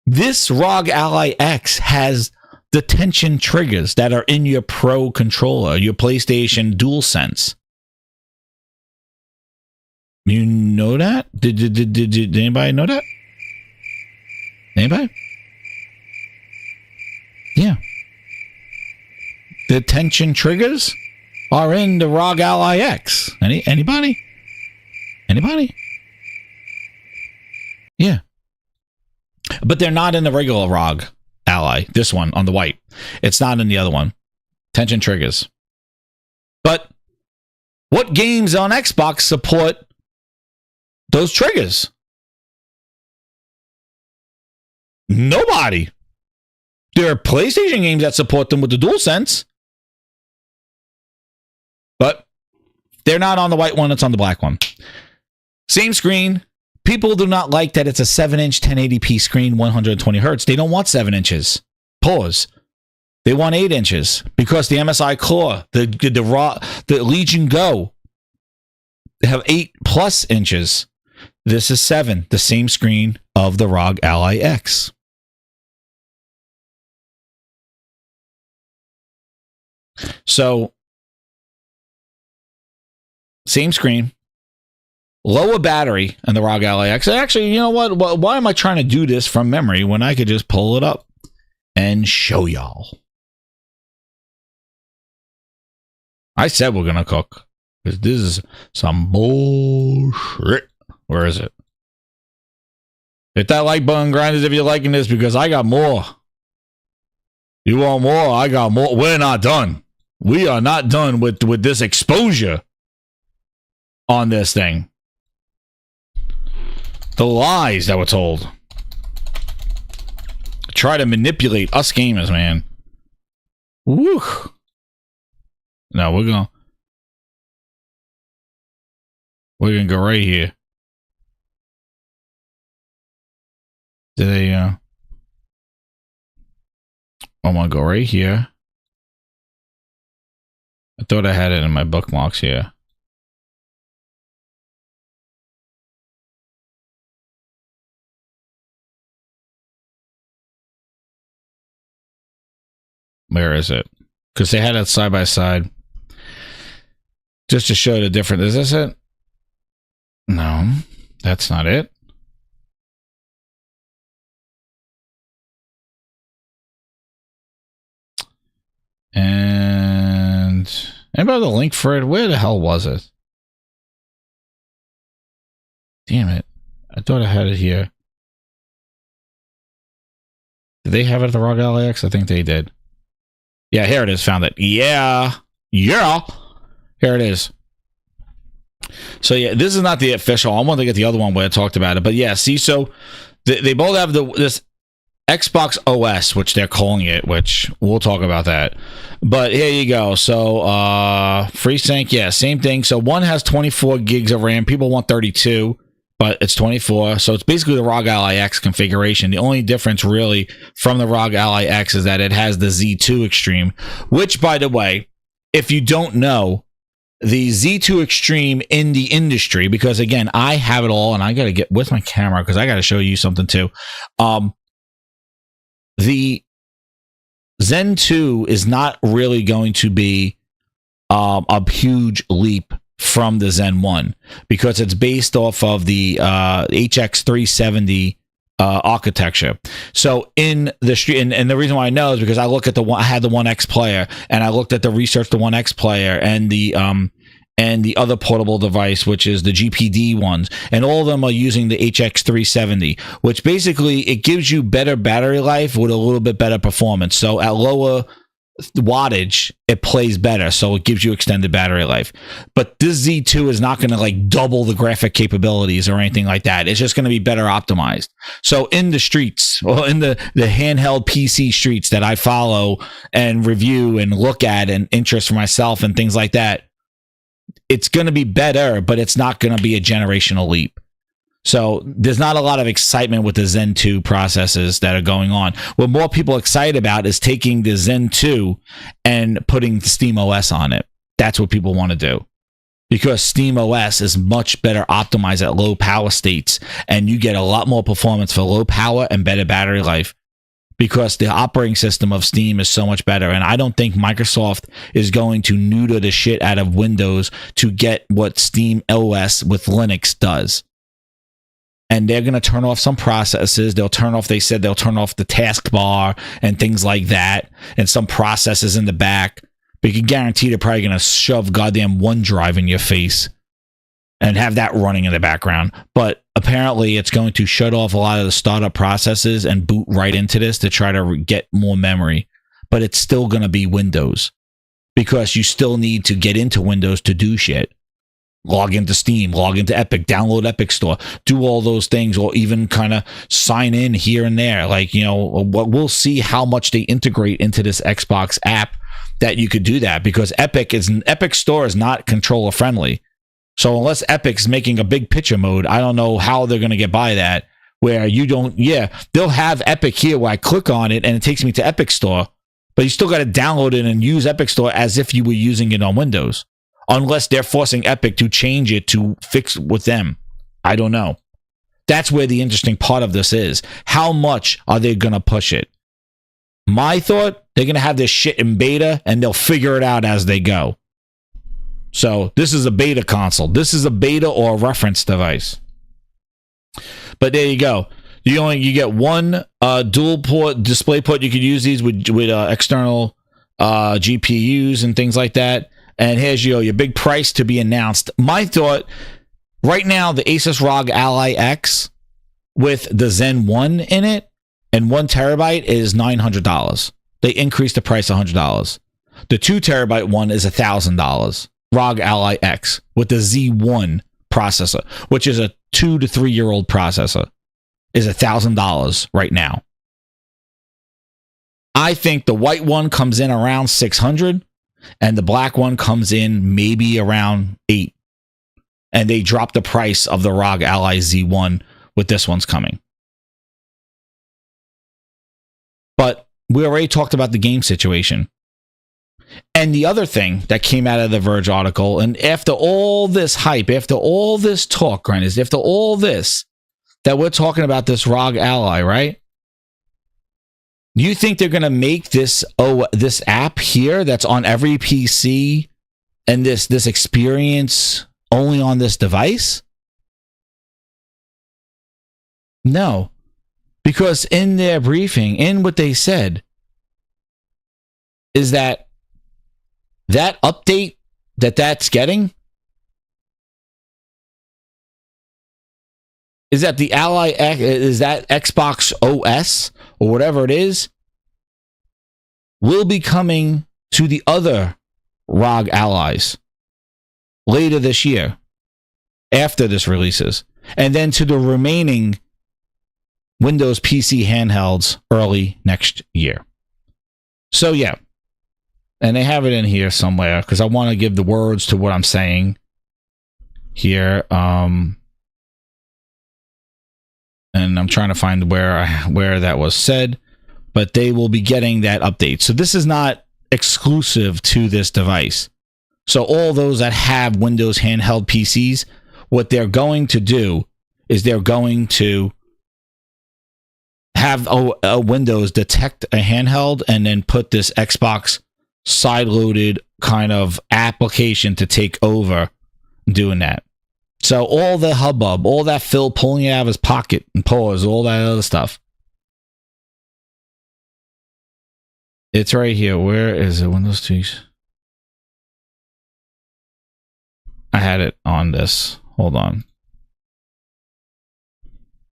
This ROG Ally X has the tension triggers that are in your Pro controller, your PlayStation DualSense. You know that? Did anybody know that? Anybody? Yeah. The tension triggers are in the ROG Ally X. Anybody? Anybody? Yeah. But they're not in the regular ROG Ally. This one on the white. It's not in the other one. Tension triggers. But what games on Xbox support those triggers? Nobody. There are PlayStation games that support them with the DualSense, but they're not on the white one. It's on the black one. Same screen. People do not like that it's a 7-inch 1080p screen, 120 hertz. They don't want 7 inches. Pause. They want 8 inches because the MSI Claw, the Legion Go, they have 8+ inches. This is 7, the same screen of the ROG Ally X. So, same screen, lower battery in the ROG Ally X. Actually, you know what? Why am I trying to do this from memory when I could just pull it up and show y'all? I said we're going to cook because this is some bullshit. Where is it? Hit that like button, grinders, if you're liking this, because I got more. You want more? I got more. We're not done. We are not done with this exposure on this thing. The lies that were told. Try to manipulate us gamers, man. Woo. No, we're gonna go right here. Did they I'm gonna go right here. I thought I had it in my bookmarks here. Where is it? Because they had it side by side. Just to show the difference. Is this it? No, that's not it. And anybody have the link for it? Where the hell was it? Damn it. I thought I had it here. Did they have it at the ROG Ally X? I think they did. Yeah, here it is. Found it. Yeah. Yeah. Here it is. So yeah, this is not the official. I wanted to get the other one where I talked about it. But yeah, see, so they both have this Xbox OS, which they're calling it, which we'll talk about that. But here you go. So FreeSync, yeah, same thing. So one has 24 gigs of RAM. People want 32, but it's 24. So it's basically the ROG Ally X configuration. The only difference really from the ROG Ally X is that it has the Z2 Extreme, which, by the way, if you don't know, the Z2 Extreme in the industry, because again, I have it all, and I got to get with my camera because I got to show you something too. The Zen 2 is not really going to be a huge leap from the Zen 1 because it's based off of the HX370 architecture. So in the street, and the reason why I know is because I look at I had the 1X player, and I looked at the research, the 1X player, and the other portable device, which is the GPD ones, and all of them are using the HX370, which basically it gives you better battery life with a little bit better performance. So at lower wattage, it plays better, so it gives you extended battery life. But this Z2 is not going to like double the graphic capabilities or anything like that. It's just going to be better optimized. So in the streets, or in the handheld PC streets that I follow and review and look at and interest for myself and things like that, it's going to be better, but it's not going to be a generational leap. So there's not a lot of excitement with the Zen 2 processes that are going on. What more people are excited about is taking the Zen 2 and putting Steam OS on it. That's what people want to do. Because Steam OS is much better optimized at low power states, and you get a lot more performance for low power and better battery life. Because the operating system of Steam is so much better. And I don't think Microsoft is going to neuter the shit out of Windows to get what Steam OS with Linux does. And they're going to turn off some processes. They said they'll turn off the taskbar and things like that, and some processes in the back. But you can guarantee they're probably going to shove goddamn OneDrive in your face and have that running in the background. But apparently it's going to shut off a lot of the startup processes and boot right into this to try to get more memory. But it's still going to be Windows, because you still need to get into Windows to do shit. Log into Steam, log into Epic, download Epic Store, do all those things, or even kind of sign in here and there. Like, you know, we'll see how much they integrate into this Xbox app that you could do that, because Epic Store is not controller friendly. So unless Epic's making a big picture mode, I don't know how they're going to get by that, where you don't, they'll have Epic here where I click on it and it takes me to Epic Store, but you still got to download it and use Epic Store as if you were using it on Windows, unless they're forcing Epic to change it to fix with them. I don't know. That's where the interesting part of this is. How much are they going to push it? My thought, they're going to have this shit in beta and they'll figure it out as they go. So this is a beta console. This is a beta or a reference device. But there you go. You get one dual port display port. You could use these with external GPUs and things like that. And here's your big price to be announced. My thought, right now, the Asus ROG Ally X with the Zen 1 in it and 1 terabyte is $900. They increased the price $100. The 2 terabyte one is $1,000. ROG Ally X with the Z1 processor, which is a 2 to 3 year old processor, is $1,000 right now. I think the white one comes in around $600 and the black one comes in maybe around $800. And they drop the price of the ROG Ally Z1 with this one's coming. But we already talked about the game situation. And the other thing that came out of the Verge article, and after all this hype, after all this talk, Grinders, after all this that we're talking about this ROG Ally, right? You think they're going to make this this app here that's on every PC and this experience only on this device? No. Because in their briefing, in what they said, is that update that's getting is that the Ally X, is that Xbox OS or whatever it is, will be coming to the other ROG Allies later this year after this releases, and then to the remaining Windows PC handhelds early next year. So yeah. And they have it in here somewhere because I want to give the words to what I'm saying here. And I'm trying to find where that was said, but they will be getting that update. So this is not exclusive to this device. So all those that have Windows handheld PCs, what they're going to do is they're going to have a Windows detect a handheld and then put this Xbox side-loaded kind of application to take over doing that. So all the hubbub, all that Phil pulling it out of his pocket and pause, all that other stuff. It's right here. Where is it? Windows 2. I had it on this. Hold on.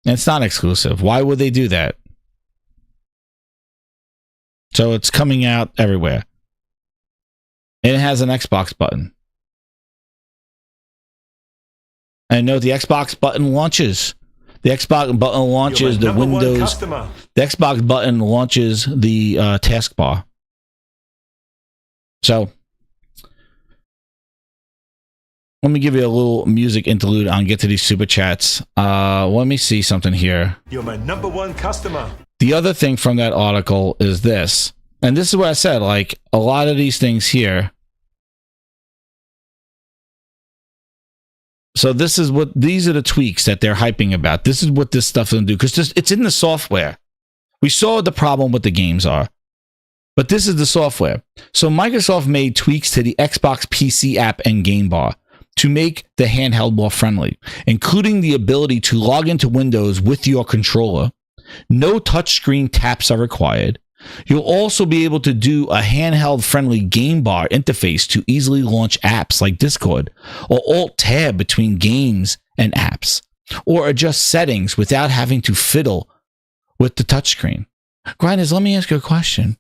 And it's not exclusive. Why would they do that? So it's coming out everywhere. And it has an Xbox button. And note the Xbox button launches. The Xbox button launches the Windows. The Xbox button launches the taskbar. So Let me give you a little music interlude and get to these super chats. Let me see something here. You're my #1 customer. The other thing from that article is this. And this is what I said, like, a lot of these things here. So these are the tweaks that they're hyping about. This is what this stuff will do, because it's in the software. We saw what the problem with the games are, but this is the software. So Microsoft made tweaks to the Xbox PC app and game bar to make the handheld more friendly, including the ability to log into Windows with your controller. No touchscreen taps are required. You'll also be able to do a handheld-friendly game bar interface to easily launch apps like Discord, or Alt-Tab between games and apps, or adjust settings without having to fiddle with the touchscreen. Grinders, let me ask you a question.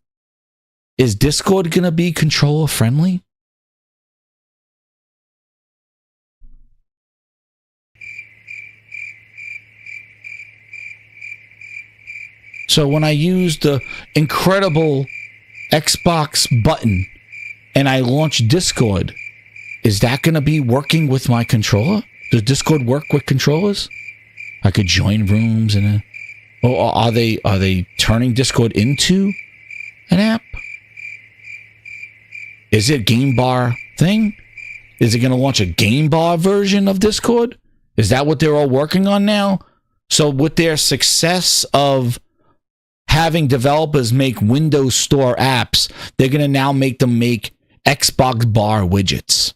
Is Discord going to be controller-friendly? So when I use the incredible Xbox button and I launch Discord, is that going to be working with my controller? Does Discord work with controllers? I could join rooms and or are they turning Discord into an app? Is it game bar thing? Is it going to launch a game bar version of Discord? Is that what they're all working on now? So with their success of having developers make Windows Store apps, they're going to now make them make Xbox bar widgets.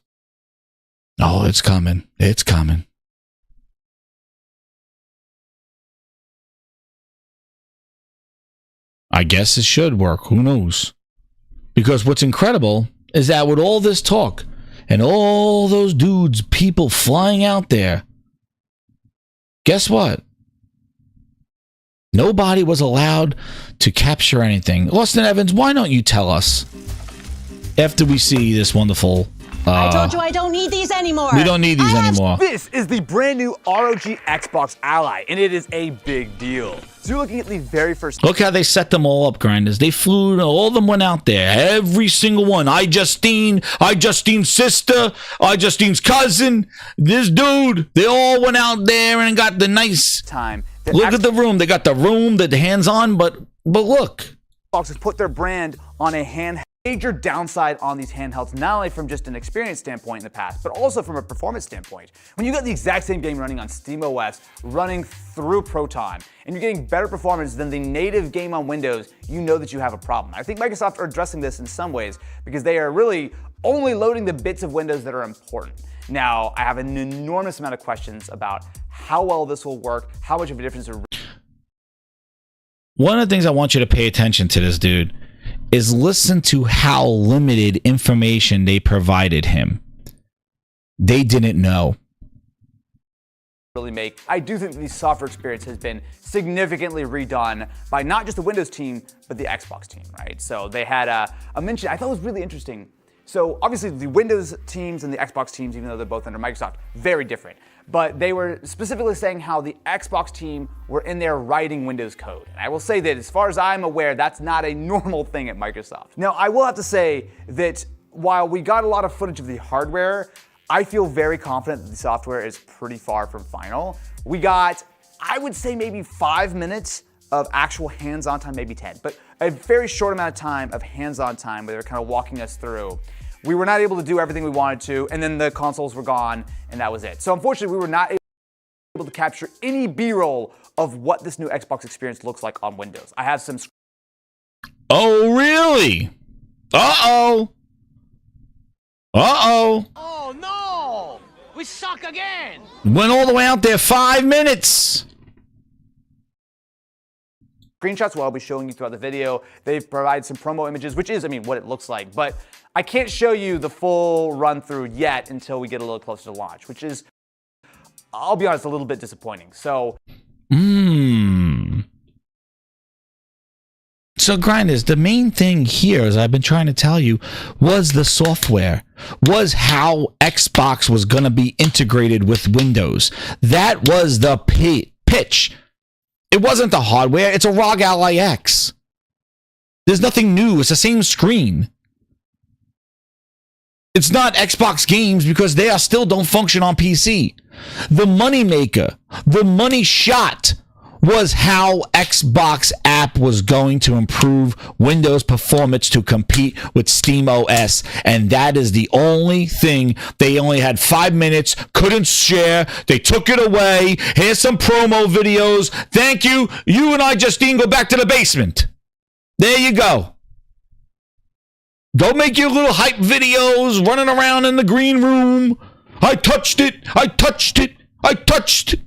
Oh, it's coming. It's coming. I guess it should work. Who knows? Because what's incredible is that with all this talk and all those dudes, people flying out there, guess what? Nobody was allowed to capture anything. Austin Evans, why don't you tell us after we see this wonderful... I told you I don't need these anymore. We don't need these anymore. This is the brand new ROG Xbox Ally, and it is a big deal. So you're looking at the very first... Look how they set them all up, Grinders. They flew, all of them went out there. Every single one. Justine's sister, Justine's cousin, this dude. They all went out there and got the nice... time. Look at the room. They got the room, the hands-on, but look. Xbox has put their brand on a handheld. Major downside on these handhelds, not only from just an experience standpoint in the past, but also from a performance standpoint. When you got the exact same game running on SteamOS, running through Proton, and you're getting better performance than the native game on Windows, you know that you have a problem. I think Microsoft are addressing this in some ways because they are really only loading the bits of Windows that are important. Now, I have an enormous amount of questions about how well this will work, how much of a difference it... One of the things I want you to pay attention to this dude is listen to how limited information they provided him. They didn't know. Really I do think the software experience has been significantly redone by not just the Windows team, but the Xbox team, right? So they had a mention I thought was really interesting. So obviously the Windows teams and the Xbox teams, even though they're both under Microsoft, very different. But they were specifically saying how the Xbox team were in there writing Windows code. And I will say that as far as I'm aware, that's not a normal thing at Microsoft. Now, I will have to say that while we got a lot of footage of the hardware, I feel very confident that the software is pretty far from final. We got, I would say maybe 5 minutes of actual hands-on time, maybe 10, but a very short amount of time of hands-on time where they were kind of walking us through. We were not able to do everything we wanted to, and then the consoles were gone, and that was it. So unfortunately, we were not able to capture any B-roll of what this new Xbox experience looks like on Windows. I have some... Oh, really? Uh-oh. Uh-oh. Oh, no! We suck again! Went all the way out there, 5 minutes. Screenshots what I'll be showing you throughout the video. They've provided some promo images, which is, I mean, what it looks like. But I can't show you the full run through yet until we get a little closer to launch, which is, I'll be honest, a little bit disappointing. So, So, Grinders, the main thing here, as I've been trying to tell you, was the software, was how Xbox was going to be integrated with Windows. That was the pitch. It wasn't the hardware. It's a ROG Ally X. There's nothing new. It's the same screen. It's not Xbox games because they still don't function on PC. The money maker, the money shot was how Xbox app was going to improve Windows performance to compete with Steam OS. And that is the only thing. They only had 5 minutes, couldn't share. They took it away. Here's some promo videos. Thank you. You and I, Justine, go back to the basement. There you go. Go make your little hype videos running around in the green room. I touched it. I touched it. I touched it.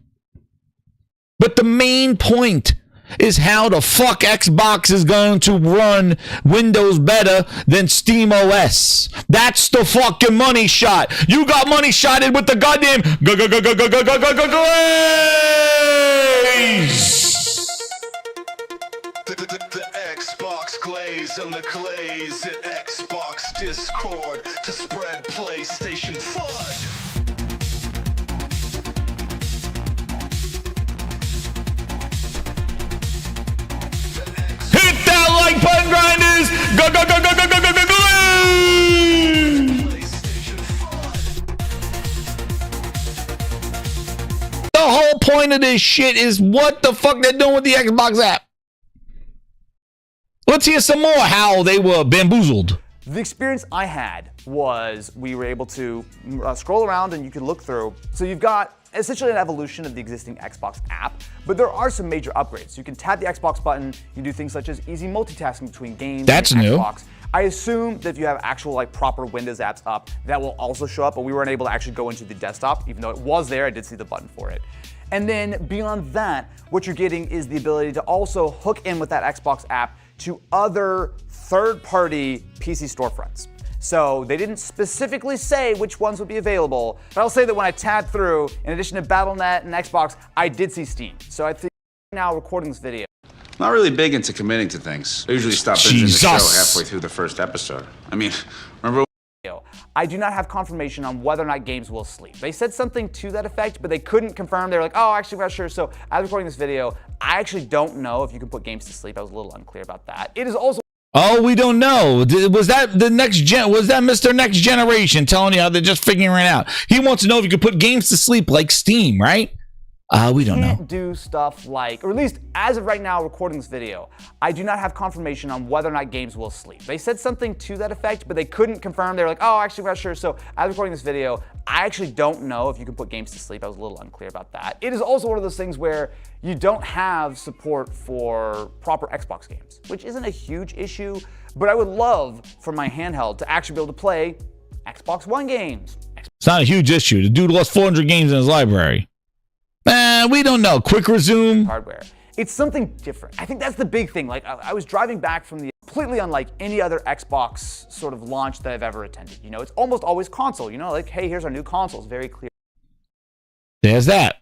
But the main point is how the fuck Xbox is going to run Windows better than Steam OS. That's the fucking money shot. You got money shotted with the goddamn glaze. The Xbox glaze and the glaze at Xbox Discord to spread PlayStation FUD. Hit that like button, grinders! Go, go, go, go, go, go, go, go, go! The whole point of this shit is what the fuck they're doing with the Xbox app. Let's hear some more how they were bamboozled. The experience I had was we were able to scroll around and you could look through. So you've got essentially an evolution of the existing Xbox app, but there are some major upgrades. You can tap the Xbox button, you can do things such as easy multitasking between games. That's and new. Xbox. I assume that if you have actual like proper Windows apps up, that will also show up, but we weren't able to actually go into the desktop, even though it was there, I did see the button for it. And then beyond that, what you're getting is the ability to also hook in with that Xbox app to other third-party PC storefronts. So they didn't specifically say which ones would be available, but I'll say that when I tabbed through, in addition to Battle.net and Xbox, I did see Steam. So I think now recording this video. Not really big into committing to things. I usually stop binging the show halfway through the first episode. I mean, remember? I do not have confirmation on whether or not games will sleep. They said something to that effect, but they couldn't confirm. They were like, oh, actually, we're not sure. So as recording this video, I actually don't know if you can put games to sleep. I was a little unclear about that. It is also... Oh, we don't know. Was that the next gen? Was that Mr. Next Generation telling you how they're just figuring it out? He wants to know if you could put games to sleep like Steam, right? We don't know. Can't do stuff like, or at least as of right now, recording this video, I do not have confirmation on whether or not games will sleep. They said something to that effect, but they couldn't confirm. They were like, oh, actually, we're not sure. So as recording this video, I actually don't know if you can put games to sleep. I was a little unclear about that. It is also one of those things where you don't have support for proper Xbox games, which isn't a huge issue, but I would love for my handheld to actually be able to play Xbox One games. It's not a huge issue. The dude lost 400 games in his library. We don't know. Quick resume. Hardware. It's something different. I think that's the big thing. Like I was driving back from the completely unlike any other Xbox sort of launch that I've ever attended. You know, it's almost always console. You know, like, hey, here's our new console. It's very clear. There's that.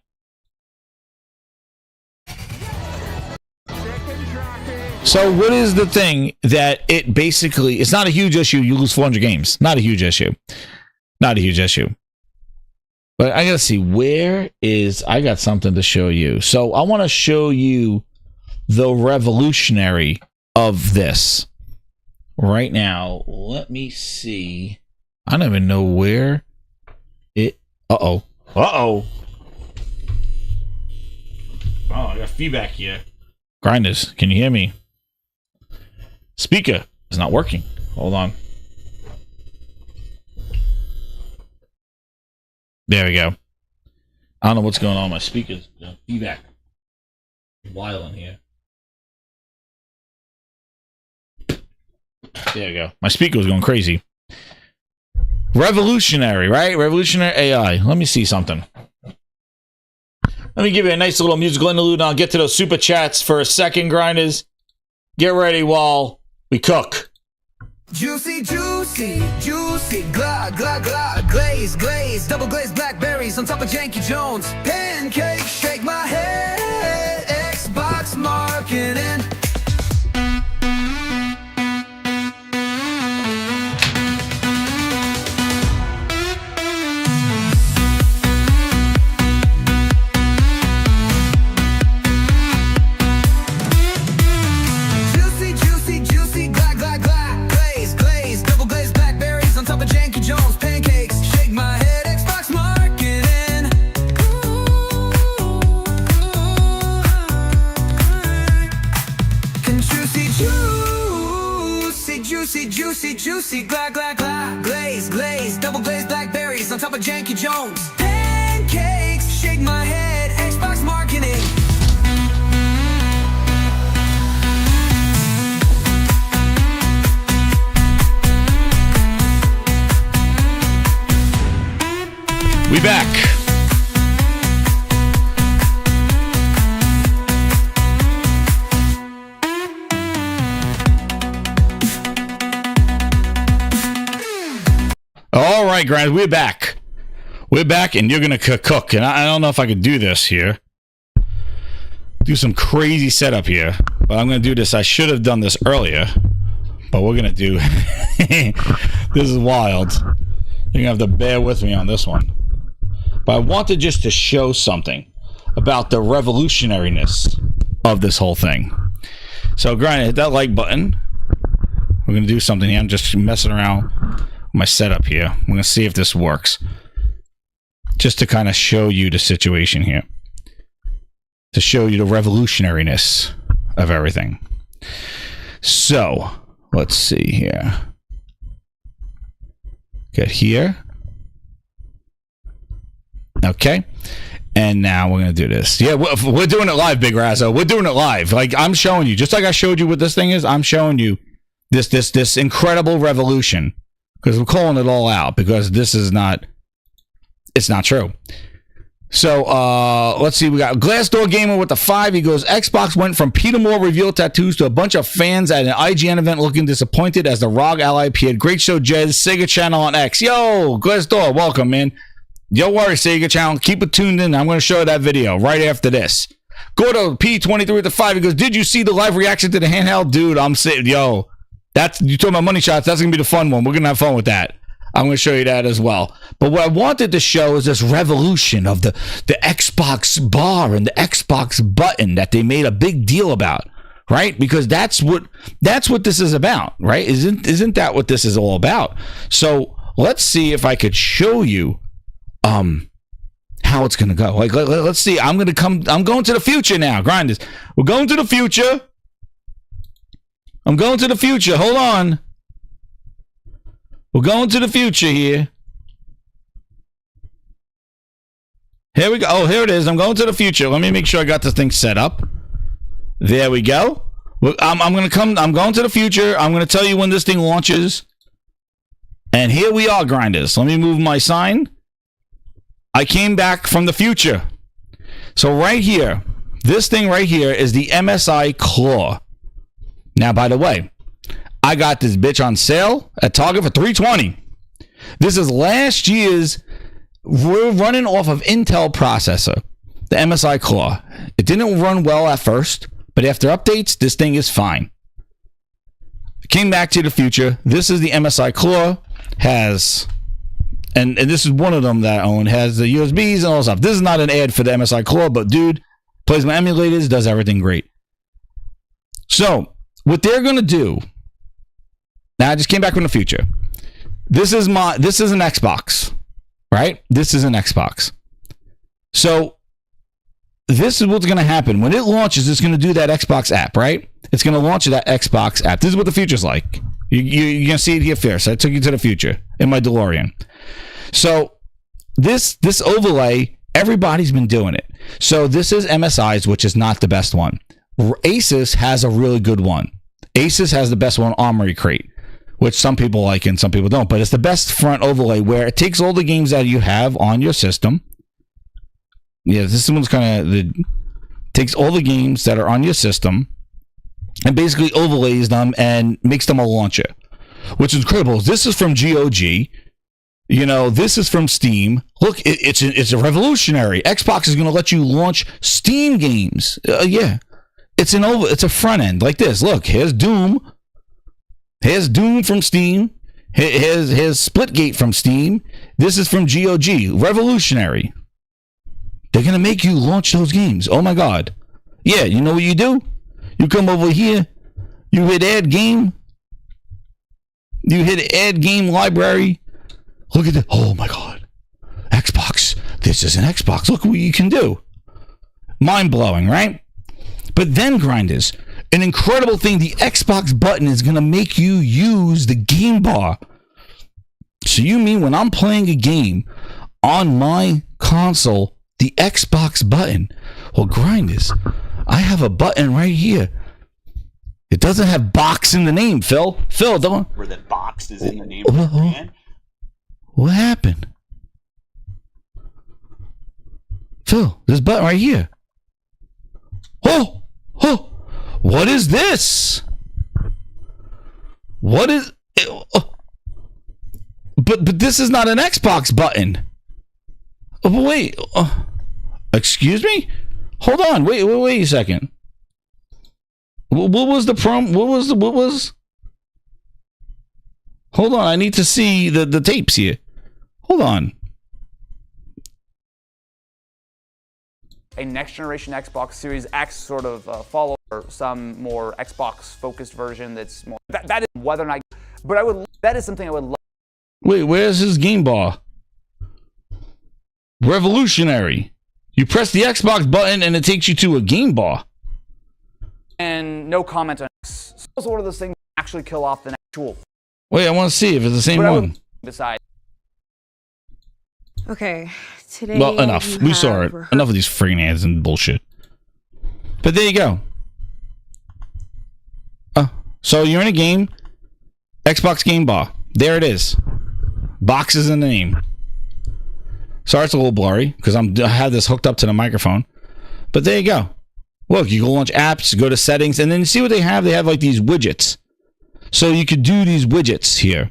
So what is the thing that it basically, it's not a huge issue. You lose 400 games. Not a huge issue. Not a huge issue. But I gotta see, where is, I got something to show you. So I want to show you the revolutionary of this right now. Let me see. I don't even know where it, oh, I got feedback here. Grinders, can you hear me? Speaker is not working. Hold on. There we go. I don't know what's going on. My speakers, feedback. Wild in here. There we go. My speaker was going crazy. Revolutionary, right? Revolutionary AI. Let me see something. Let me give you a nice little musical interlude, and I'll get to those super chats for a second, grinders. Get ready while we cook. Juicy, juicy, juicy, glah, glah, glah, glaze, glaze, double glazed blackberries on top of Janky Jones. Pancake, shake my head, Xbox marketing. Juicy, juicy, juicy, glah, glah, glah, glaze, glaze, double glazed blackberries on top of Janky Jones. juicy, juicy, glaze, glaze, double glazed blackberries on top of Janky Jones. Pancakes, shake my head, Xbox marketing. We back. All right, guys, we're back. We're back, and you're gonna cook. And I don't know if I could do this here. Do some crazy setup here, but I'm gonna do this. I should have done this earlier, but we're gonna do. This is wild. You're gonna have to bear with me on this one. But I wanted just to show something about the revolutionariness of this whole thing. So, granted, hit that like button. We're going to do something here. I'm just messing around with my setup here. I'm going to see if this works. Just to kind of show you the situation here. To show you the revolutionariness of everything. So, let's see here. Get here. Okay, and now we're gonna do this. Yeah, we're doing it live, Big Razzo. We're doing it live. Like, I'm showing you, just like I showed you what this thing is. I'm showing you this incredible revolution, because we're calling it all out, because this is not. It's not true. So let's see. We got Glassdoor Gamer with the 5. He goes, Xbox went from Peter Moore reveal tattoos to a bunch of fans at an IGN event looking disappointed as the ROG ally appeared. Great show, Jez. Sega channel on X. Yo, Glassdoor, welcome, man. Don't worry, Sega channel. Keep it tuned in. I'm going to show you that video right after this. Go to P23 with the 5. He goes, did you see the live reaction to the handheld? Dude, I'm saying, yo, that's, you talking about money shots. That's going to be the fun one. We're going to have fun with that. I'm going to show you that as well. But what I wanted to show is this revolution of the Xbox bar and the Xbox button that they made a big deal about, right? Because that's what this is about, right? Isn't that what this is all about? So let's see if I could show you how it's gonna go. Like, let's see. I'm going to the future now. Grinders. We're going to the future. I'm going to the future. Hold on. We're going to the future here. Here we go. Oh, here it is. I'm going to the future. Let me make sure I got this thing set up. There we go. I'm going to the future. I'm going to tell you when this thing launches. And here we are, Grinders. Let me move my sign. I came back from the future. So right here, this thing right here is the MSI Claw. Now, by the way, I got this bitch on sale at Target for $320. This is last year's. We're running off of Intel processor, the MSI Claw. It didn't run well at first, but after updates, this thing is fine. Came back to the future. This is the MSI Claw. Has, and this is one of them that I own, has the USBs and all that stuff. This is not an ad for the MSI Claw, but dude, plays my emulators, does everything great. So, what they're going to do, now I just came back from the future. This is an Xbox, right? This is an Xbox. So, this is what's going to happen. When it launches, it's going to do that Xbox app, right? It's going to launch that Xbox app. This is what the future's like. You're going to see it here first. I took you to the future in my DeLorean. So this overlay, everybody's been doing it. So this is MSI's, which is not the best one. Asus has a really good one. Asus has the best one, Armory Crate, which some people like and some people don't. But it's the best front overlay where it takes all the games that you have on your system. Yeah, this one's kind of takes all the games that are on your system and basically overlays them and makes them a launcher, which is incredible. This is from GOG. You know, this is from Steam. Look, it's a revolutionary. Xbox is going to let you launch Steam games. Yeah, it's a front end like this. Look, here's Doom. Here's Doom from Steam. Here's Splitgate from Steam. This is from GOG. Revolutionary. They're going to make you launch those games. Oh my God. Yeah, you know what you do? You come over here. You hit add game. You hit add game library. Look at that. Oh my God. Xbox. This is an Xbox. Look what you can do. Mind blowing, right? But then, Grinders, An incredible thing, the Xbox button is going to make you use the game bar. So you mean when I'm playing a game on my console, the Xbox button? Well, grind this. I have a button right here. It doesn't have box in the name, Phil. Phil, don't. Where that box is in the name of the brand. What happened? Phil, this button right here. Oh! What is this? What is... But this is not an Xbox button. Wait. Excuse me? Hold on. Wait a second. What was the what was... Hold on. I need to see the tapes here. Hold on. A next generation Xbox Series X sort of follower, some more Xbox focused version that's more that is whether or not, but that is something I would love. Wait, where's his game bar? Revolutionary. You press the Xbox button and it takes you to a game bar. And no comment on X. So it's one of those things that actually kill off the actual. Wait, I want to see if it's the same one. Decide. Okay, today. Well, enough. We saw it. Enough of these friggin' ads and bullshit. But there you go. So you're in a game. Xbox game bar. There it is. Boxes in the name. Sorry, it's a little blurry because I have this hooked up to the microphone. But there you go. Look, you go launch apps, go to settings, and then see what they have. They have like these widgets. So you could do these widgets here.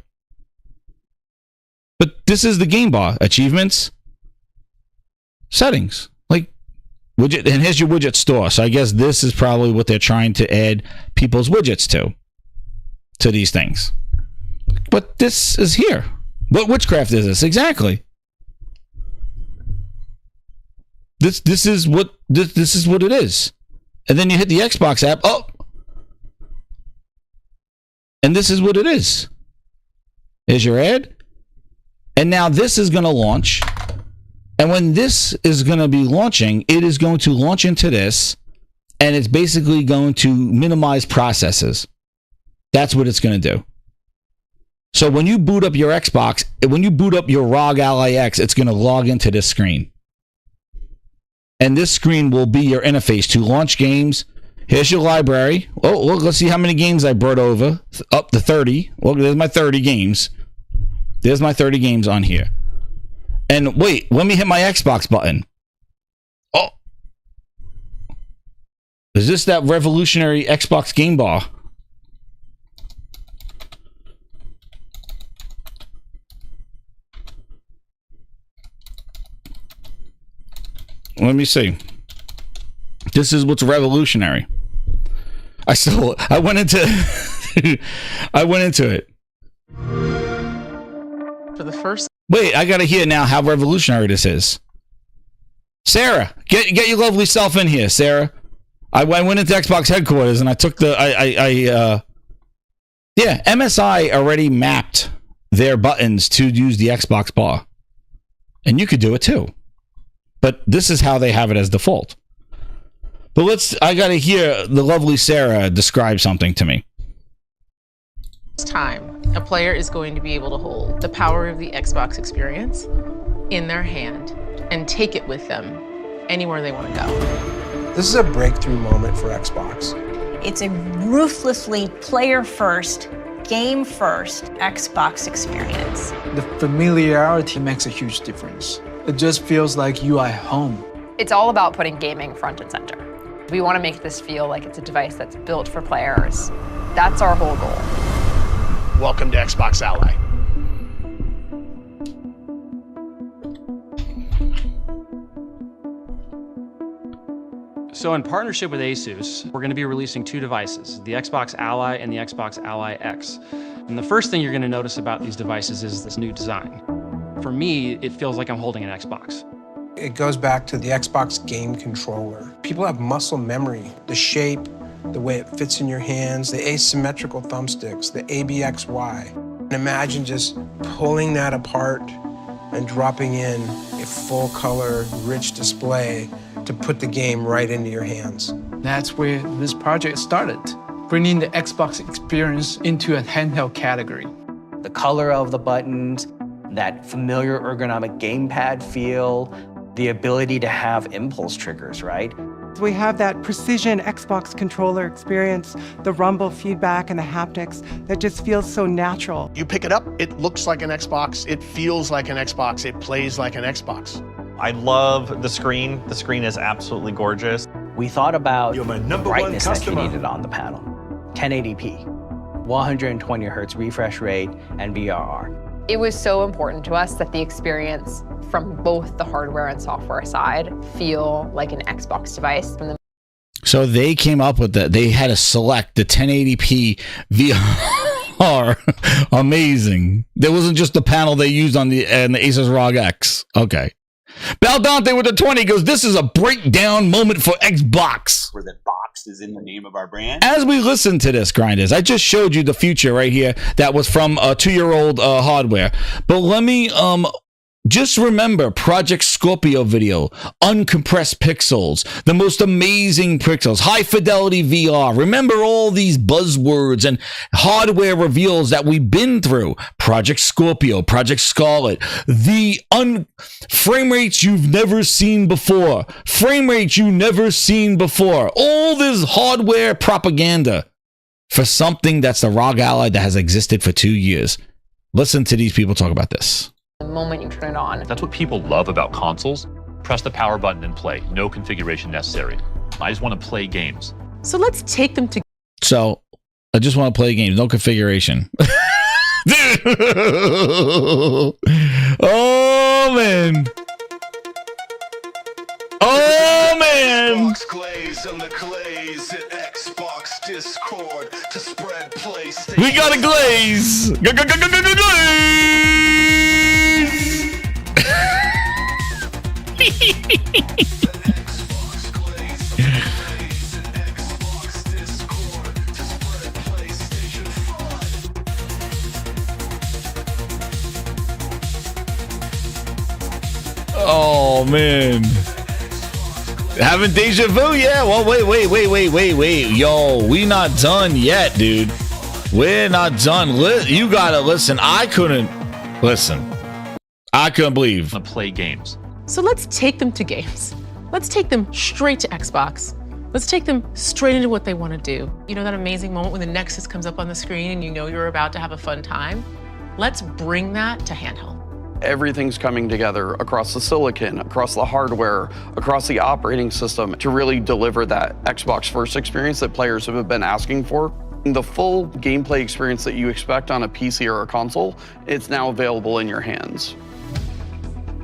But this is the game bar. Achievements. Settings. Like widget. And here's your widget store. So I guess this is probably what they're trying to add people's widgets to these things. But this is here. What witchcraft is this? Exactly. This is what it is. And then you hit the Xbox app. Oh. And this is what it is. Here's your ad. And now this is going to launch. And when this is going to be launching, it is going to launch into this. And it's basically going to minimize processes. That's what it's going to do. So when you boot up your Xbox, when you boot up your ROG Ally X, it's going to log into this screen. And this screen will be your interface to launch games. Here's your library. Oh, look, let's see how many games I brought over. Up to 30. Well, there's my 30 games. There's my 30 games on here. And wait, let me hit my Xbox button. Oh. Is this that revolutionary Xbox game bar? Let me see. This is what's revolutionary. I went into it. For the first. Wait, I gotta hear now how revolutionary this is. Sarah, get your lovely self in here, Sarah. I went into Xbox headquarters and I took MSI already mapped their buttons to use the Xbox bar. And you could do it too. But this is how they have it as default. But I gotta hear the lovely Sarah describe something to me. This time, a player is going to be able to hold the power of the Xbox experience in their hand and take it with them anywhere they want to go. This is a breakthrough moment for Xbox. It's a ruthlessly player-first, game-first Xbox experience. The familiarity makes a huge difference. It just feels like you are home. It's all about putting gaming front and center. We want to make this feel like it's a device that's built for players. That's our whole goal. Welcome to Xbox Ally. So in partnership with Asus, we're going to be releasing two devices, the Xbox Ally and the Xbox Ally X. And the first thing you're going to notice about these devices is this new design. For me, it feels like I'm holding an Xbox. It goes back to the Xbox game controller. People have muscle memory, the shape, the way it fits in your hands, the asymmetrical thumbsticks, the ABXY. And imagine just pulling that apart and dropping in a full color, rich display to put the game right into your hands. That's where this project started, bringing the Xbox experience into a handheld category. The color of the buttons, that familiar ergonomic gamepad feel, the ability to have impulse triggers, right? We have that precision Xbox controller experience, the rumble feedback and the haptics that just feels so natural. You pick it up, it looks like an Xbox, it feels like an Xbox, it plays like an Xbox. I love the screen. The screen is absolutely gorgeous. We thought about You're my the number brightness one that you customer. needed on the panel. 1080p, 120 hertz refresh rate, and VRR. It was so important to us that the experience from both the hardware and software side feel like an Xbox device. From the So they came up with that. They had to select the 1080p VR. Amazing. There wasn't just the panel they used on the Asus ROG X. Okay. Baldante with the 20 goes, this is a breakdown moment for Xbox. Where that box is in the name of our brand. As we listen to this, Grinders, I just showed you the future right here that was from a 2-year-old hardware. But let me just remember Project Scorpio video, uncompressed pixels, the most amazing pixels, high fidelity VR. Remember all these buzzwords and hardware reveals that we've been through. Project Scorpio, Project Scarlet, the frame rates you've never seen before, frame rates you never seen before. All this hardware propaganda for something that's the ROG Ally that has existed for 2 years. Listen to these people talk about this. The moment you turn it on. That's what people love about consoles. Press the power button and play. No configuration necessary. I just want to play games. So let's take them to. So I just want to play games. No configuration. Oh, man. Oh, man. Xbox glaze and the glaze at Xbox Discord to spread PlayStation. We got a glaze. Glaze. Oh man, having deja vu? Yeah. Well, wait. Yo, we not done yet, dude. We're not done. You gotta listen. I couldn't believe. To play games. So let's take them to games. Let's take them straight to Xbox. Let's take them straight into what they want to do. You know that amazing moment when the Nexus comes up on the screen and you know you're about to have a fun time? Let's bring that to handheld. Everything's coming together across the silicon, across the hardware, across the operating system to really deliver that Xbox First experience that players have been asking for. The full gameplay experience that you expect on a PC or a console, it's now available in your hands.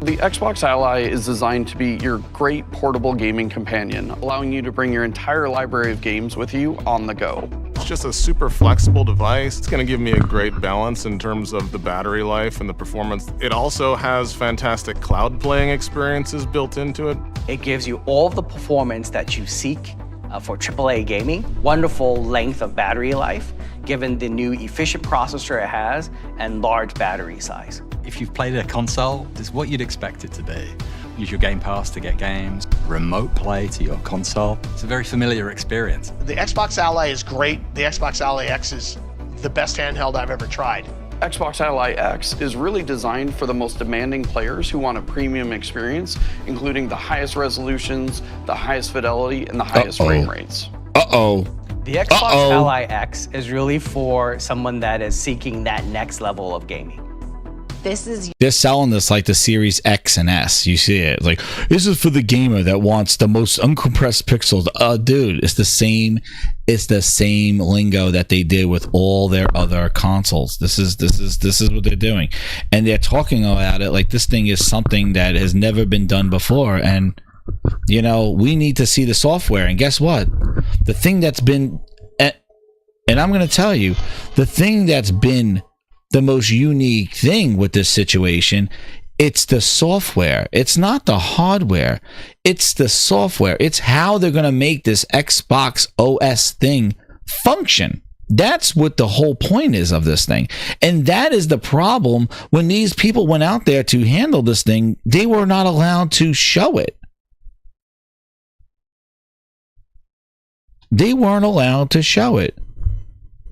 The Xbox Ally is designed to be your great portable gaming companion, allowing you to bring your entire library of games with you on the go. It's just a super flexible device. It's going to give me a great balance in terms of the battery life and the performance. It also has fantastic cloud playing experiences built into it. It gives you all of the performance that you seek for AAA gaming, wonderful length of battery life, given the new efficient processor it has and large battery size. If you've played a console, this is what you'd expect it to be. Use your Gamepass to get games, remote play to your console. It's a very familiar experience. The Xbox Ally is great. The Xbox Ally X is the best handheld I've ever tried. Xbox Ally X is really designed for the most demanding players who want a premium experience, including the highest resolutions, the highest fidelity, and the highest frame rates. The Xbox Ally X is really for someone that is seeking that next level of gaming. They're selling this like the Series X and S. You see it. It's like, this is for the gamer that wants the most uncompressed pixels. Dude, it's the same lingo that they did with all their other consoles. This is what they're doing. And they're talking about it like this thing is something that has never been done before. And you know, we need to see the software. And guess what? The thing that's been, and I'm going to tell you, the thing that's been the most unique thing with this situation, it's the software. It's not the hardware. It's the software. It's how they're going to make this Xbox OS thing function. That's what the whole point is of this thing. And that is the problem. When these people went out there to handle this thing, they were not allowed to show it. They weren't allowed to show it.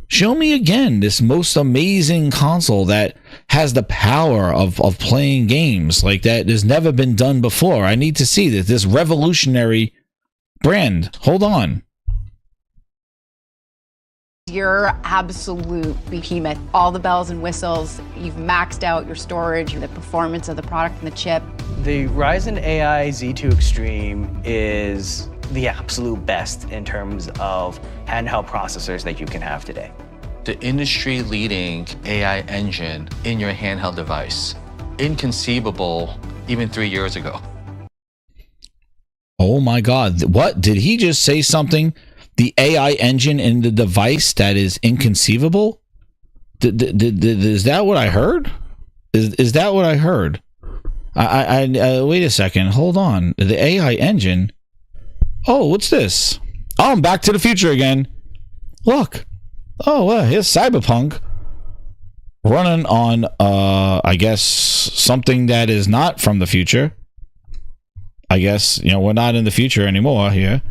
Show me again this most amazing console that has the power of playing games like that has never been done before. I need to see this revolutionary brand. Hold on. You're absolute behemoth. All the bells and whistles. You've maxed out your storage, the performance of the product and the chip. The Ryzen AI Z2 Extreme is the absolute best in terms of handheld processors that you can have today. The industry-leading AI engine in your handheld device. Inconceivable even 3 years ago. Oh my God. What? Did he just say something? The AI engine in the device that is inconceivable? Is that what I heard? Is that what I heard? I wait a second. Hold on. The AI engine. Oh, what's this? Oh, I'm Back to the Future again. Look. Oh, well, here's Cyberpunk running on, I guess, something that is not from the future. I guess, you know, we're not in the future anymore here.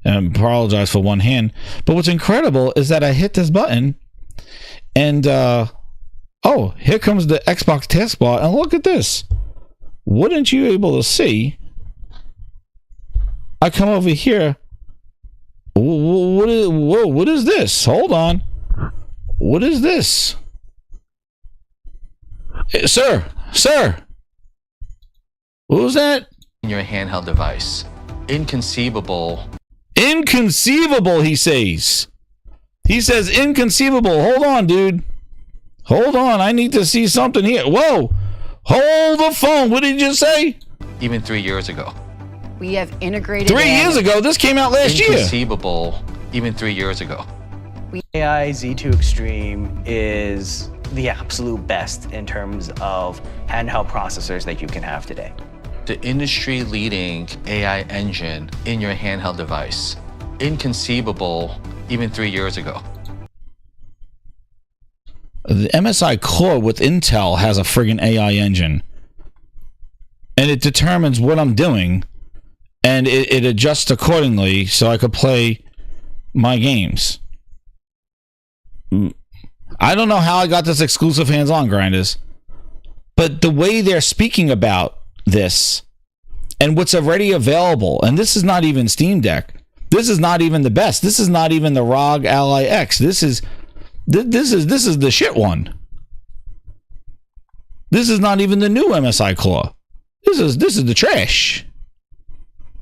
And apologize for one hand. But what's incredible is that I hit this button and, oh, here comes the Xbox taskbar. And look at this. Wouldn't you able to see? I come over here. What is this? Hold on. What is this? Sir. What was that? In your handheld device. Inconceivable. Inconceivable, he says. He says inconceivable. Hold on, dude. Hold on. I need to see something here. Whoa. Hold the phone. What did you just say? Even 3 years ago. We have integrated 3 years ago? This came out last year. Inconceivable even 3 years ago. AI Z2 Extreme is the absolute best in terms of handheld processors that you can have today. The industry-leading AI engine in your handheld device. Inconceivable even 3 years ago. The MSI core with Intel has a friggin' AI engine. And it determines what I'm doing. And it adjusts accordingly so I could play my games. I don't know how I got this exclusive hands-on, grinders. But the way they're speaking about this and what's already available, and this is not even Steam Deck. This is not even the best. This is not even the ROG Ally X. This is the shit one. This is not even the new MSI core. This is the trash.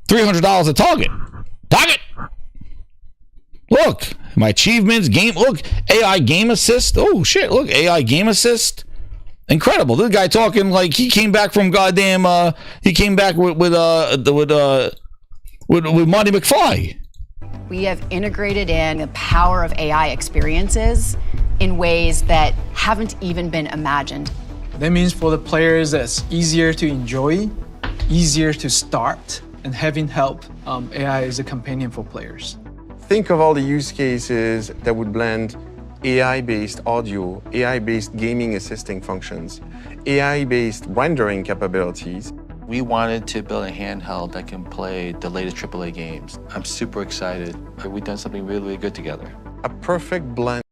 $300 at Target. Look, my achievements, look, AI game assist. Oh shit, look, AI game assist. Incredible. This guy talking like he came back from goddamn he came back with Marty McFly. We have integrated in the power of AI experiences in ways that haven't even been imagined. That means for the players, it's easier to enjoy, easier to start, and having help, AI is a companion for players. Think of all the use cases that would blend AI-based audio, AI-based gaming assisting functions, AI-based rendering capabilities. We wanted to build a handheld that can play the latest AAA games. I'm super excited. We've done something really, really good together. A perfect blend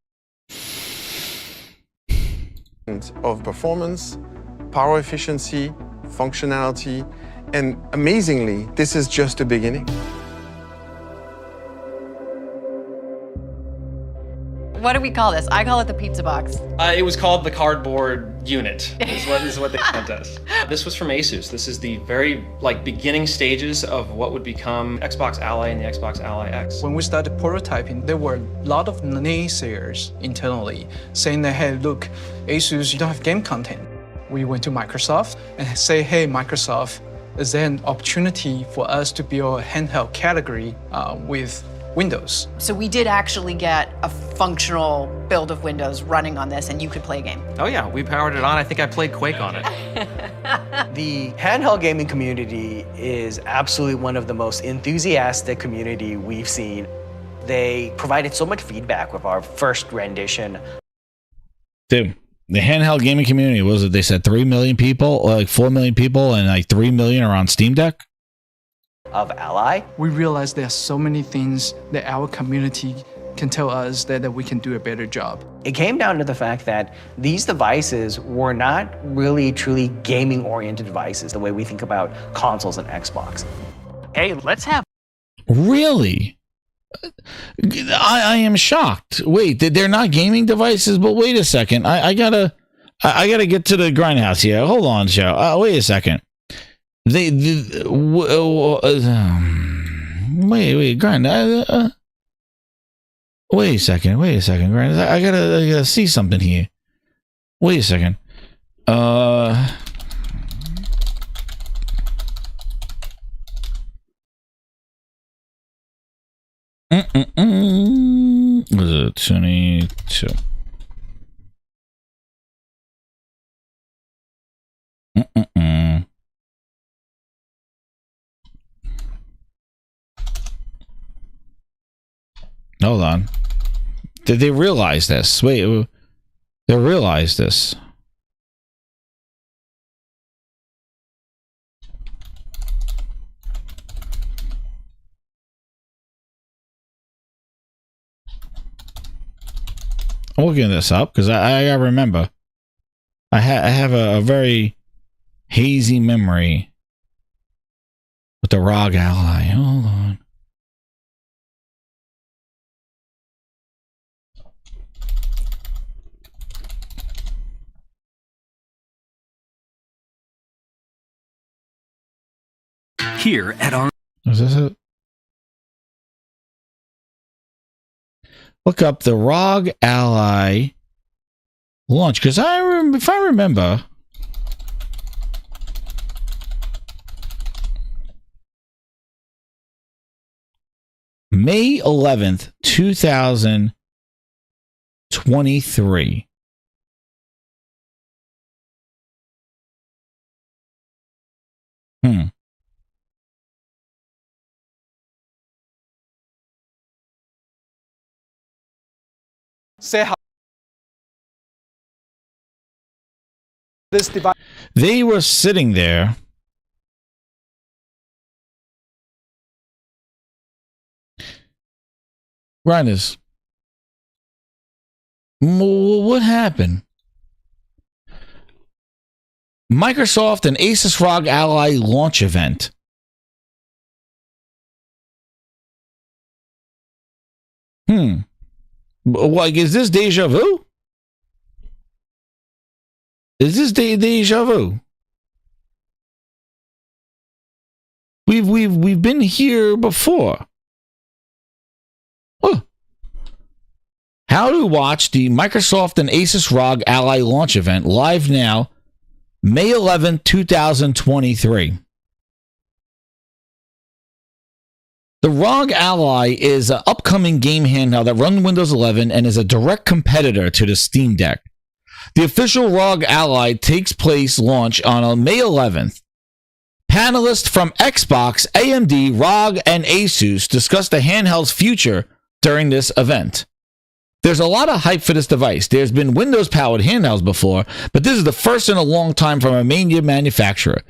of performance, power efficiency, functionality, and amazingly, this is just the beginning. What do we call this? I call it the pizza box. It was called the cardboard unit, is what they sent us. This was from Asus. This is the very beginning stages of what would become Xbox Ally and the Xbox Ally X. When we started prototyping, there were a lot of naysayers internally saying that, hey, look, Asus, you don't have game content. We went to Microsoft and say, hey, Microsoft, is there an opportunity for us to build a handheld category with Windows? So we did actually get a functional build of Windows running on this, and you could play a game. Oh yeah, we powered it on. I think I played Quake on it. The handheld gaming community is absolutely one of the most enthusiastic community we've seen. They provided so much feedback with our first rendition. Dude, the handheld gaming community, what was it? They said 3 million people, or 4 million people, and 3 million are on Steam Deck? of Ally. We realized there are so many things that our community can tell us that we can do a better job. It came down to the fact that these devices were not really truly gaming-oriented devices, the way we think about consoles and Xbox. Hey, let's have... Really? I am shocked. Wait, they're not gaming devices? But wait a second. I gotta get to the grindhouse here. Hold on, Joe. Wait a second. Wait, grind. Wait a second, grind. I gotta see something here. Wait a second. Was it 22? Hold on. Did they realize this? Wait, they realized this. I'm looking this up because I gotta remember. I have a very hazy memory with the ROG Ally. Hold on. Here at our... Is this it? Look up the ROG Ally launch, because if I remember, May 11th, 2023. Say how this device. They were sitting there. Grinders. What happened? Microsoft and Asus ROG Ally launch event. Like, is this deja vu? Is this deja vu? We've been here before. Huh. How to watch the Microsoft and Asus ROG Ally launch event live now, May 11, 2023. The ROG Ally is an upcoming game handheld that runs Windows 11 and is a direct competitor to the Steam Deck. The official ROG Ally takes place launch on May 11th. Panelists from Xbox, AMD, ROG, and Asus discuss the handheld's future during this event. There's a lot of hype for this device. There's been Windows-powered handhelds before, but this is the first in a long time from a major manufacturer.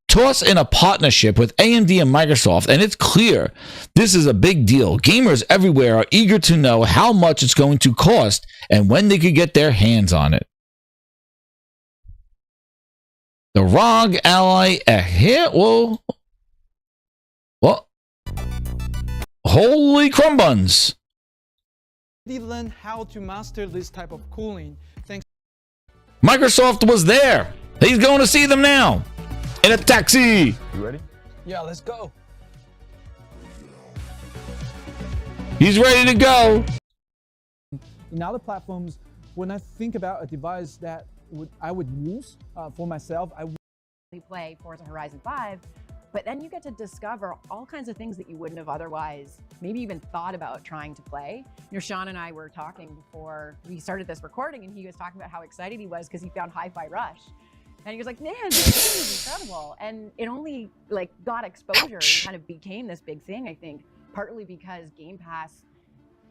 Toss in a partnership with AMD and Microsoft, and it's clear this is a big deal. Gamers everywhere are eager to know how much it's going to cost and when they could get their hands on it. The ROG Ally here. Whoa. What? Holy crumb buns. They learn how to master this type of cooling. Thanks. Microsoft was there. He's going to see them now. In a taxi. You ready? Yeah, let's go. He's ready to go. In other platforms, when I think about a device that I would use for myself, I would play Forza Horizon 5, but then you get to discover all kinds of things that you wouldn't have otherwise maybe even thought about trying to play. You know, Sean and I were talking before we started this recording, and he was talking about how excited he was because he found Hi-Fi Rush. And he was like, man, this game is incredible. And it only like got exposure and kind of became this big thing, I think, partly because Gamepass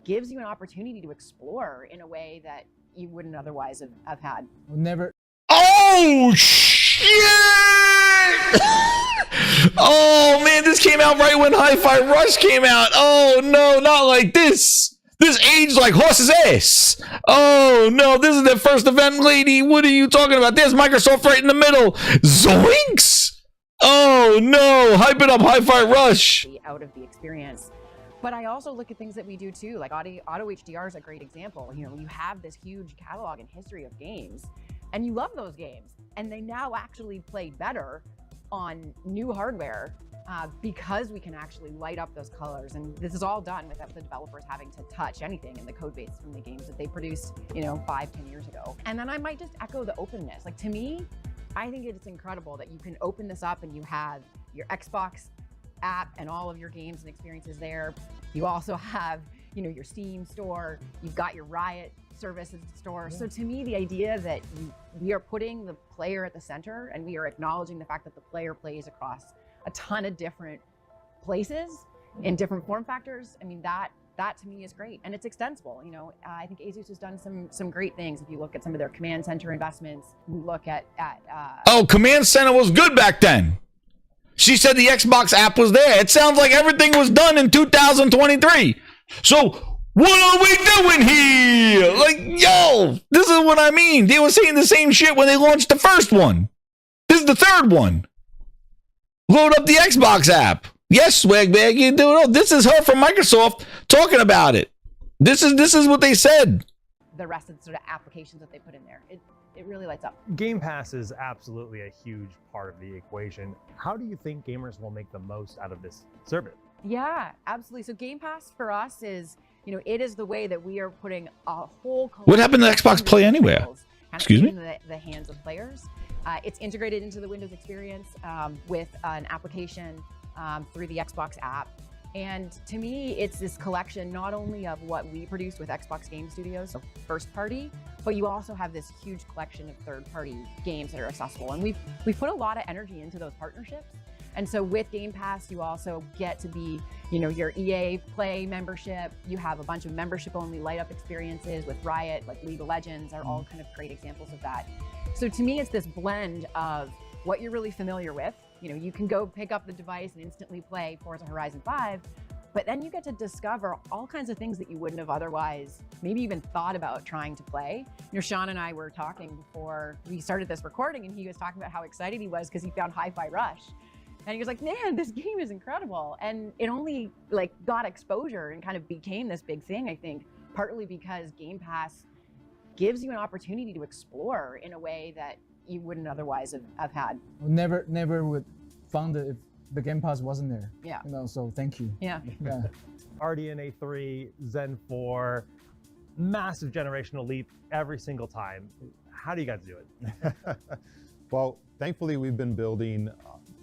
gives you an opportunity to explore in a way that you wouldn't otherwise have had. never. Oh, shit! Oh man, this came out right when Hi-Fi Rush came out. Oh no, not like this. This aged like horse's ass. Oh no, this is their first event, lady. What are you talking about? There's Microsoft right in the middle. Zoinks! Oh no, hype it up, Hi-Fi Rush. Out of the experience. But I also look at things that we do too, like auto HDR is a great example. You know, you have this huge catalog and history of games, and you love those games, and they now actually play better on new hardware because we can actually light up those colors. And this is all done without the developers having to touch anything in the code base from the games that they produced, you know, 5-10 years ago. And then I might just echo the openness. Like, to me, I think it's incredible that you can open this up and you have your Xbox app and all of your games and experiences there. You also have, you know, your Steam store, you've got your Riot services store. So to me, the idea that we are putting the player at the center and we are acknowledging the fact that the player plays across a ton of different places in different form factors, I mean, that to me is great, and it's extensible. You know, I think Asus has done some great things. If you look at some of their command center investments, you look at oh, command center was good back then. She said the Xbox app was there. It sounds like everything was done in 2023. So what are we doing here? Like, yo, this is what I mean. They were saying the same shit when they launched the first one. This is the third one. Load up the Xbox app. Yes, Swag Bag, you do it all. This is her from Microsoft talking about it. This is what they said. The rest of the sort of applications that they put in there. It really lights up. Game Pass is absolutely a huge part of the equation. How do you think gamers will make the most out of this service? Yeah, absolutely. So Game Pass for us is, you know, it is the way that we are putting a whole. What happened to Xbox Play Anywhere? Excuse me? In the hands of players. It's integrated into the Windows experience with an application through the Xbox app. And to me, it's this collection not only of what we produce with Xbox Game Studios, so first party, but you also have this huge collection of third party games that are accessible. And we've put a lot of energy into those partnerships. And so with Game Pass, you also get to be, you know, your EA Play membership. You have a bunch of membership only light up experiences with Riot, like League of Legends are all kind of great examples of that. So to me, it's this blend of what you're really familiar with. You know, you can go pick up the device and instantly play Forza Horizon 5, but then you get to discover all kinds of things that you wouldn't have otherwise maybe even thought about trying to play. You know, Sean and I were talking before we started this recording, and he was talking about how excited he was because he found Hi-Fi Rush. And he was like, man, this game is incredible. And it only like got exposure and kind of became this big thing, I think, partly because Game Pass gives you an opportunity to explore in a way that you wouldn't otherwise have had. Never would found it if the Game Pass wasn't there. Yeah. You know, so thank you. Yeah. Yeah. RDNA 3, Zen 4, massive generational leap every single time. How do you guys do it? Well, thankfully we've been building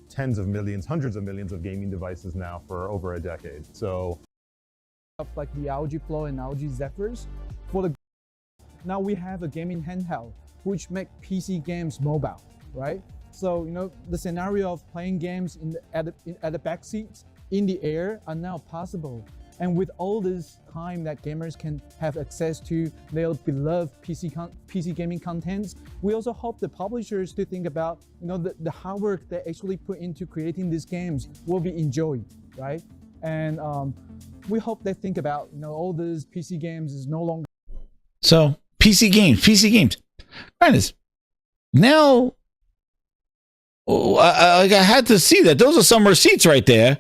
tens of millions, hundreds of millions of gaming devices now for over a decade. So like the ROG Flow and ROG Zephyrs. Now we have a gaming handheld which make PC games mobile, right? So, you know, the scenario of playing games at the back seats in the air are now possible. And with all this time that gamers can have access to their beloved PC gaming contents, we also hope the publishers to think about, you know, the hard work they actually put into creating these games will be enjoyed, right? And we hope they think about, you know, all these PC games is no longer. So PC games. Right, now, I had to see that. Those are some receipts right there.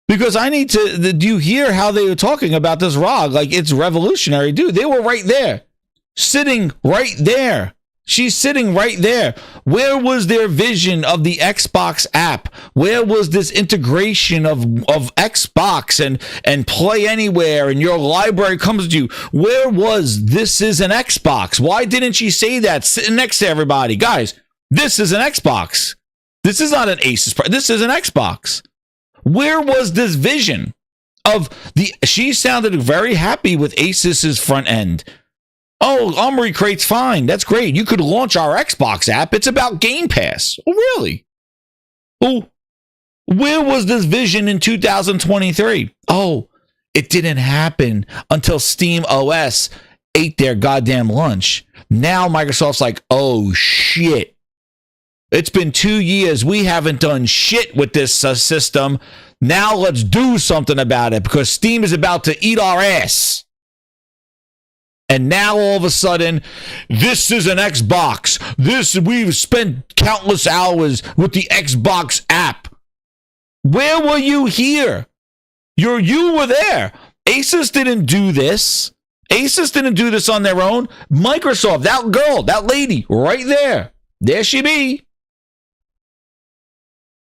Because I need to, do you hear how they were talking about this ROG? Like, it's revolutionary. Dude, they were right there. Sitting right there. She's sitting right there. Where was their vision of the Xbox app? Where was this integration of Xbox and Play Anywhere and your library comes to you? Where was this is an Xbox? Why didn't she say that sitting next to everybody? Guys, this is an Xbox. This is not an Asus. This is an Xbox. Where was this vision of she sounded very happy with Asus's front end. Oh, Armory Crate's fine. That's great. You could launch our Xbox app. It's about Game Pass. Oh, really? Oh, where was this vision in 2023? Oh, it didn't happen until Steam OS ate their goddamn lunch. Now Microsoft's like, oh, shit. It's been 2 years. We haven't done shit with this system. Now let's do something about it because Steam is about to eat our ass. And now all of a sudden, this is an Xbox. We've spent countless hours with the Xbox app. Where were you here? You were there. Asus didn't do this. Asus didn't do this on their own. Microsoft, that girl, that lady, right there. There she be.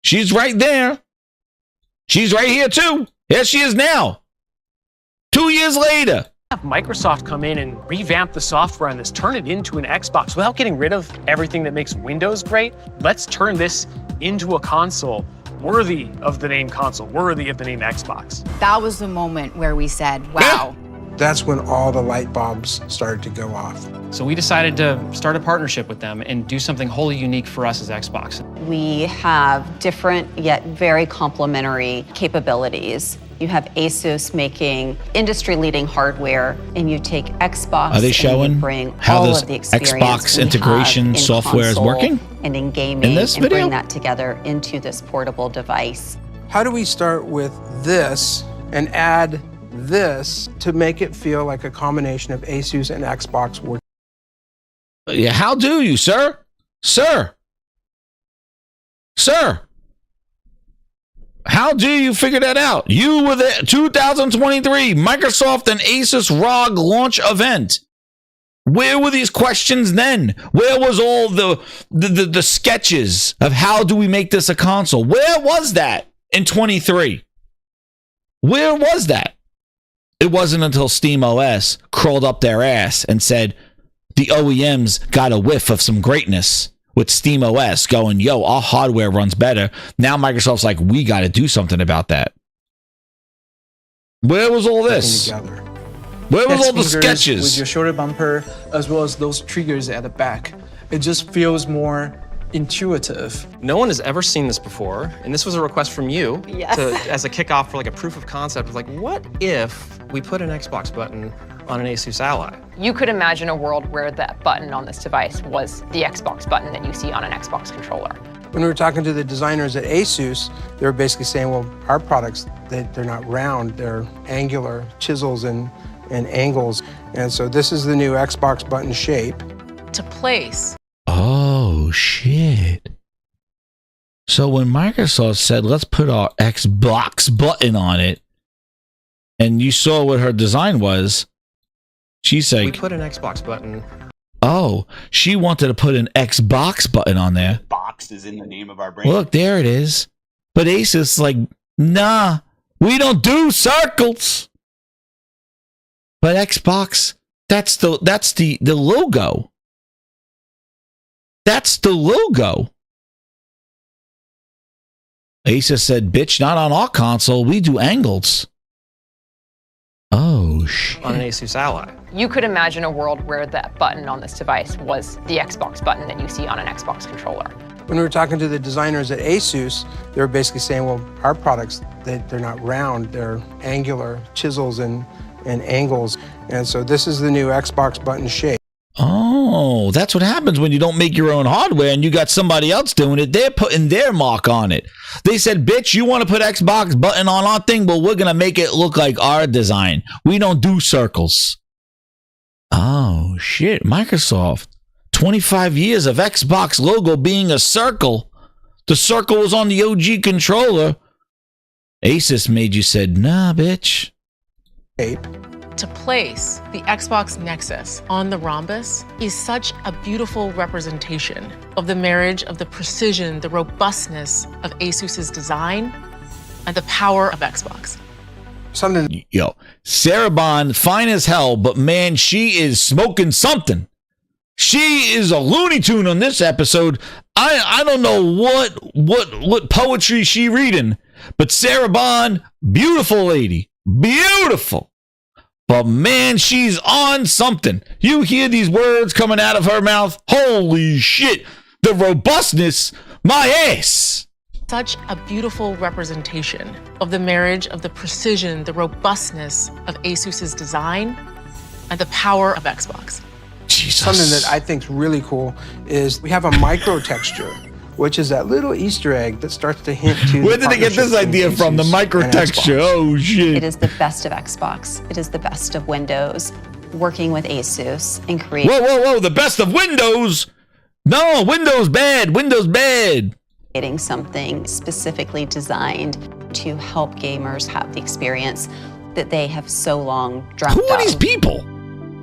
She's right there. She's right here too. Here she is now. 2 years later. Have Microsoft come in and revamp the software on this, turn it into an Xbox without getting rid of everything that makes Windows great. Let's turn this into a console worthy of the name console, worthy of the name Xbox. That was the moment where we said, wow. That's when all the light bulbs started to go off. So we decided to start a partnership with them and do something wholly unique for us as Xbox. We have different yet very complementary capabilities. You have Asus making industry-leading hardware, and you take Xbox. Are they showing and bring how all this of the experience Xbox we integration have in software is console working? and in gaming, In this and video? bring that together into this portable device. How do we start with this and add this to make it feel like a combination of Asus and Xbox work? Yeah, how do you, sir? Sir. How do you figure that out? You were there, 2023, Microsoft and Asus ROG launch event. Where were these questions then? Where was all the sketches of how do we make this a console? Where was that in 23? Where was that? It wasn't until SteamOS crawled up their ass and said the OEMs got a whiff of some greatness with SteamOS going, yo, our hardware runs better. Now Microsoft's like, we got to do something about that. Where was all this? Where was all the sketches? With your shoulder bumper, as well as those triggers at the back. It just feels more intuitive. No one has ever seen this before, and this was a request from you Yes. as a kickoff for like a proof of concept. Like, what if we put an Xbox button on an Asus Ally? You could imagine a world where that button on this device was the Xbox button that you see on an Xbox controller. When we were talking to the designers at Asus, they were basically saying, well, our products, they're not round, they're angular chisels and angles. And so this is the new Xbox button shape. To place. Oh, shit. So when Microsoft said, let's put our Xbox button on it, and you saw what her design was, she's like, We put an Xbox button. oh, she wanted to put an Xbox button on there. Box is in the name of our brand. Look, there it is. But Asus is like, nah, we don't do circles. But Xbox, that's the logo. That's the logo. Asus said, bitch, not on our console. We do angles. Oh, shit. On an Asus Ally. You could imagine a world where that button on this device was the Xbox button that you see on an Xbox controller. When we were talking to the designers at Asus, they were basically saying, well, our products, they're not round, they're angular chisels and angles. And so this is the new Xbox button shape. Oh, that's what happens when you don't make your own hardware and you got somebody else doing it. They're putting their mark on it. They said, bitch, you want to put Xbox button on our thing? Well, we're going to make it look like our design. We don't do circles. Oh, shit. Microsoft. 25 years of Xbox logo being a circle. The circle was on the OG controller. Asus made you said, nah, bitch. To place the Xbox Nexus on the rhombus is such a beautiful representation of the marriage of the precision, the robustness of Asus's design, and the power of Xbox. Yo, Sarah Bond, fine as hell, but man, she is smoking something. She is a Looney Tune on this episode. I don't know what poetry she reading, but Sarah Bond, beautiful lady, beautiful. But man, she's on something. You hear these words coming out of her mouth. Holy shit. The robustness, my ass. Such a beautiful representation of the marriage of the precision, the robustness of Asus's design, and the power of Xbox. Jesus. Something that I think is really cool is we have a micro texture which is that little Easter egg that starts to hint to. Where did they get this idea from? The microtexture. Oh shit! It is the best of Xbox. It is the best of Windows. Working with Asus and create. Whoa! The best of Windows. No, Windows bad. Windows bad. Creating something specifically designed to help gamers have the experience that they have so long dreamt of. Who are these people?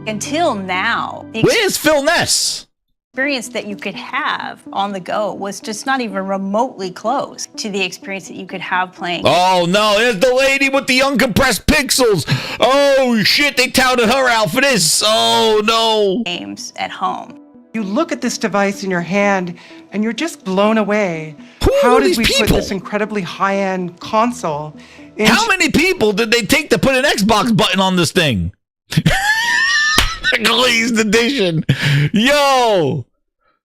Until now, Where's Phil Ness? experience that you could have on the go was just not even remotely close to the experience that you could have playing. Oh no, there's the lady with the uncompressed pixels. Oh shit, they touted her out for this. Oh no. Games at home. You look at this device in your hand and you're just blown away. How did these we people? put this incredibly high-end console in? How many people did they take to put an Xbox button on this thing? Glazed edition. Yo,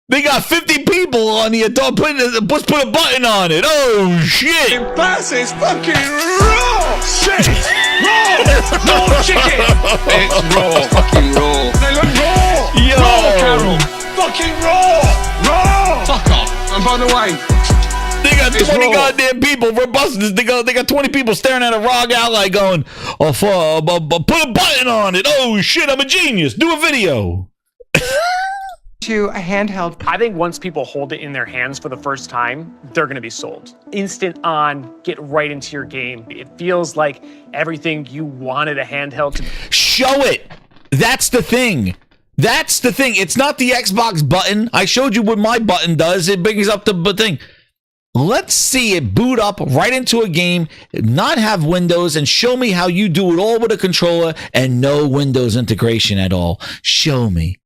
they got 50 people on here. Let's put a button on it. Oh shit! Gamepass is fucking raw shit. Raw chicken. It's raw, fucking raw. They look raw. Yo, raw, Carol. Fucking raw. Fuck off. And by the way, they got 20 goddamn people. We're busting this. They got 20 people staring at a ROG Ally going, put a button on it. Oh shit, I'm a genius. Do a video. To a handheld. I think once people hold it in their hands for the first time, they're going to be sold. Instant on, get right into your game. It feels like everything you wanted a handheld to. Show it. That's the thing. That's the thing. It's not the Xbox button. I showed you what my button does. It brings up the thing. Let's see it boot up right into a game, not have Windows, and show me how you do it all with a controller and no Windows integration at all. Show me.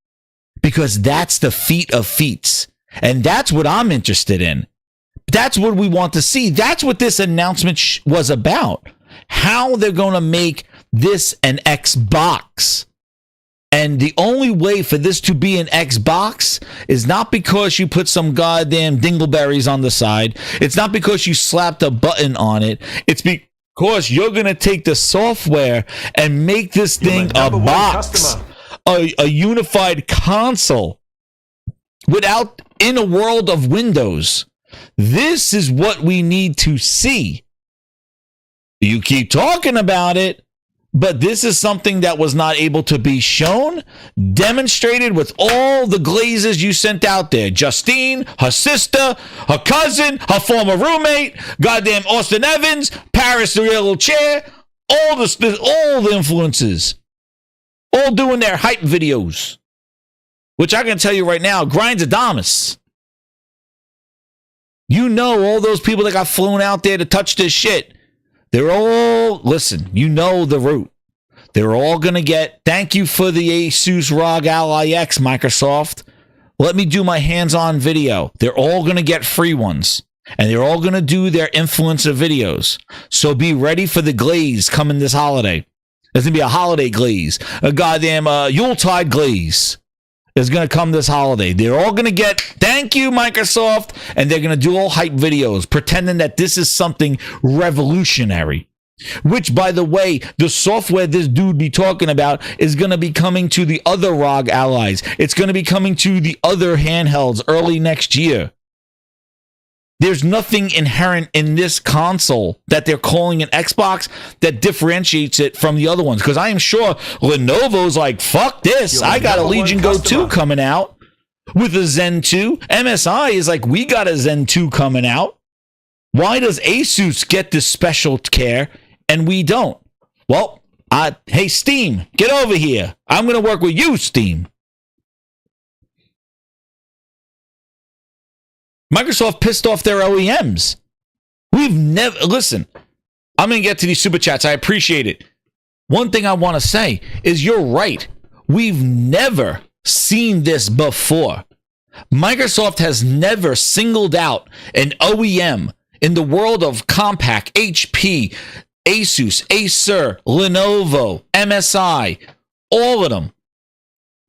Because that's the feat of feats. And that's what I'm interested in. That's what we want to see. That's what this announcement was about. How they're going to make this an Xbox. And the only way for this to be an Xbox is not because you put some goddamn dingleberries on the side. It's not because you slapped a button on it. It's because you're going to take the software and make this thing a box. A unified console without in a world of Windows. This is what we need to see. You keep talking about it, but this is something that was not able to be shown, demonstrated with all the glazes you sent out there. Justine, her sister, her cousin, her former roommate, goddamn Austin Evans, Paris the real chair, all the influences. All doing their hype videos. Which I can tell you right now, grinds Adamus. You know all those people that got flown out there to touch this shit. They're all, listen, you know the route. They're all going to get, thank you for the Asus ROG Ally X, Microsoft. Let me do my hands-on video. They're all going to get free ones. And they're all going to do their influencer videos. So be ready for the glaze coming this holiday. There's going to be a holiday glaze. A goddamn Yuletide glaze is going to come this holiday. They're all going to get, thank you, Microsoft, and they're going to do all hype videos, pretending that this is something revolutionary. Which, by the way, the software this dude be talking about is going to be coming to the other ROG allies. It's going to be coming to the other handhelds early next year. There's nothing inherent in this console that they're calling an Xbox that differentiates it from the other ones. Because I am sure Lenovo's like, fuck this. I got a Legion Go 2 coming out with a Zen 2. MSI is like, we got a Zen 2 coming out. Why does Asus get this special care and we don't? Well, hey, Steam, get over here. I'm going to work with you, Steam. Microsoft pissed off their OEMs. We've never, listen, I'm going to get to these super chats. I appreciate it. One thing I want to say is you're right. We've never seen this before. Microsoft has never singled out an OEM in the world of Compaq, HP, Asus, Acer, Lenovo, MSI, all of them.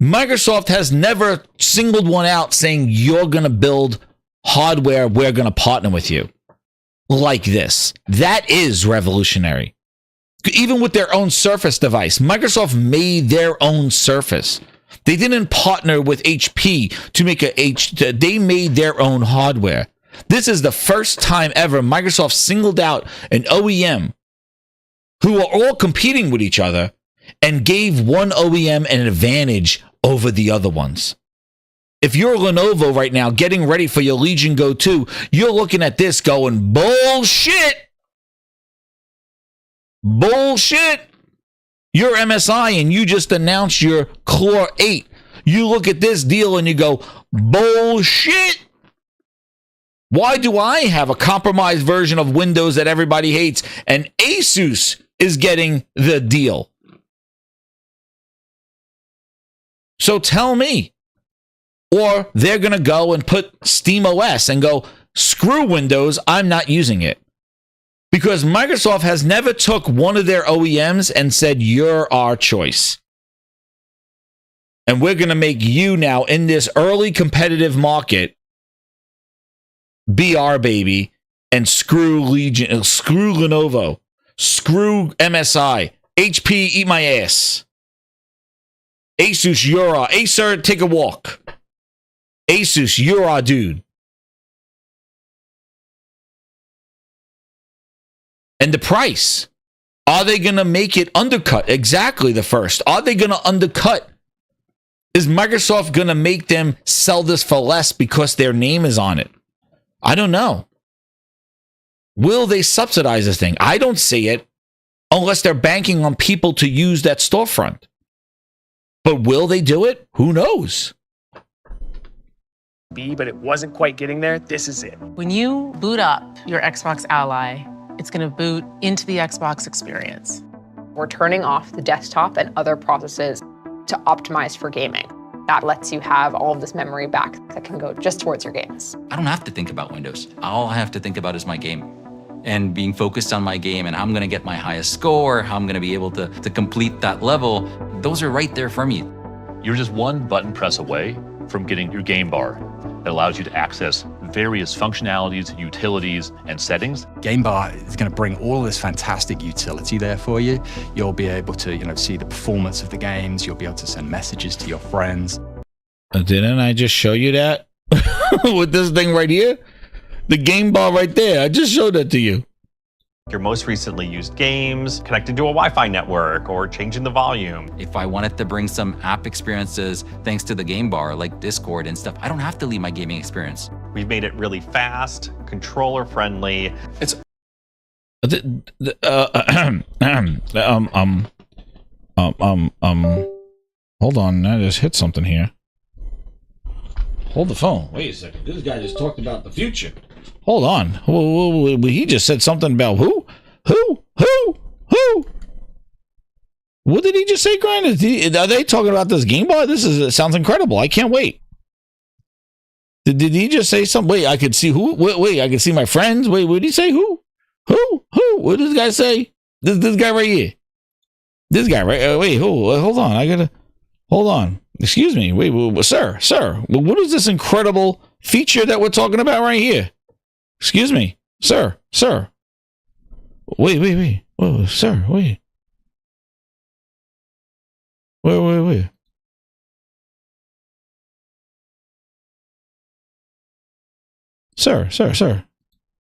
Microsoft has never singled one out saying you're going to build hardware, we're going to partner with you like this. That is revolutionary. Even with their own Surface device, Microsoft made their own Surface. They didn't partner with HP to make they made their own hardware. This is the first time ever Microsoft singled out an OEM who are all competing with each other and gave one OEM an advantage over the other ones. If you're Lenovo right now getting ready for your Legion Go 2, you're looking at this going, bullshit. Bullshit. You're MSI and you just announced your Core 8. You look at this deal and you go, bullshit. Why do I have a compromised version of Windows that everybody hates and Asus is getting the deal? So tell me. Or they're going to go and put SteamOS and go, screw Windows, I'm not using it. Because Microsoft has never took one of their OEMs and said, you're our choice. And we're going to make you now in this early competitive market be our baby and screw Legion, screw Lenovo, screw MSI, HP, eat my ass. Asus, you're our, Acer, take a walk. Asus, you're our dude. And the price. Are they going to make it undercut? Exactly the first. Are they going to undercut? Is Microsoft going to make them sell this for less because their name is on it? I don't know. Will they subsidize this thing? I don't see it unless they're banking on people to use that storefront. But will they do it? Who knows? But it wasn't quite getting there. This is it. When you boot up your Xbox Ally, it's going to boot into the Xbox Experience. We're turning off the desktop and other processes to optimize for gaming. That lets you have all of this memory back that can go just towards your games. I don't have to think about Windows. All I have to think about is my game and being focused on my game and how I'm going to get my highest score, how I'm going to be able to complete that level. Those are right there for me. You're just one button press away from getting your game bar that allows you to access various functionalities, utilities, and settings. Game bar is going to bring all of this fantastic utility there for you. You'll be able to, see the performance of the games. You'll be able to send messages to your friends. Didn't I just show you that with this thing right here? The game bar right there. I just showed that to you. Your most recently used games, connecting to a Wi-Fi network, or changing the volume. If I wanted to bring some app experiences thanks to the game bar, like Discord and stuff, I don't have to leave my gaming experience. We've made it really fast, controller friendly. It's hold on, I just hit something here. Hold the phone. Wait a second. This guy just talked about the future. Hold on. Whoa, he just said something about who? Who? What did he just say, Grind? Are they talking about this game bar? It sounds incredible. I can't wait. Did he just say something? Wait, I could see who? Wait, I can see my friends. Wait, what did he say? Who? What did this guy say? This guy right here. This guy right. Wait, hold on. Hold on. Excuse me. Wait, sir. What is this incredible feature that we're talking about right here? Excuse me, sir. Wait. Whoa, sir, wait. Wait. Sir.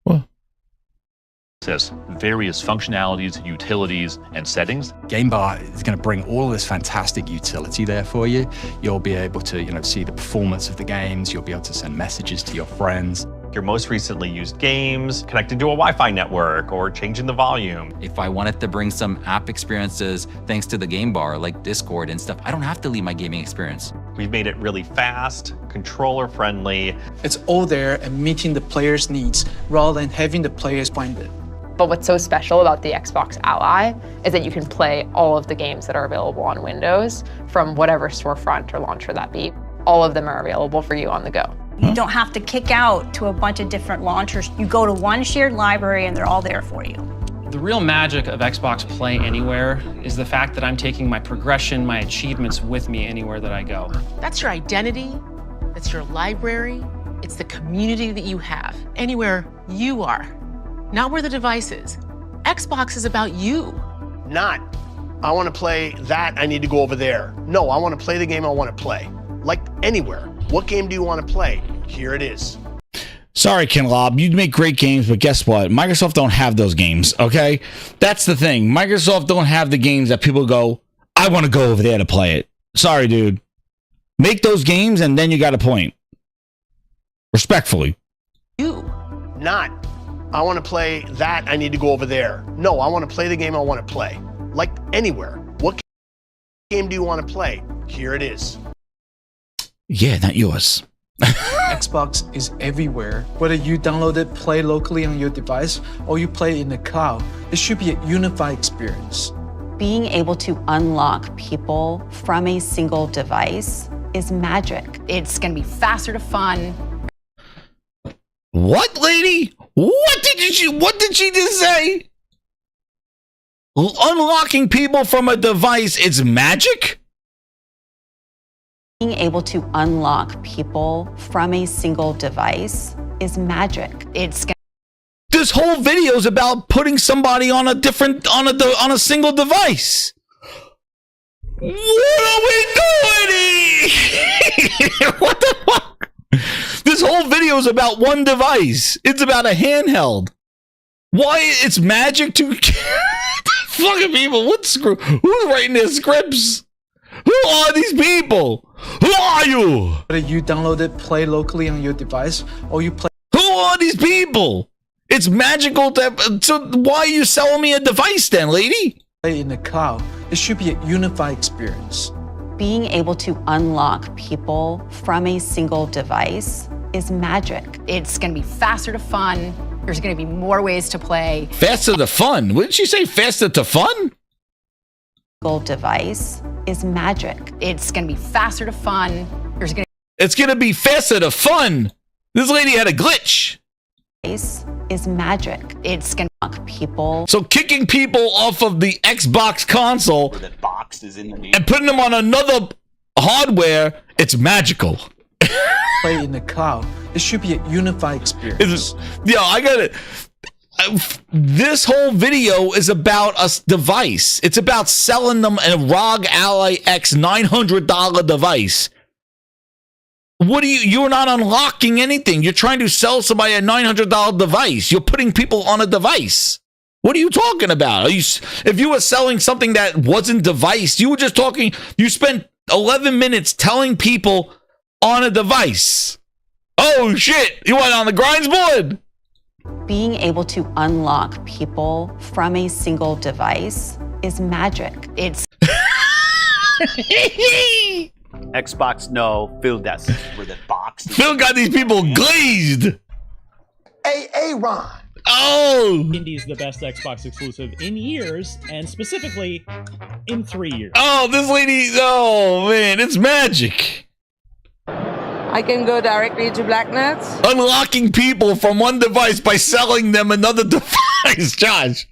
What? Access various functionalities, utilities, and settings. Game bar is going to bring all of this fantastic utility there for you. You'll be able to, see the performance of the games. You'll be able to send messages to your friends. Your most recently used games, connecting to a Wi-Fi network, or changing the volume. If I wanted to bring some app experiences thanks to the game bar, like Discord and stuff, I don't have to leave my gaming experience. We've made it really fast, controller friendly. It's all there and meeting the player's needs rather than having the players find it. But what's so special about the Xbox Ally is that you can play all of the games that are available on Windows from whatever storefront or launcher that be. All of them are available for you on the go. You don't have to kick out to a bunch of different launchers. You go to one shared library and they're all there for you. The real magic of Xbox Play Anywhere is the fact that I'm taking my progression, my achievements with me anywhere that I go. That's your identity, that's your library, it's the community that you have, anywhere you are, not where the device is. Xbox is about you. Not, I want to play that, I need to go over there. No, I want to play the game I want to play. Like anywhere. What game do you want to play? Here it is. Sorry, Ken Lob, you make great games, but guess what? Microsoft don't have those games, okay? That's the thing. Microsoft don't have the games that people go, I want to go over there to play it. Sorry, dude. Make those games, and then you got a point. Respectfully. Not, I want to play that, I need to go over there. No, I want to play the game I want to play. Like anywhere. What game do you want to play? Here it is. Yeah, not yours. Xbox is everywhere. Whether you download it, play locally on your device, or you play in the cloud, it should be a unified experience. Being able to unlock people from a single device is magic. It's going to be faster to fun. What, lady? What did she just say? Unlocking people from a device is magic? Being able to unlock people from a single device is magic. This whole video is about putting somebody on a single device. What are we doing? What the fuck? This whole video is about one device. It's about a handheld. Why it's magic to fucking people? Who's writing their scripts? Who are these people? Who are you? Whether you download it, play locally on your device, or you play. Who are these people? It's magical so why are you selling me a device then, lady? In the cloud, it should be a unified experience. Being able to unlock people from a single device is magic. It's going to be faster to fun. There's going to be more ways to play. Faster to fun? What did she say? Faster to fun? Single device is magic. It's going to be faster to fun. It's going to be faster to fun. This lady had a glitch. Is magic. It's going to unlock people. So kicking people off of the Xbox console That box is in the name. and putting them on another hardware, it's magical. Play in the cloud, it should be a unified experience. I got it. This whole video is about a device. It's about selling them a ROG Ally X $900 device. You're not unlocking anything. You're trying to sell somebody a $900 device. You're putting people on a device. What are you talking about? If you were selling something that wasn't device, you were just talking, you spent 11 minutes telling people on a device. Oh shit, you went on the grinds board. Being able to unlock people from a single device is magic. It's Xbox, no. Phil does. Where the box. Phil got these people glazed. Hey, Ron. Oh! Indie's the best Xbox exclusive in years, and specifically in 3 years. Oh, this lady, oh man, it's magic. I can go directly to Blacknet. Unlocking people from one device by selling them another device, Josh.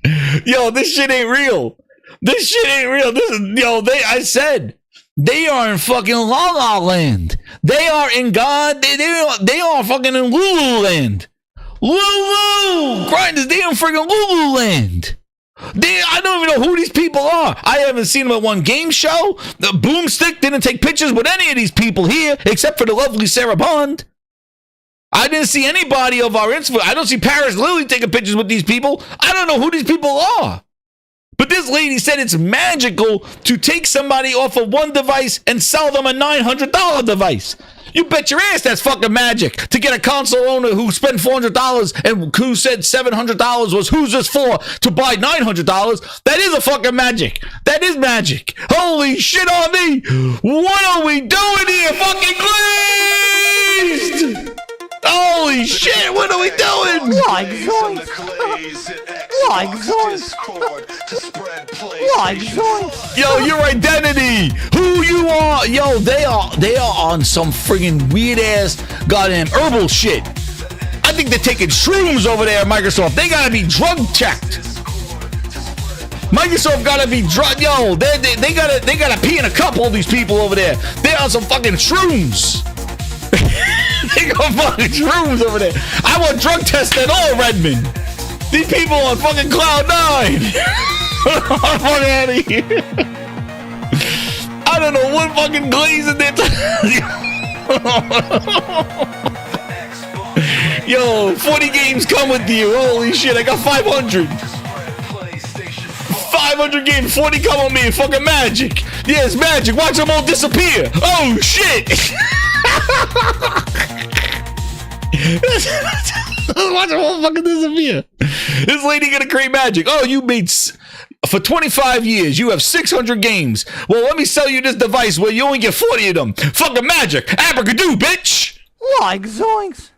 Yo, this shit ain't real. This shit ain't real. This is, I said, they are in fucking La La Land. They are in God. They are fucking in Lulu Land. Lulu! Grinders, they in freaking Lulu Land. I don't even know who these people are. I haven't seen them at one game show. The Boomstick didn't take pictures with any of these people here, except for the lovely Sarah Bond. I didn't see anybody of our Instagram. I don't see Paris Lily taking pictures with these people. I don't know who these people are. But this lady said it's magical to take somebody off of one device and sell them a $900 device. You bet your ass that's fucking magic. To get a console owner who spent $400 and who said $700 was who's this for to buy $900, that is a fucking magic. That is magic. Holy shit on me. What are we doing here? Fucking glazed. Holy shit, what are we doing? Yo, your identity, who you are. Yo, they are on some friggin' weird ass goddamn herbal shit. I think they're taking shrooms over there at Microsoft. They gotta be drug checked. Microsoft gotta be drug. Yo, they gotta pee in a cup. All these people over there, they're on some fucking shrooms. They got fucking shrooms over there. I want drug tests at all, Redmond. These people on fucking Cloud 9. Fuck out of here. I don't know what fucking glazing they're Yo, 40 games come with you. Holy shit, I got 500. 500 games, 40 come on me. Fucking magic. Yeah, it's magic. Watch them all disappear. Oh, shit. Watch them all fucking disappear. This lady gonna create magic. Oh, you made... For 25 years, you have 600 games. Well, let me sell you this device where you only get 40 of them. Fucking magic. Abracadoo, bitch. Like zoinks.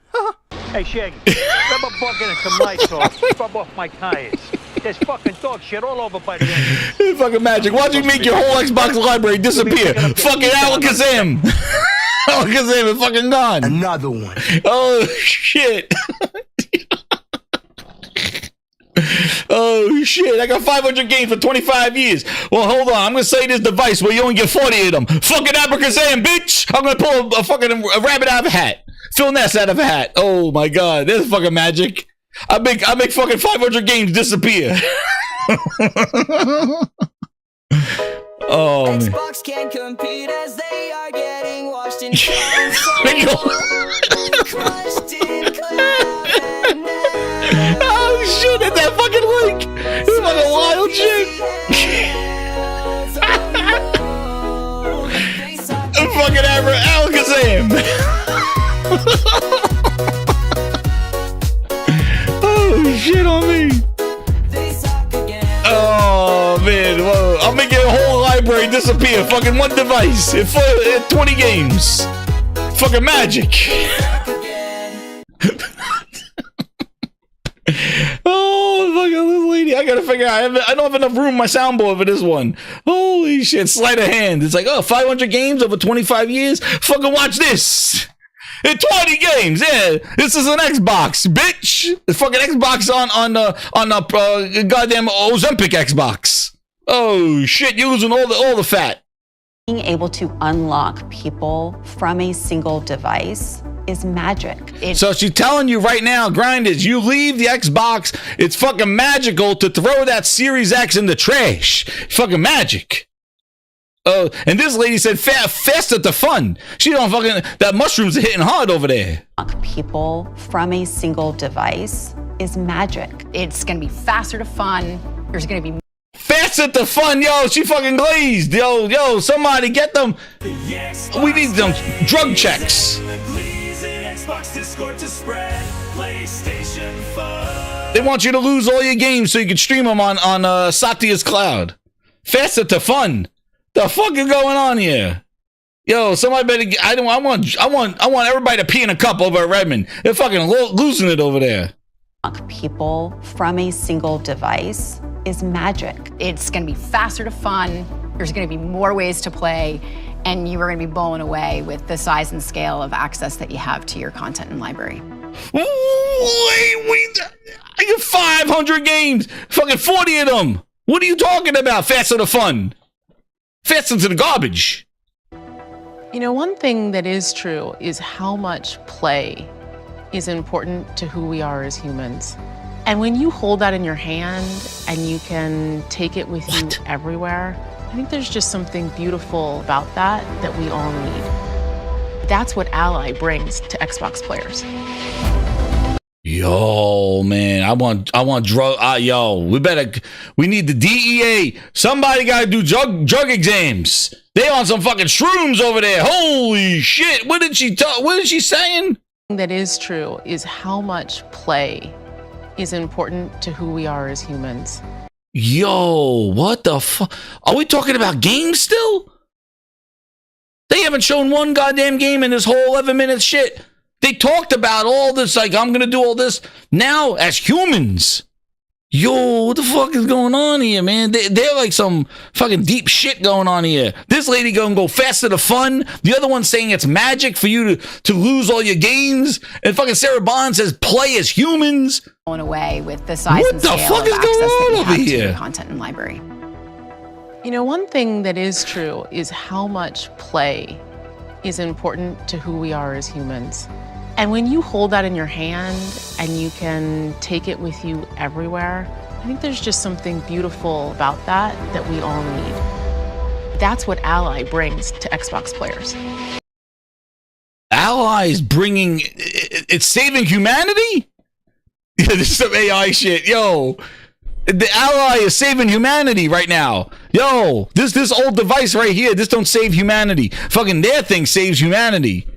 Hey, Shaggy, grab a bucket and some light sauce. Rub off my tires. There's fucking dog shit all over by the end. Fucking magic. Why'd you make your whole Xbox library disappear? Fucking Alakazam. Alakazam is fucking gone. Another one. Oh, shit. Oh shit, I got 500 games for 25 years. Well, hold on, I'm gonna say this device where you only get 40 of them. Fucking Abracazam, bitch. I'm gonna pull a fucking rabbit out of a hat. Phil Ness out of a hat. Oh my god, this is fucking magic. I make fucking 500 games disappear. Oh, man. Xbox can't compete as they are getting washed in Oh shit, that's that fucking link. It's fucking wild shit. Fucking Alakazam. Oh shit on me. Oh man, whoa. I'm making a whole library disappear. Fucking one device. 20 games. Fucking magic. Oh, fucking this lady. I gotta figure out. I don't have enough room in my soundboard for this one. Holy shit. Sleight of hand. It's like, oh, 500 games over 25 years? Fucking watch this. In 20 games, yeah. This is an Xbox, bitch. The fucking Xbox on the goddamn Ozempic Xbox. Oh shit, you're losing all the fat. Being able to unlock people from a single device is magic. So she's telling you right now, grinders, you leave the Xbox, it's fucking magical to throw that Series X in the trash. Fucking magic. Oh, and this lady said faster to fun. She don't fucking, that mushrooms are hitting hard over there. People from a single device is magic. It's gonna be faster to fun. There's gonna be faster to fun. Yo, she fucking glazed. Yo, somebody get them. We need them drug checks. They want you to lose all your games so you can stream them on Satya's cloud. Faster to fun. The fuck is going on here? Yo, somebody better get, I want everybody to pee in a cup over at Redmond. They're fucking losing it over there. People from a single device is magic. It's gonna be faster to fun. There's gonna be more ways to play, and you are gonna be blown away with the size and scale of access that you have to your content and library. Wait, I got 500 games, fucking 40 of them. What are you talking about? Faster to fun. Faster to the garbage. You know, one thing that is true is how much play is important to who we are as humans. And when you hold that in your hand and you can take it with you everywhere, I think there's just something beautiful about that we all need. That's what Ally brings to Xbox players. Yo, man, I want drug. We need the DEA. Somebody gotta do drug exams. They on some fucking shrooms over there. Holy shit! What is she saying? That is true is how much play is important to who we are as humans. Yo, what the fuck? Are we talking about games still? They haven't shown one goddamn game in this whole 11-minute shit. They talked about all this, like, I'm gonna do all this now as humans. Yo, what the fuck is going on here, man? They're like some fucking deep shit going on here. This lady gonna go faster to fun. The other one saying it's magic for you to lose all your games. And fucking Sarah Bond says play as humans. Blown away with the size and scale of access that you have to your content and library. You know, one thing that is true is how much play is important to who we are as humans. And when you hold that in your hand and you can take it with you everywhere, I think there's just something beautiful about that we all need. That's what Ally brings to Xbox players. Ally is bringing, it's saving humanity? Yeah, this is some AI shit. Yo, the Ally is saving humanity right now. Yo, this old device right here, this don't save humanity. Fucking their thing saves humanity.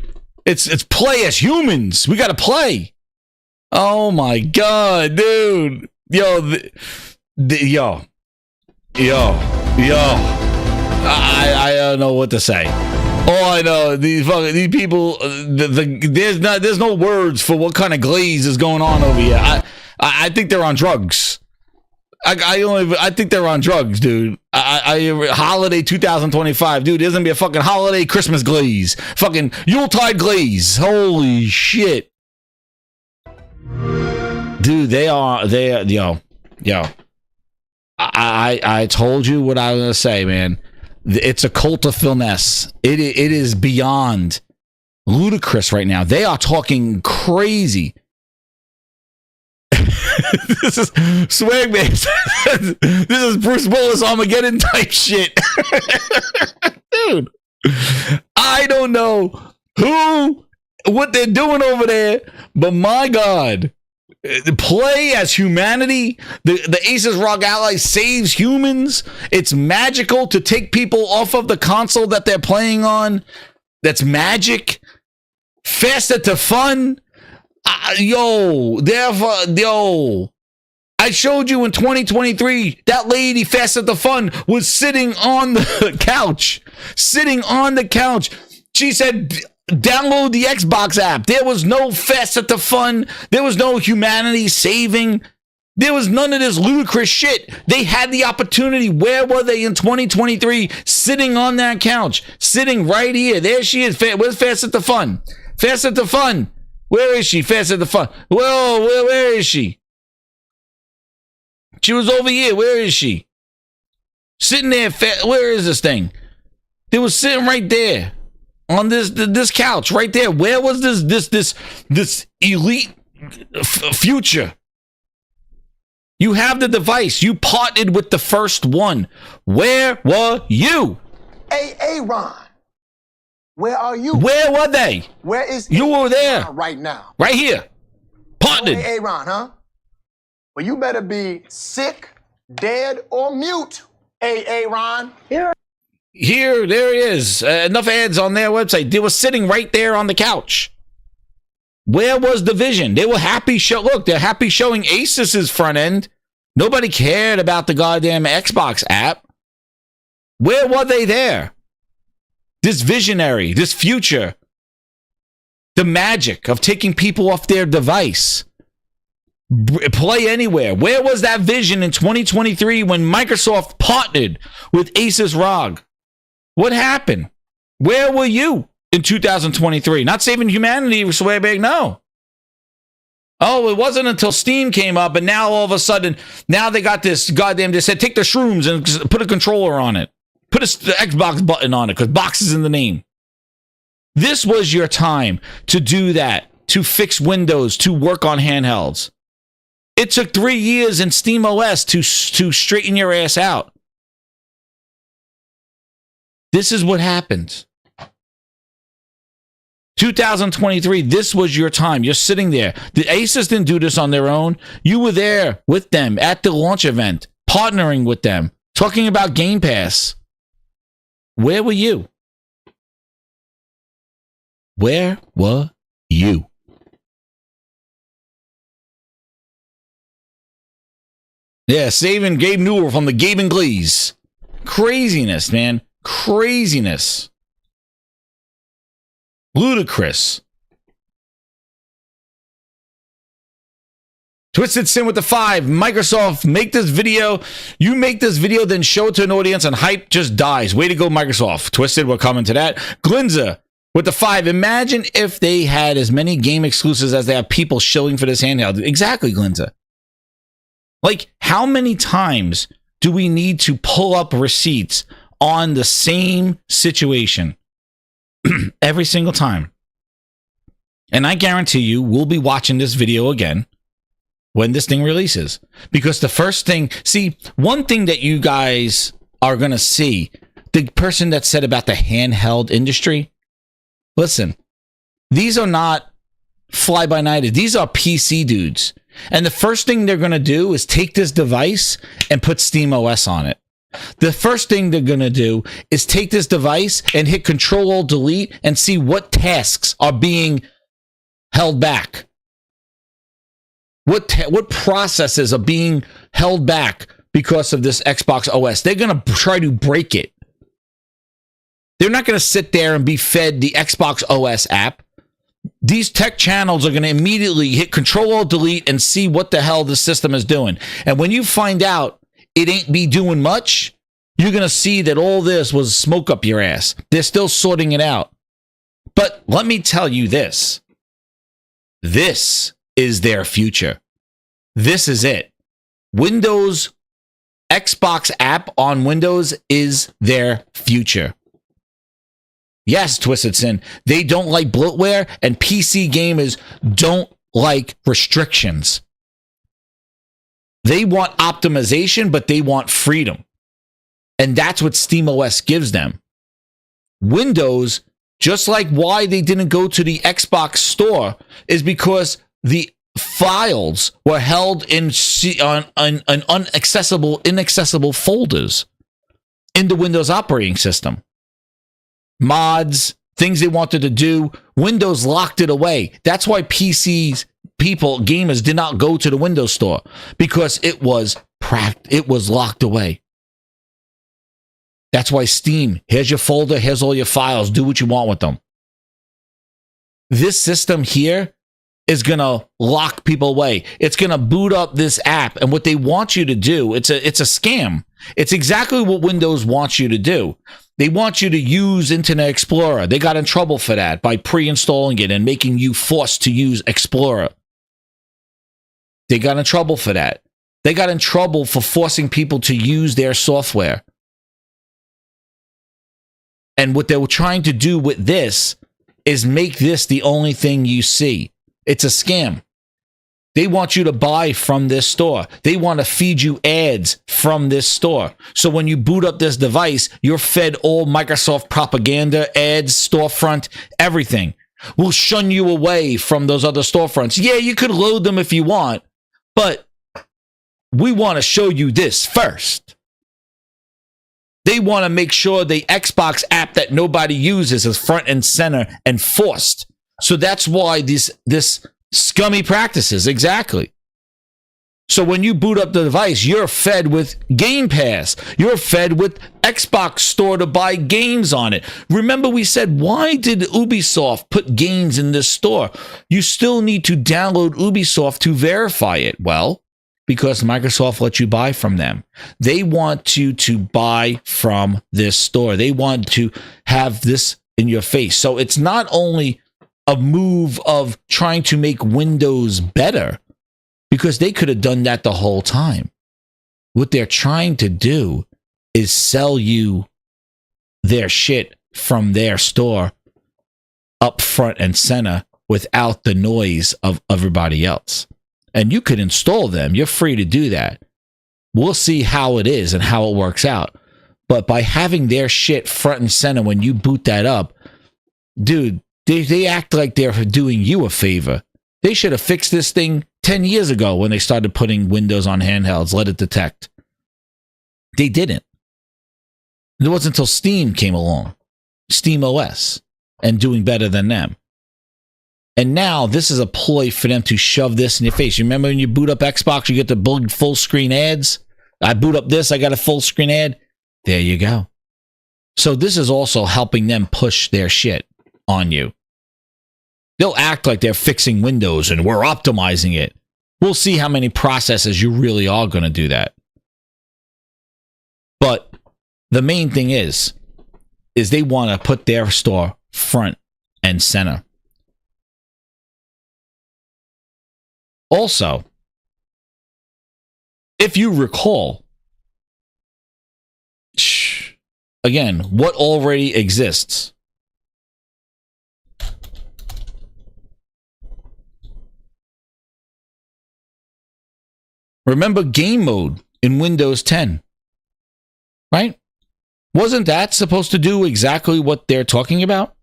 It's play as humans. We gotta play. Oh my god, dude. Yo, yo. I don't know what to say. All I know, these people, there's no words for what kind of glaze is going on over here. I think they're on drugs. I think they're on drugs, dude. Holiday 2025, dude. There's gonna be a fucking holiday Christmas glaze, fucking Yuletide glaze. Holy shit, dude. Yo. I told you what I was gonna say, man. It's a cult of finesse. It is beyond ludicrous right now. They are talking crazy. This is Swag Man. This is Bruce Willis Armageddon type shit. Dude, I don't know what they're doing over there, but my God. Play as humanity. The Asus ROG Ally saves humans. It's magical to take people off of the console that they're playing on. That's magic. Faster to fun. Yo. I showed you in 2023 that lady Faster to Fun was sitting on the couch. She said, download the Xbox app. There was no Faster to Fun. There was no humanity saving. There was none of this ludicrous shit. They had the opportunity. Where were they in 2023? Sitting on that couch. Sitting right here. There she is. Where's Faster to Fun? Faster to Fun. Where is she? Faster to Fun. Whoa, where is she? She was over here. Where is she? Sitting there. Where is this thing? They was sitting right there. On this couch right there. Where was this elite future? You have the device. You partnered with the first one. Where were you? Hey, Ron. Where are you? Where were they? Where is you? Were there right now? Right here. Partnered. Hey, Ron, huh? Well, you better be sick, dead, or mute. Hey, Ron. Here, there it is. Enough ads on their website. They were sitting right there on the couch. Where was the vision? They were happy. Look, they're happy showing Asus's front end. Nobody cared about the goddamn Xbox app. Where were they there? This visionary, this future, the magic of taking people off their device. Play anywhere. Where was that vision in 2023 when Microsoft partnered with Asus ROG? What happened? Where were you in 2023? Not saving humanity, Swayback, no. Oh, it wasn't until Steam came up, and now all of a sudden, now they got this goddamn, they said, take the shrooms and put a controller on it. Put the Xbox button on it, because box is in the name. This was your time to do that, to fix Windows, to work on handhelds. It took 3 years in SteamOS to straighten your ass out. This is what happens. 2023, this was your time. You're sitting there. The Asus didn't do this on their own. You were there with them at the launch event, partnering with them, talking about Gamepass. Where were you? Where were you? Yeah, saving Gabe Newell from the Gabe and Glees. Craziness, man. Craziness. Ludicrous. Twisted Sin with the 5. Microsoft, make this video. You make this video, then show it to an audience, and hype just dies. Way to go, Microsoft. Twisted, we're coming to that. Glinza with the 5. Imagine if they had as many game exclusives as they have people shilling for this handheld. Exactly, Glinza. Like, how many times do we need to pull up receipts on the same situation? Every single time. And I guarantee you, we'll be watching this video again when this thing releases. Because the first thing, see, one thing that you guys are going to see, the person that said about the handheld industry, listen, These are not fly-by-nighters. These are PC dudes. And the first thing they're going to do is take this device and put SteamOS on it. The first thing they're going to do is take this device and hit Control-Alt-Delete and see what tasks are being held back. What processes are being held back because of this Xbox OS. They're going to try to break it. They're not going to sit there and be fed the Xbox OS app. These tech channels are going to immediately hit Control-Alt-Delete and see what the hell the system is doing. And when you find out it ain't be doing much, you're going to see that all this was smoke up your ass. They're still sorting it out. But let me tell you this. This is their future. This is it. Windows, Xbox app on Windows is their future. Yes, Twisted Sin, they don't like bloatware, and PC gamers don't like restrictions. They want optimization, but they want freedom. And that's what SteamOS gives them. Windows, just like why they didn't go to the Xbox store, is because the files were held in inaccessible folders in the Windows operating system. Mods, things they wanted to do, Windows locked it away. That's why gamers did not go to the Windows store, because it was locked away. That's why Steam, here's your folder, here's all your files, do what you want with them. This system here is going to lock people away. It's going to boot up this app, and what they want you to do, it's a scam. It's exactly what Windows wants you to do. They want you to use Internet Explorer. They got in trouble for that by pre-installing it and making you forced to use Explorer. They got in trouble for that. They got in trouble for forcing people to use their software. And what they were trying to do with this is make this the only thing you see. It's a scam. They want you to buy from this store. They want to feed you ads from this store. So when you boot up this device, you're fed all Microsoft propaganda, ads, storefront, everything. We'll shun you away from those other storefronts. Yeah, you could load them if you want, but we want to show you this first. They want to make sure the Xbox app that nobody uses is front and center and forced. So that's why this scummy practices, exactly. So when you boot up the device, you're fed with Gamepass. You're fed with Xbox Store to buy games on it. Remember we said, why did Ubisoft put games in this store? You still need to download Ubisoft to verify it. Well, because Microsoft lets you buy from them. They want you to buy from this store. They want to have this in your face. So it's not only a move of trying to make Windows better, because they could have done that the whole time. What they're trying to do is sell you their shit from their store up front and center without the noise of everybody else. And you could install them. You're free to do that. We'll see how it is and how it works out. But by having their shit front and center when you boot that up, dude, they act like they're doing you a favor. They should have fixed this thing 10 years ago when they started putting Windows on handhelds, let it detect. They didn't. It wasn't until Steam came along, SteamOS, and doing better than them. And now this is a ploy for them to shove this in your face. You remember when you boot up Xbox, you get the full screen ads? I boot up this, I got a full screen ad. There you go. So this is also helping them push their shit on you. They'll act like they're fixing Windows and we're optimizing it. We'll see how many processes you really are going to do that. But the main thing is they want to put their store front and center. Also, if you recall, again, what already exists? Remember game mode in Windows 10, right? Wasn't that supposed to do exactly what they're talking about?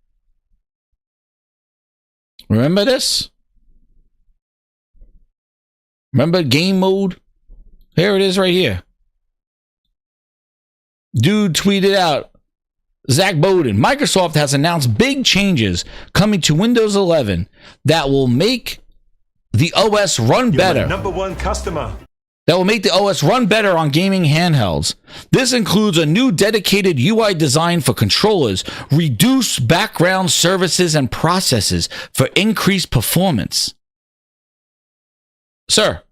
Remember this? Remember game mode? Here it is right here. Dude tweeted out, Zach Bowden, Microsoft has announced big changes coming to Windows 11 that will make the OS run better. Number one customer. That will make the OS run better on gaming handhelds. This includes a new dedicated UI design for controllers, reduced background services and processes for increased performance. Sir,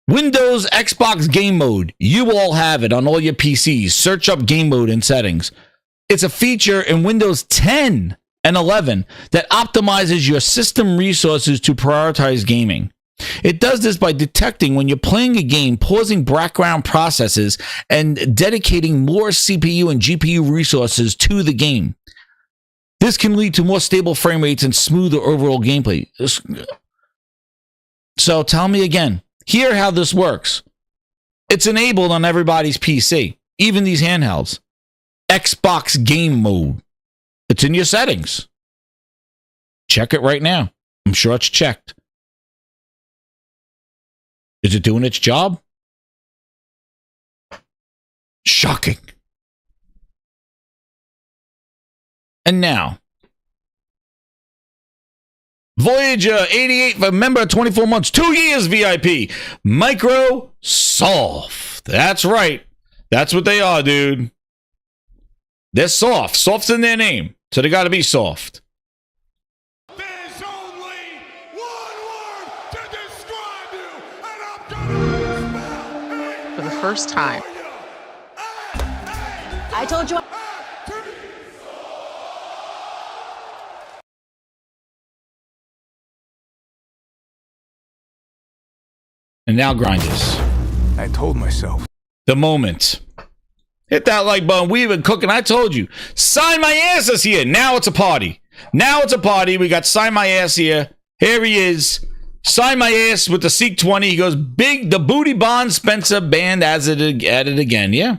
Windows Xbox Game Mode. You all have it on all your PCs. Search up Game Mode in settings. It's a feature in Windows 10 and 11 that optimizes your system resources to prioritize gaming. It does this by detecting when you're playing a game, pausing background processes, and dedicating more CPU and GPU resources to the game. This can lead to more stable frame rates and smoother overall gameplay. So tell me again, hear how this works. It's enabled on everybody's PC, even these handhelds. Xbox Game Mode. It's in your settings. Check it right now. I'm sure it's checked. Is it doing its job? Shocking. And now, Voyager 88 for member 24 months, 2 years VIP. Microsoft. That's right. That's what they are, dude. They're soft. Soft's in their name. So they got to be soft. For the first time. I told you. And now grinders. I told myself. The moment. Hit that like button. We've been cooking. I told you. Sign My Ass is here. Now it's a party. Now it's a party. We got Sign My Ass here. Here he is. Sign My Ass with the Seek 20. He goes, big, the Booty Bond Spencer band at it again. Yeah.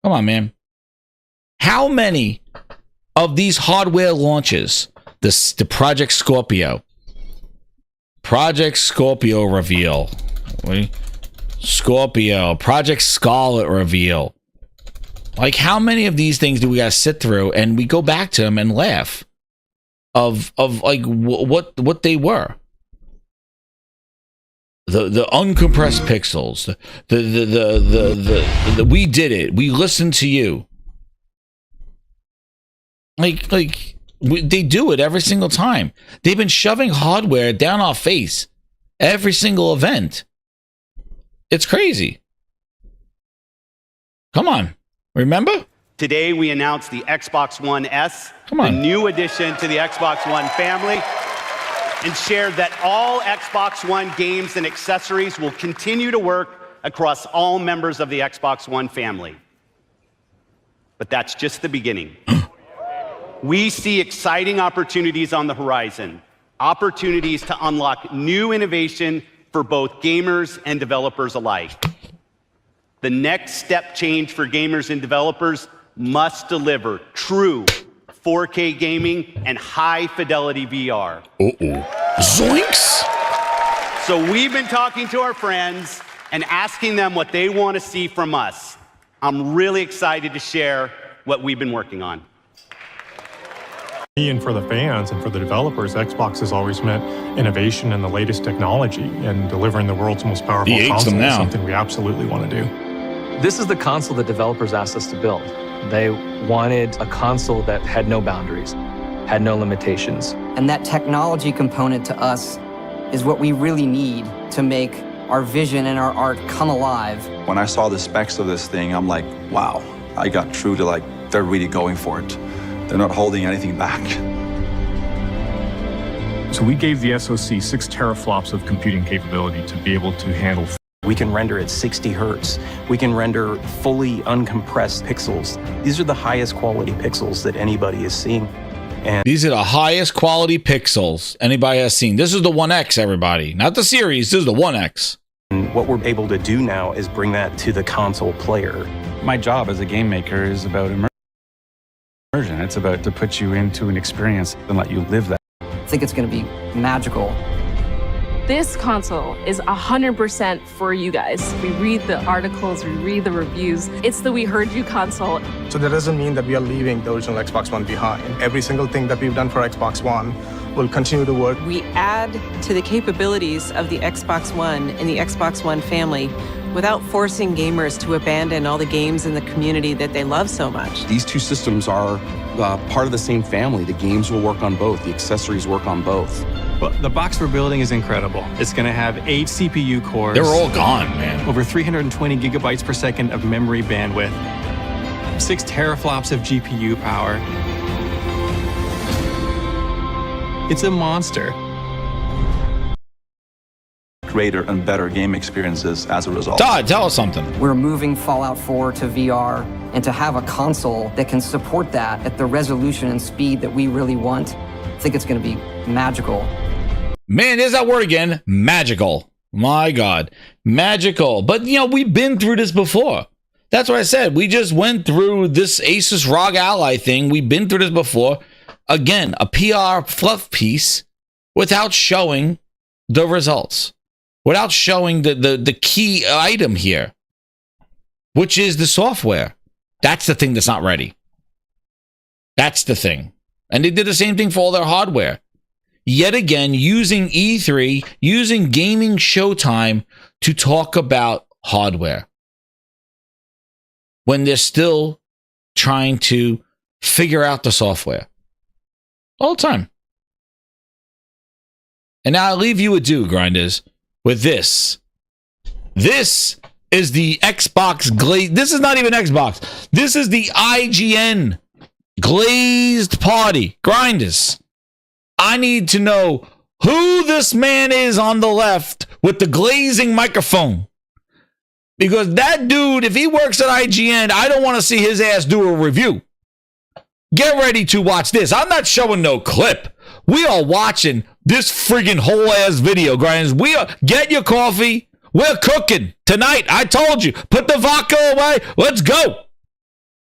Come on, man. How many of these hardware launches, the Project Scorpio reveal, Scorpio, Project Scarlet reveal, like how many of these things do we gotta sit through and we go back to them and laugh of like what they were? The uncompressed pixels, the we did it, we listened to you. They do it every single time. They've been shoving hardware down our face every single event. It's crazy. Come on, remember? Today we announced the Xbox One S, the new addition to the Xbox One family, and shared that all Xbox One games and accessories will continue to work across all members of the Xbox One family. But that's just the beginning. We see exciting opportunities on the horizon, opportunities to unlock new innovation for both gamers and developers alike. The next step change for gamers and developers must deliver true 4K gaming and high-fidelity VR. Zoinks! So we've been talking to our friends and asking them what they want to see from us. I'm really excited to share what we've been working on. And for the fans and for the developers, Xbox has always meant innovation and the latest technology, and delivering the world's most powerful console is something we absolutely want to do. This is the console that developers asked us to build. They wanted a console that had no boundaries, had no limitations. And that technology component to us is what we really need to make our vision and our art come alive. When I saw the specs of this thing, I'm like, wow, I got through to like, they're really going for it. They're not holding anything back. So we gave the SoC 6 teraflops of computing capability to be able to handle. We can render at 60 hertz. We can render fully uncompressed pixels. These are the highest quality pixels that anybody is seeing. And these are the highest quality pixels anybody has seen. This is the 1X, everybody. Not the series, this is the 1X. And what we're able to do now is bring that to the console player. My job as a game maker is about immersion. It's about to put you into an experience and let you live that. I think it's going to be magical. This console is 100% for you guys. We read the articles, we read the reviews. It's the We Heard You console. So that doesn't mean that we are leaving the original Xbox One behind. Every single thing that we've done for Xbox One will continue to work. We add to the capabilities of the Xbox One and the Xbox One family without forcing gamers to abandon all the games in the community that they love so much. These two systems are part of the same family. The games will work on both. The accessories work on both. Well, the box we're building is incredible. It's going to have 8 CPU cores. They're all gone, man. Over 320 gigabytes per second of memory bandwidth. 6 teraflops of GPU power. It's a monster. Greater and better game experiences as a result. Todd, tell us something. We're moving Fallout 4 to VR, and to have a console that can support that at the resolution and speed that we really want, I think it's going to be magical. Man, there's that word again. Magical. My God. Magical. But, you know, we've been through this before. That's what I said. We just went through this Asus ROG Ally thing. We've been through this before. Again, a PR fluff piece without showing the results. Without showing the key item here, which is the software. That's the thing that's not ready. That's the thing. And they did the same thing for all their hardware. Yet again, using E3, using Gaming Showtime to talk about hardware. When they're still trying to figure out the software. All the time. And now I'll leave you with grinders. With this. This is the Xbox glaze. This is not even Xbox. This is the IGN glazed party. Grinders. I need to know who this man is on the left with the glazing microphone. Because that dude, if he works at IGN, I don't want to see his ass do a review. Get ready to watch this. I'm not showing no clip. We are watching this friggin' whole ass video, grinders. Get your coffee. We're cooking tonight. I told you. Put the vodka away. Let's go.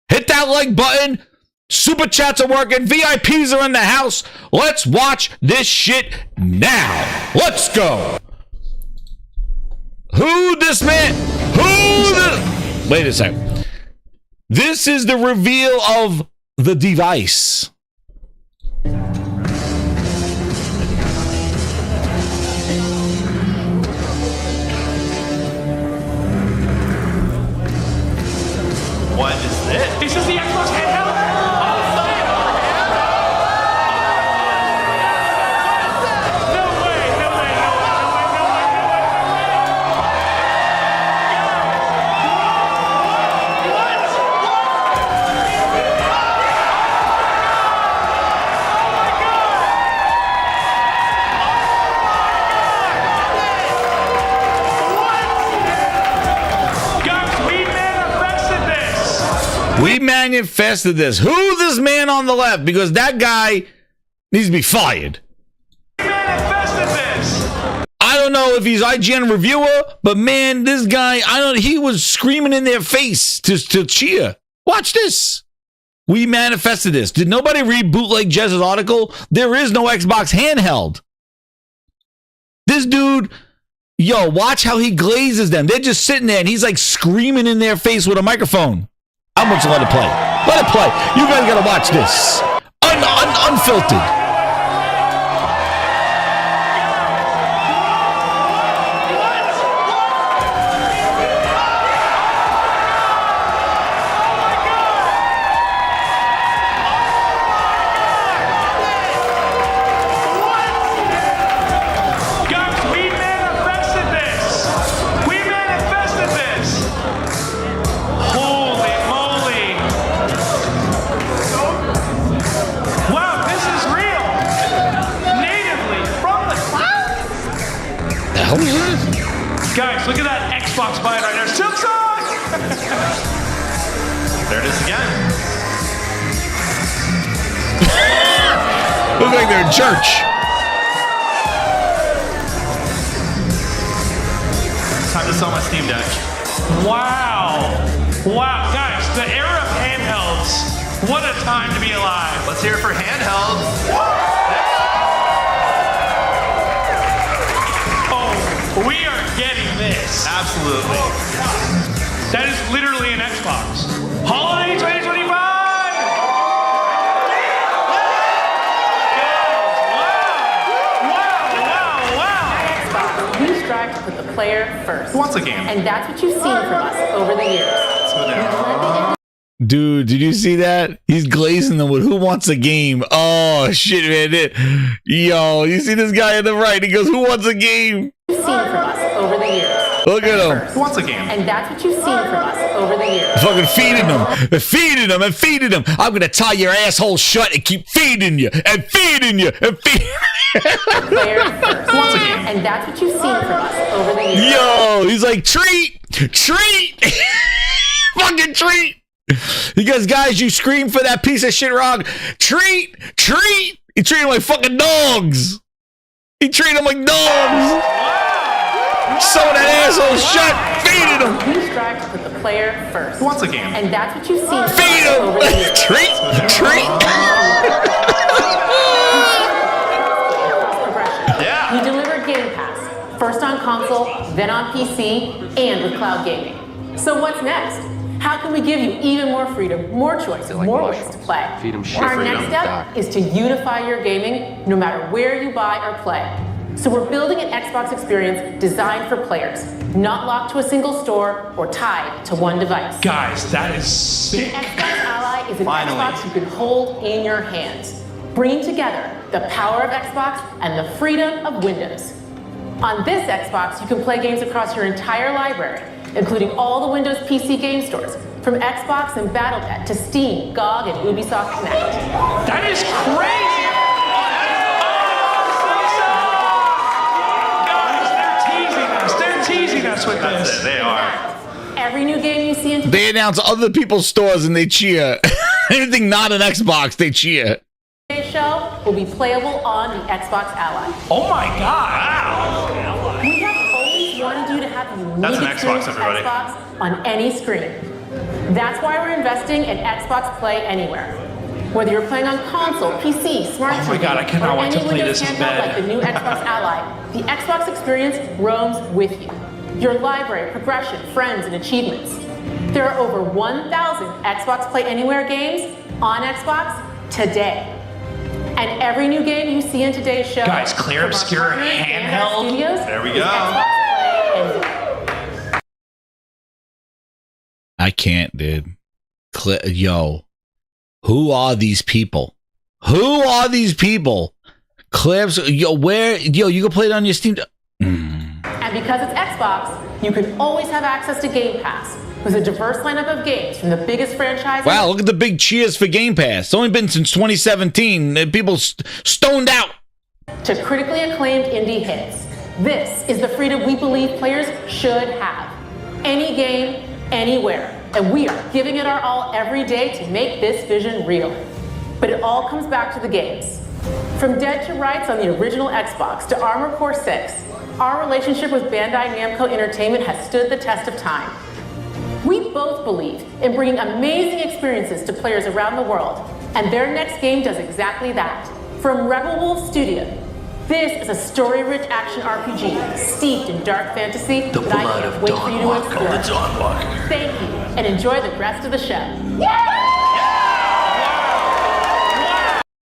Hit that like button. Super chats are working. VIPs are in the house. Let's watch this shit now. Let's go. Who this man? Wait a second. This is the reveal of the device. What is this? This is the Xbox Handheld? We manifested this. Who this man on the left? Because that guy needs to be fired. We manifested this. I don't know if he's IGN reviewer, but man, this guy, he was screaming in their face to cheer. Watch this. We manifested this. Did nobody read Bootleg Jez's article? There is no Xbox handheld. This dude, watch how he glazes them. They're just sitting there and he's like screaming in their face with a microphone. I'm going to let it play. Let it play. You guys got to watch this. Unfiltered. Guys, look at that Xbox button right there. Samsung! There it is again. Looks like they're in church. Time to sell my Steam Deck. Wow. Wow, guys, the era of handhelds What a time to be alive. Let's hear it for Handheld. Oh, we are getting this. Absolutely. That is literally an Xbox. Holiday 2025! Wow. We strive to put the player first. Who wants a game? And that's what you've seen from us over the years. Dude, did you see that? He's glazing them with "Who wants a game?" Oh shit, man! Yo, you see this guy on the right? He goes, "Who wants a game?" You've seen from us over the years. Look at him. Who wants a game? And that's what you've seen from us over the years. Fucking feeding them, feeding them, and feeding them. I'm gonna tie your asshole shut and keep feeding you and feeding you and feeding. Player first. Who wants a game? And that's what you've seen from us over the years. Yo, he's like treat, fucking treat. He goes, guys, you scream for that piece of shit wrong. Treat. He treated them like fucking dogs. He treated them like dogs. So that asshole shut, feeding them. We strive to put the player first. Who wants a game? And that's what you've seen. Feed him. Treat. Yeah. We deliver Gamepass, first on console, then on PC, and with cloud gaming. So what's next? How can we give you even more freedom, more choice, more ways to play? Feed 'em shit. Our next step is to unify your gaming no matter where you buy or play. So we're building an Xbox experience designed for players, not locked to a single store or tied to one device. Guys, that is The sick. Xbox Ally is an Finally. Xbox you can hold in your hands, bringing together the power of Xbox and the freedom of Windows. On this Xbox, you can play games across your entire library, including all the Windows PC game stores, from Xbox and Battle.net to Steam, GOG, and Ubisoft Connect. That is crazy. Guys, they're teasing us with That's this. it. They are. Every new game you see in They announce other people's stores and they cheer. Anything not an Xbox, they cheer. today's show will be playable on the Xbox Ally. Oh my god. We have always wanted you to have a unique That's an Xbox, experience with everybody. Xbox on any screen. That's why we're investing in Xbox Play Anywhere. Whether you're playing on console, PC, smart Oh my TV, God, I cannot or wait any to play Windows this in handheld bed. like the new Xbox Ally, the Xbox experience roams with you. Your library, progression, friends, and achievements. There are over 1,000 Xbox Play Anywhere games on Xbox today. And every new game you see in today's show, Guys, clear, from our obscure, partners and our handheld. studios, There we is go. Xbox Play Anywhere. I can't, dude. Yo, who are these people? Who are these people? Clips, yo, you can play it on your Steam. And because it's Xbox, you can always have access to Game Pass with a diverse lineup of games from the biggest franchises. Wow, look at the big cheers for Game Pass. It's only been since 2017. People stoned out. To critically acclaimed indie hits. This is the freedom we believe players should have. Any game, anywhere. And we are giving it our all every day to make this vision real. But it all comes back to the games. From Dead to Rights on the original Xbox to Armored Core 6, our relationship with Bandai Namco Entertainment has stood the test of time. We both believe in bringing amazing experiences to players around the world, and their next game does exactly that. From Rebel Wolf Studio, this is a story-rich action RPG steeped in dark fantasy that I can't wait for you to explore. Thank you, and enjoy the rest of the show.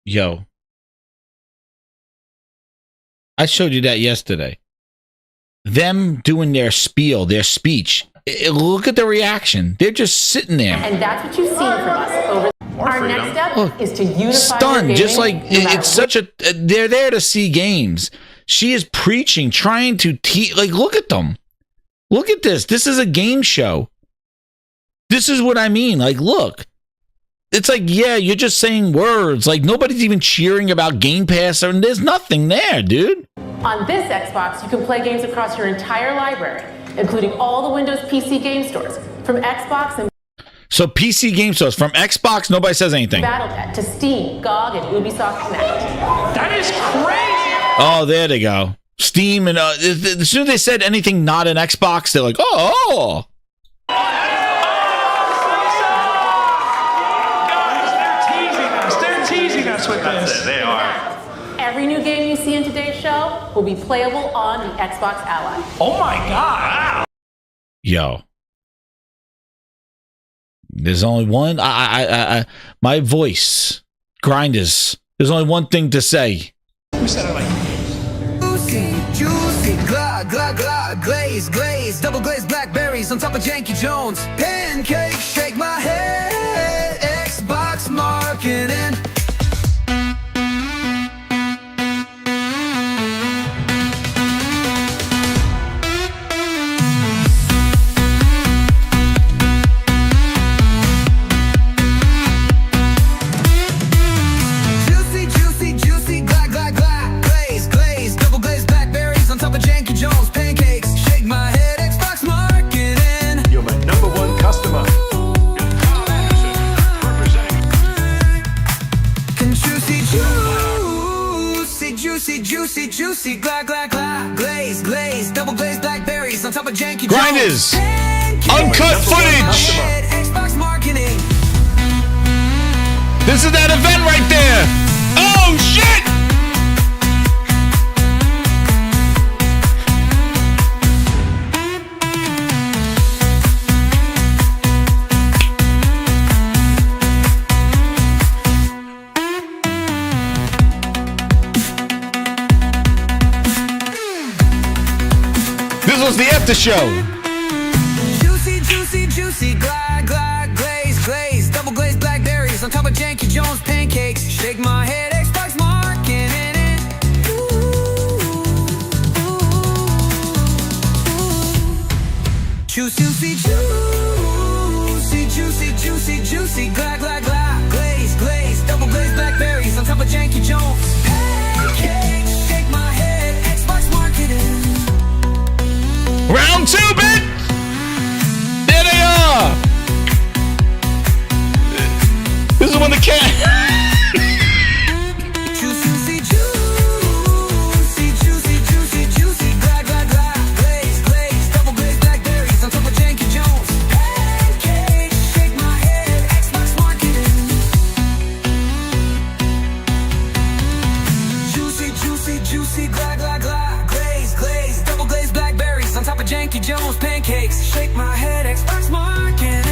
Yo. I showed you that yesterday. Them doing their spiel, their speech. Look at the reaction. They're just sitting there. And that's what you've seen from us over. Our next step is to unify Stunned, your just gaming, like no matter it's such a. They're there to see games. She is preaching, trying to teach. Like, look at them. Look at this. This is a game show. This is what I mean. Like, look. It's like, yeah, you're just saying words. Like, nobody's even cheering about Game Pass, and there's nothing there, dude. On this Xbox, you can play games across your entire library, including all the Windows PC game stores, from Xbox and So PC game stores from Xbox, nobody says anything. Battle.net to Steam, GOG, and Ubisoft Connect. That is crazy. Oh, there they go. Steam and as soon as they said anything not an Xbox, they're like, oh. Guys, mess with this. They are. Every new game you see in today's show will be playable on the Xbox Ally. Oh my God. Yo. There's only one. My voice. Grinders. There's only one thing to say. Who said it like Juicy, glaze, double glazed blackberries on top of Janky Jones. Pancake, shake my head, Xbox marketing. Juicy, glaze, double glazed blackberries on top of Janky Grinders, uncut footage. Xbox marketing. This is that event right there. Oh shit! This was the after show. Juicy, glaze, double glazed blackberries on top of Janky Jones pancakes. Shake my head, Xbox marketing it. Juicy, glaze, double glazed blackberries on top of Janky Jones pancakes. Shake my head, Xbox marketing. Round 2, bit! There they are! This is when the cat... Juicy, glaze, double glazed blackberries on top of Janky Jones pancakes. Shake my head, Xbox marketing. Juicy, glaze, double glazed blackberries on top of Janky Jones pancakes. Shake my head, Xbox marketing.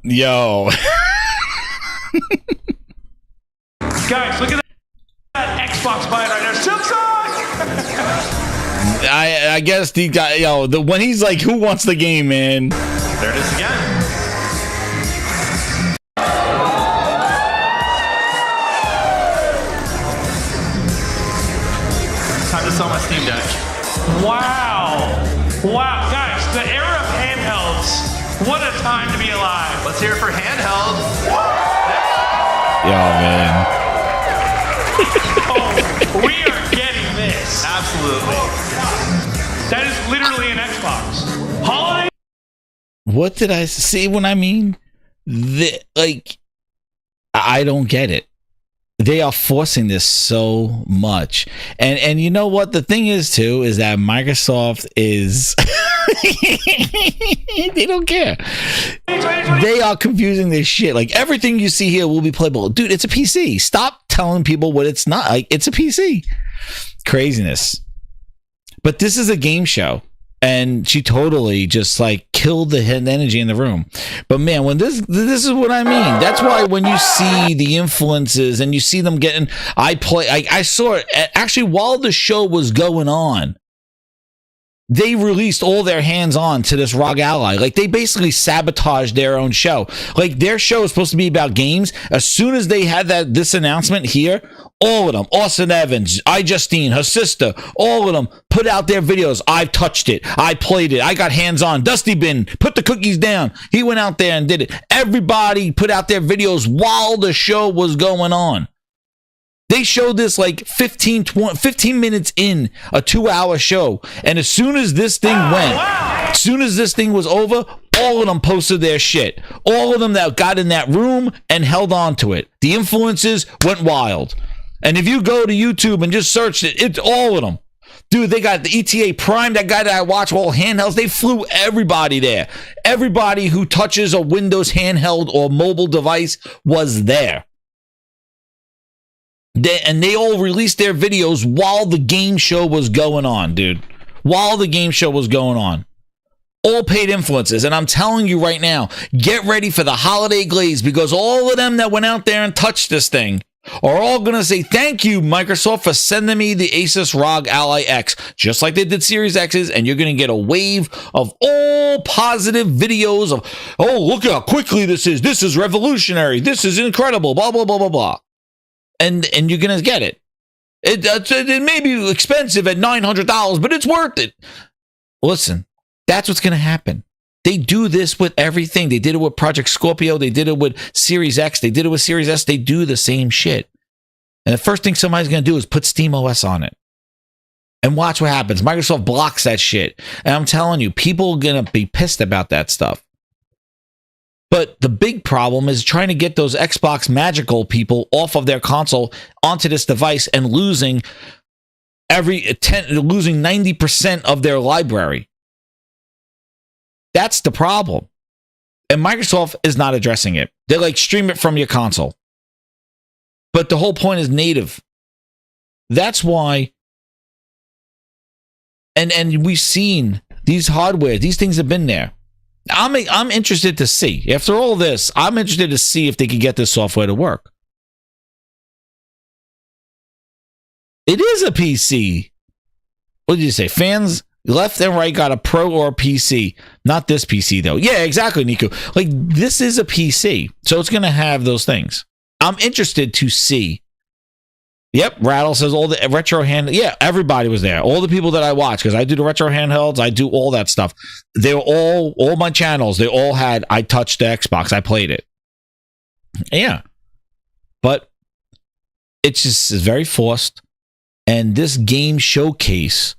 Yo. Guys, look at that Xbox buying right there. Silksong! I guess the guy, when he's like, who wants the game, man? There it is again. Time to sell my Steam Deck. Wow, guys, the era of handhelds. What a time to be alive. Let's hear it for Handheld. Yo, man. Oh, we are getting this. Absolutely. That is literally an Xbox. Holiday. What did I see when I mean? I don't get it. They are forcing this so much. And you know what? The thing is, too, is that Microsoft is... they don't care. They are confusing this shit. Like, everything you see here will be playable. Dude, it's a PC. Stop telling people what it's not. Like, it's a PC. Craziness. But this is a game show. And she totally just like killed the energy in the room. But man, when this is what I mean. That's why when you see the influences and you see them getting, I saw it actually while the show was going on. They released all their hands-on to this ROG Ally. Like, they basically sabotaged their own show. Like, their show is supposed to be about games. As soon as they had this announcement here, all of them, Austin Evans, iJustine, her sister, all of them put out their videos. I've touched it. I played it. I got hands-on. Dusty Bin, put the cookies down. He went out there and did it. Everybody put out their videos while the show was going on. They showed this like 15 minutes in a 2-hour show. And as soon as this thing as soon as this thing was over, all of them posted their shit. All of them that got in that room and held on to it. The influencers went wild. And if you go to YouTube and just search it, it's all of them. Dude, they got the ETA Prime, that guy that I watch all handhelds. They flew everybody there. Everybody who touches a Windows handheld or mobile device was there. They all released their videos while the game show was going on, dude. While the game show was going on. All paid influencers. And I'm telling you right now, get ready for the holiday glaze, because all of them that went out there and touched this thing are all going to say, thank you, Microsoft, for sending me the Asus ROG Ally X, just like they did Series X's, and you're going to get a wave of all positive videos of, oh, look how quickly this is. This is revolutionary. This is incredible, blah, blah, blah, blah, blah. And you're going to get it. It may be expensive at $900, but it's worth it. Listen, that's what's going to happen. They do this with everything. They did it with Project Scorpio. They did it with Series X. They did it with Series S. They do the same shit. And the first thing somebody's going to do is put SteamOS on it. And watch what happens. Microsoft blocks that shit. And I'm telling you, people are going to be pissed about that stuff. But the big problem is trying to get those Xbox magical people off of their console onto this device and losing 90% of their library. That's the problem. And Microsoft is not addressing it. They're like, stream it from your console. But the whole point is native. That's why. And we've seen these hardware. These things have been there. I'm interested to see. After all this, I'm interested to see if they can get this software to work. It is a PC. What did you say? Fans left and right got a Pro or a PC. Not this PC, though. Yeah, exactly, Nico. Like, this is a PC. So it's going to have those things. I'm interested to see. Yep, Rattle says all the retro hand. Yeah, everybody was there. All the people that I watch, because I do the retro handhelds, I do all that stuff. They were all my channels. They all had, I touched the Xbox. I played it. Yeah. But it's just very forced. And this game showcase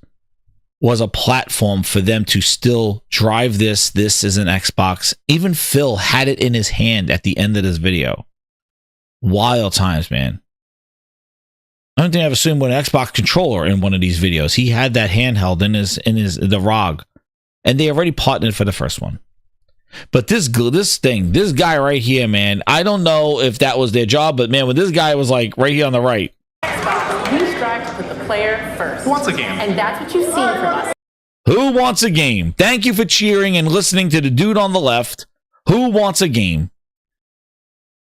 was a platform for them to still drive this. This is an Xbox. Even Phil had it in his hand at the end of this video. Wild times, man. I don't think I've seen an Xbox controller in one of these videos. He had that handheld in the ROG, and they already partnered for the first one. But this guy right here, man, I don't know if that was their job, but man, when this guy was like right here on the right. We strive to put the player first. Who wants a game? And that's what you've seen from us. Who wants a game? Thank you for cheering and listening to the dude on the left. Who wants a game?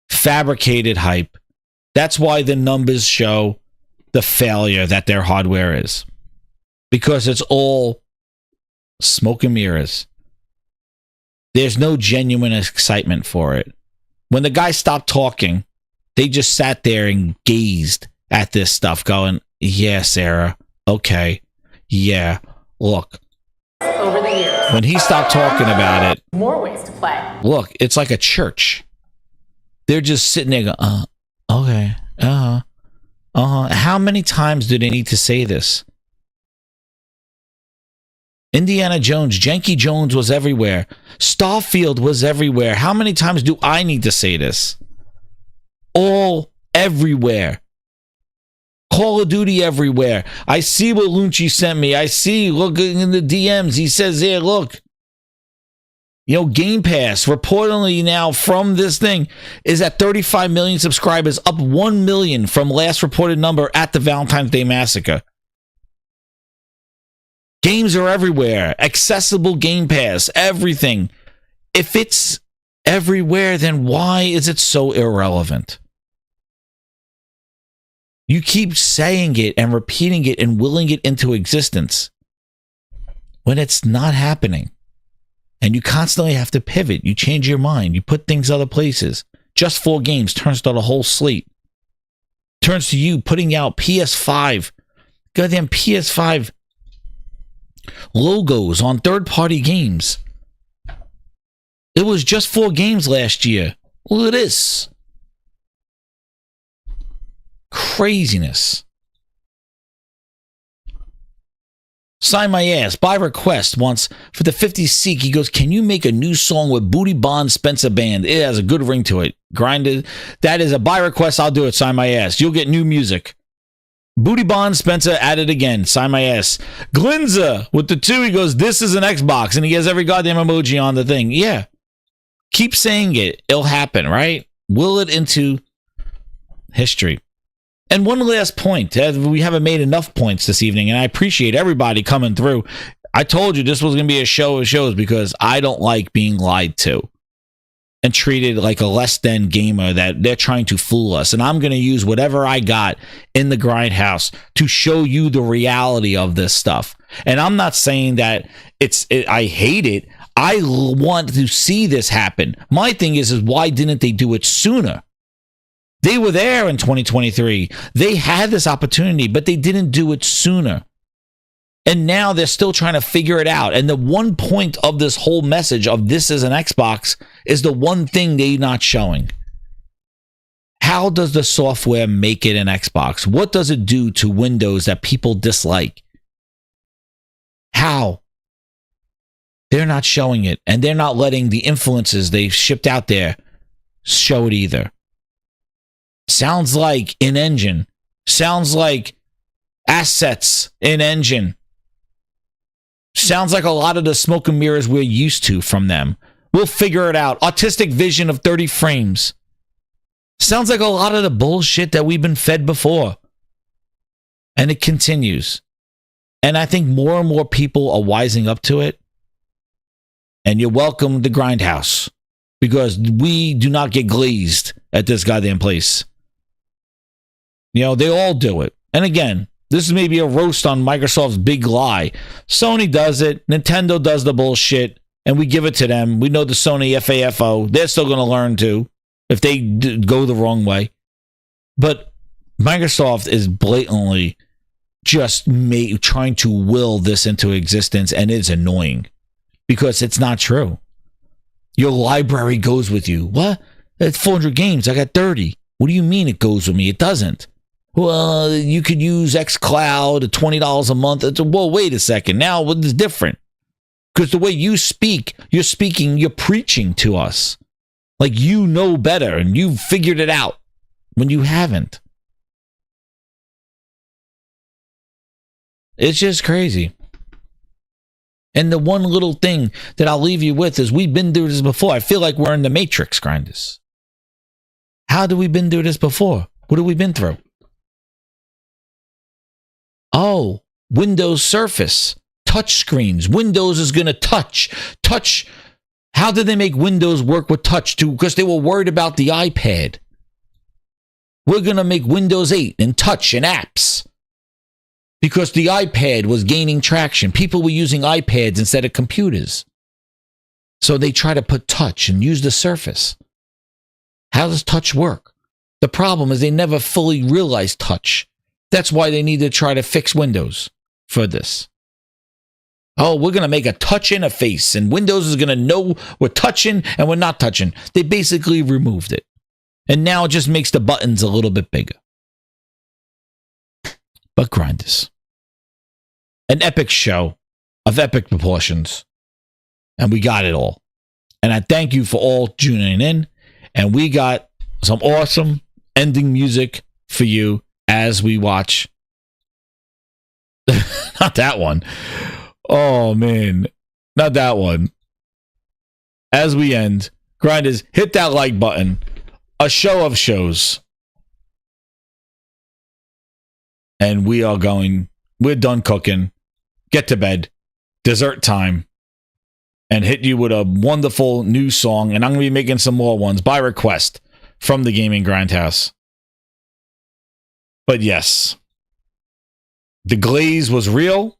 Fabricated hype. That's why the numbers show the failure that their hardware is, because it's all smoke and mirrors. There's no genuine excitement for it. When the guy stopped talking, they just sat there and gazed at this stuff going, yeah, Sarah, okay, yeah, look. Over the years, when he stopped talking about it, more ways to play. Look, it's like a church. They're just sitting there going, okay, how many times do they need to say this? Indiana Jones, Janky Jones was everywhere. Starfield was everywhere. How many times do I need to say this? All everywhere. Call of Duty everywhere. I see what Lunchi sent me. I see, look in the DMs. He says, here, look. You know, Gamepass, reportedly now from this thing, is at 35 million subscribers, up 1 million from last reported number at the Valentine's Day Massacre. Games are everywhere. Accessible Game Pass, everything. If it's everywhere, then why is it so irrelevant? You keep saying it and repeating it and willing it into existence when it's not happening. And you constantly have to pivot. You change your mind. You put things other places. Just 4 games turns to the whole slate. Turns to you putting out PS5. Goddamn PS5 logos on third-party games. It was just 4 games last year. Look at this. Craziness. Sign my ass. By request once for the 50 Seek. He goes, can you make a new song with Booty Bond Spencer Band? It has a good ring to it. Grinded. That is a by request. I'll do it. Sign my ass. You'll get new music. Booty Bond Spencer at it again. Sign my ass. Glinza with the 2. He goes, this is an Xbox. And he has every goddamn emoji on the thing. Yeah. Keep saying it. It'll happen, right? Will it into history. And one last point. We haven't made enough points this evening, and I appreciate everybody coming through. I told you this was going to be a show of shows because I don't like being lied to and treated like a less than gamer, that they're trying to fool us. And I'm going to use whatever I got in the grindhouse to show you the reality of this stuff. And I'm not saying that I hate it. I want to see this happen. My thing is why didn't they do it sooner? They were there in 2023. They had this opportunity, but they didn't do it sooner. And now they're still trying to figure it out. And the one point of this whole message of this is an Xbox is the one thing they're not showing. How does the software make it an Xbox? What does it do to Windows that people dislike? How? They're not showing it. And they're not letting the influences they've shipped out there show it either. Sounds like in-engine. Sounds like assets in-engine. Sounds like a lot of the smoke and mirrors we're used to from them. We'll figure it out. Autistic vision of 30 frames. Sounds like a lot of the bullshit that we've been fed before. And it continues. And I think more and more people are wising up to it. And you're welcome to Grindhouse. Because we do not get glazed at this goddamn place. You know, they all do it. And again, this is maybe a roast on Microsoft's big lie. Sony does it. Nintendo does the bullshit. And we give it to them. We know the Sony FAFO. They're still going to learn too. If they go the wrong way. But Microsoft is blatantly just trying to will this into existence. And it's annoying. Because it's not true. Your library goes with you. What? That's 400 games. I got 30. What do you mean it goes with me? It doesn't. Well, you could use xCloud at $20 a month. Well, wait a second. Now, what is different? Because the way you speak, you're preaching to us. Like you know better and you've figured it out when you haven't. It's just crazy. And the one little thing that I'll leave you with is we've been through this before. I feel like we're in the Matrix, Grinders. How have we been through this before? What have we been through? Oh, Windows Surface, touch screens. Windows is going to touch. How did they make Windows work with touch too? Because they were worried about the iPad. We're going to make Windows 8 and touch and apps. Because the iPad was gaining traction. People were using iPads instead of computers. So they try to put touch and use the Surface. How does touch work? The problem is they never fully realized touch. That's why they need to try to fix Windows for this. Oh, we're going to make a touch interface and Windows is going to know we're touching and we're not touching. They basically removed it. And now it just makes the buttons a little bit bigger. But Grinders. An epic show of epic proportions. And we got it all. And I thank you for all tuning in. And we got some awesome ending music for you as we watch. Not that one. Oh, man. Not that one. As we end, Grinders, hit that like button. A show of shows. And we're done cooking. Get to bed. Dessert time. And hit you with a wonderful new song. And I'm going to be making some more ones by request from the Gaming Grindhouse. But yes, the glaze was real.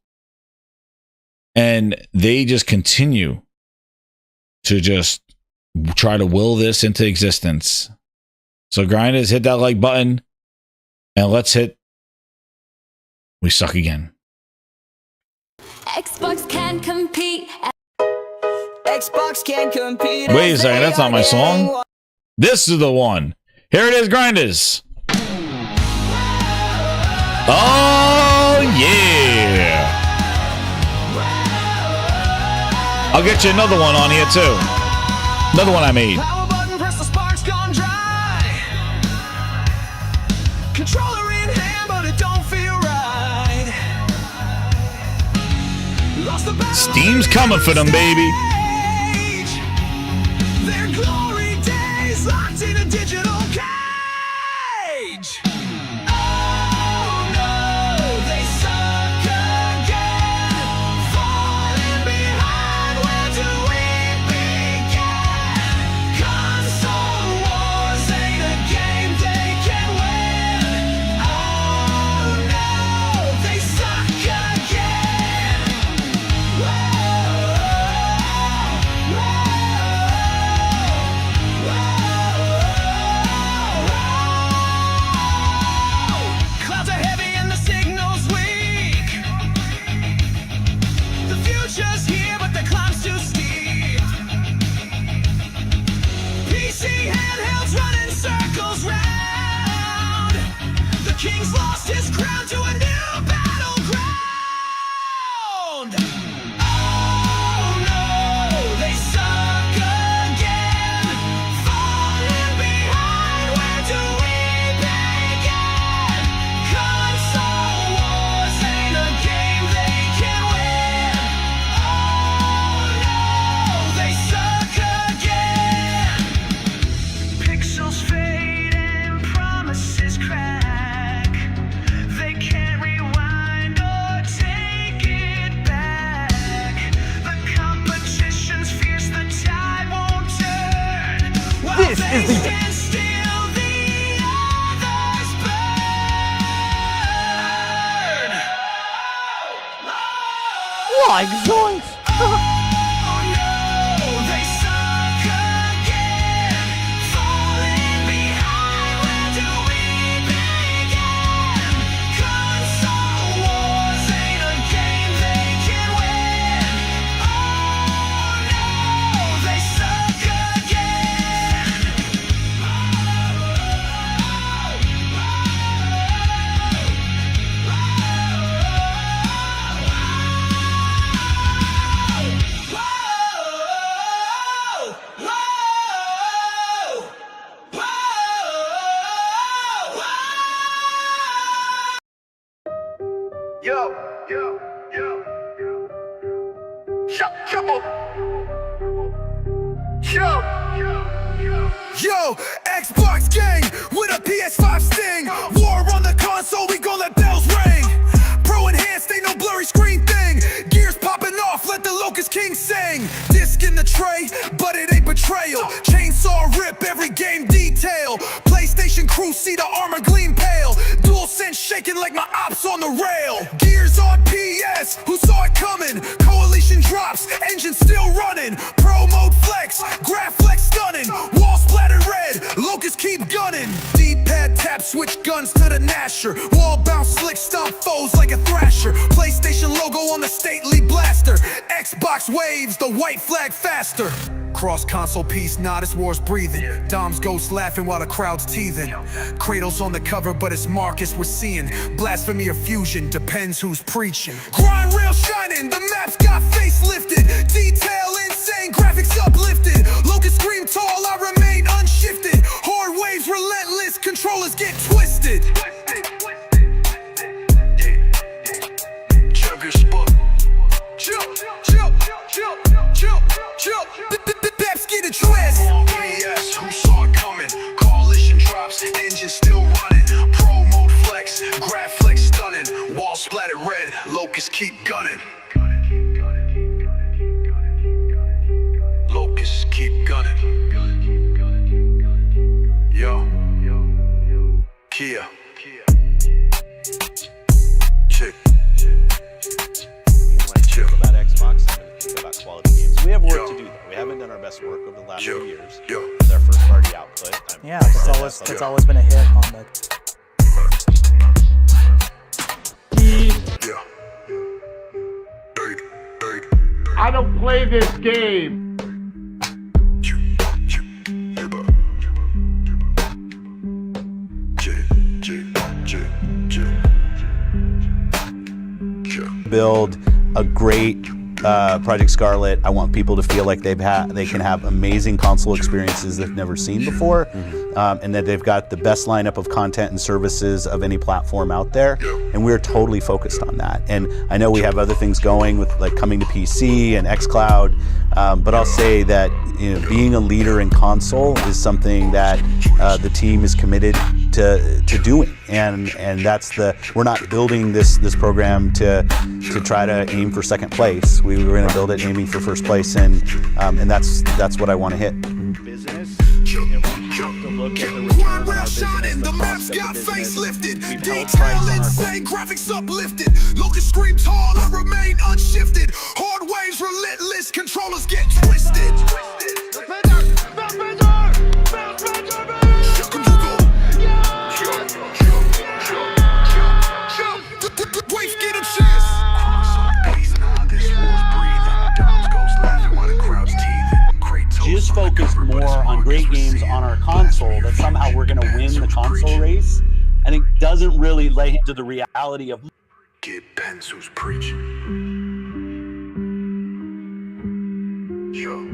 And they just continue to just try to will this into existence. So Grinders, hit that like button. And let's hit We Suck Again. Xbox can compete. Xbox can compete. Wait a second, that's not my song. This is the one. Here it is, Grinders. Oh, yeah. I'll get you another one on here, too. Another one I made. Power button, press the sparks gone dry. Controller in hand, but it don't feel right. Lost the battle. Steam's coming for them, baby. Their glory days locked in a digital cage. my zoinks! Yo, Xbox gang with a PS5 sting. War on the console, we gon' let bells ring. Pro enhanced, ain't no blurry screen thing. Gears popping off, let the Locust King sing. Disc in the tray, but it ain't betrayal. Chainsaw rip every game detail. PlayStation crew see the armor gleam pale. Dual sense shaking like my ops on the rail. Gears on PS, who saw it coming? Coalition drops, engine still running. Pro mode flex, graph flex stunning. Wall splattered red, Locust keep gunning. D-pad tap, switch guns to the Nasher. Wall bounce, slick stomp foes like a thrasher. PlayStation logo on the stately blaster. Xbox waves, the white flag faster. Cross console piece, Nodus wars breathing. Dom's ghost laughing while the crowd's teething. Kratos on the cover, but it's Marcus we're seeing. Blasphemy or fusion, depends who's preaching. Grind rail shining, the map's got facelifted. Detail insane, graphics uplifted. Locust scream tall, I remain unshifted. Horde waves relentless, controllers get twisted. Babsky the twist. PS, who saw it coming? Coalition drops, engine still running. Pro mode flex, graph flex stunning. Wall splattered red, Locust keep gunning. Locust keep gunning. Yo, Kia. Chick. About Xbox, I'm going to think about quality games. We have work to do, though. We haven't done our best work over the last few years. With our first party output. Yeah, that's always been a hit on the. I don't play this game. Build a great Project Scarlet. I want people to feel like they can have amazing console experiences they've never seen before, and that they've got the best lineup of content and services of any platform out there. And we're totally focused on that. And I know we have other things going with like coming to PC and xCloud, but I'll say that being a leader in console is something that the team is committed to doing. And that's we're not building this program to try to aim for second place. We were going to build it aiming for first place, and that's what I want to hit. Business, and we have to look at the return on our business, the map's got face lifted. Detail insane, graphics uplifted. Locust scream tall, I remain unshifted. Horde waves relentless, controllers get twisted. Wave get a chance. Just focused more on great games on our console, that somehow we're going to win the console race, I think doesn't really lay into the reality of get Pence who's preaching. Yo.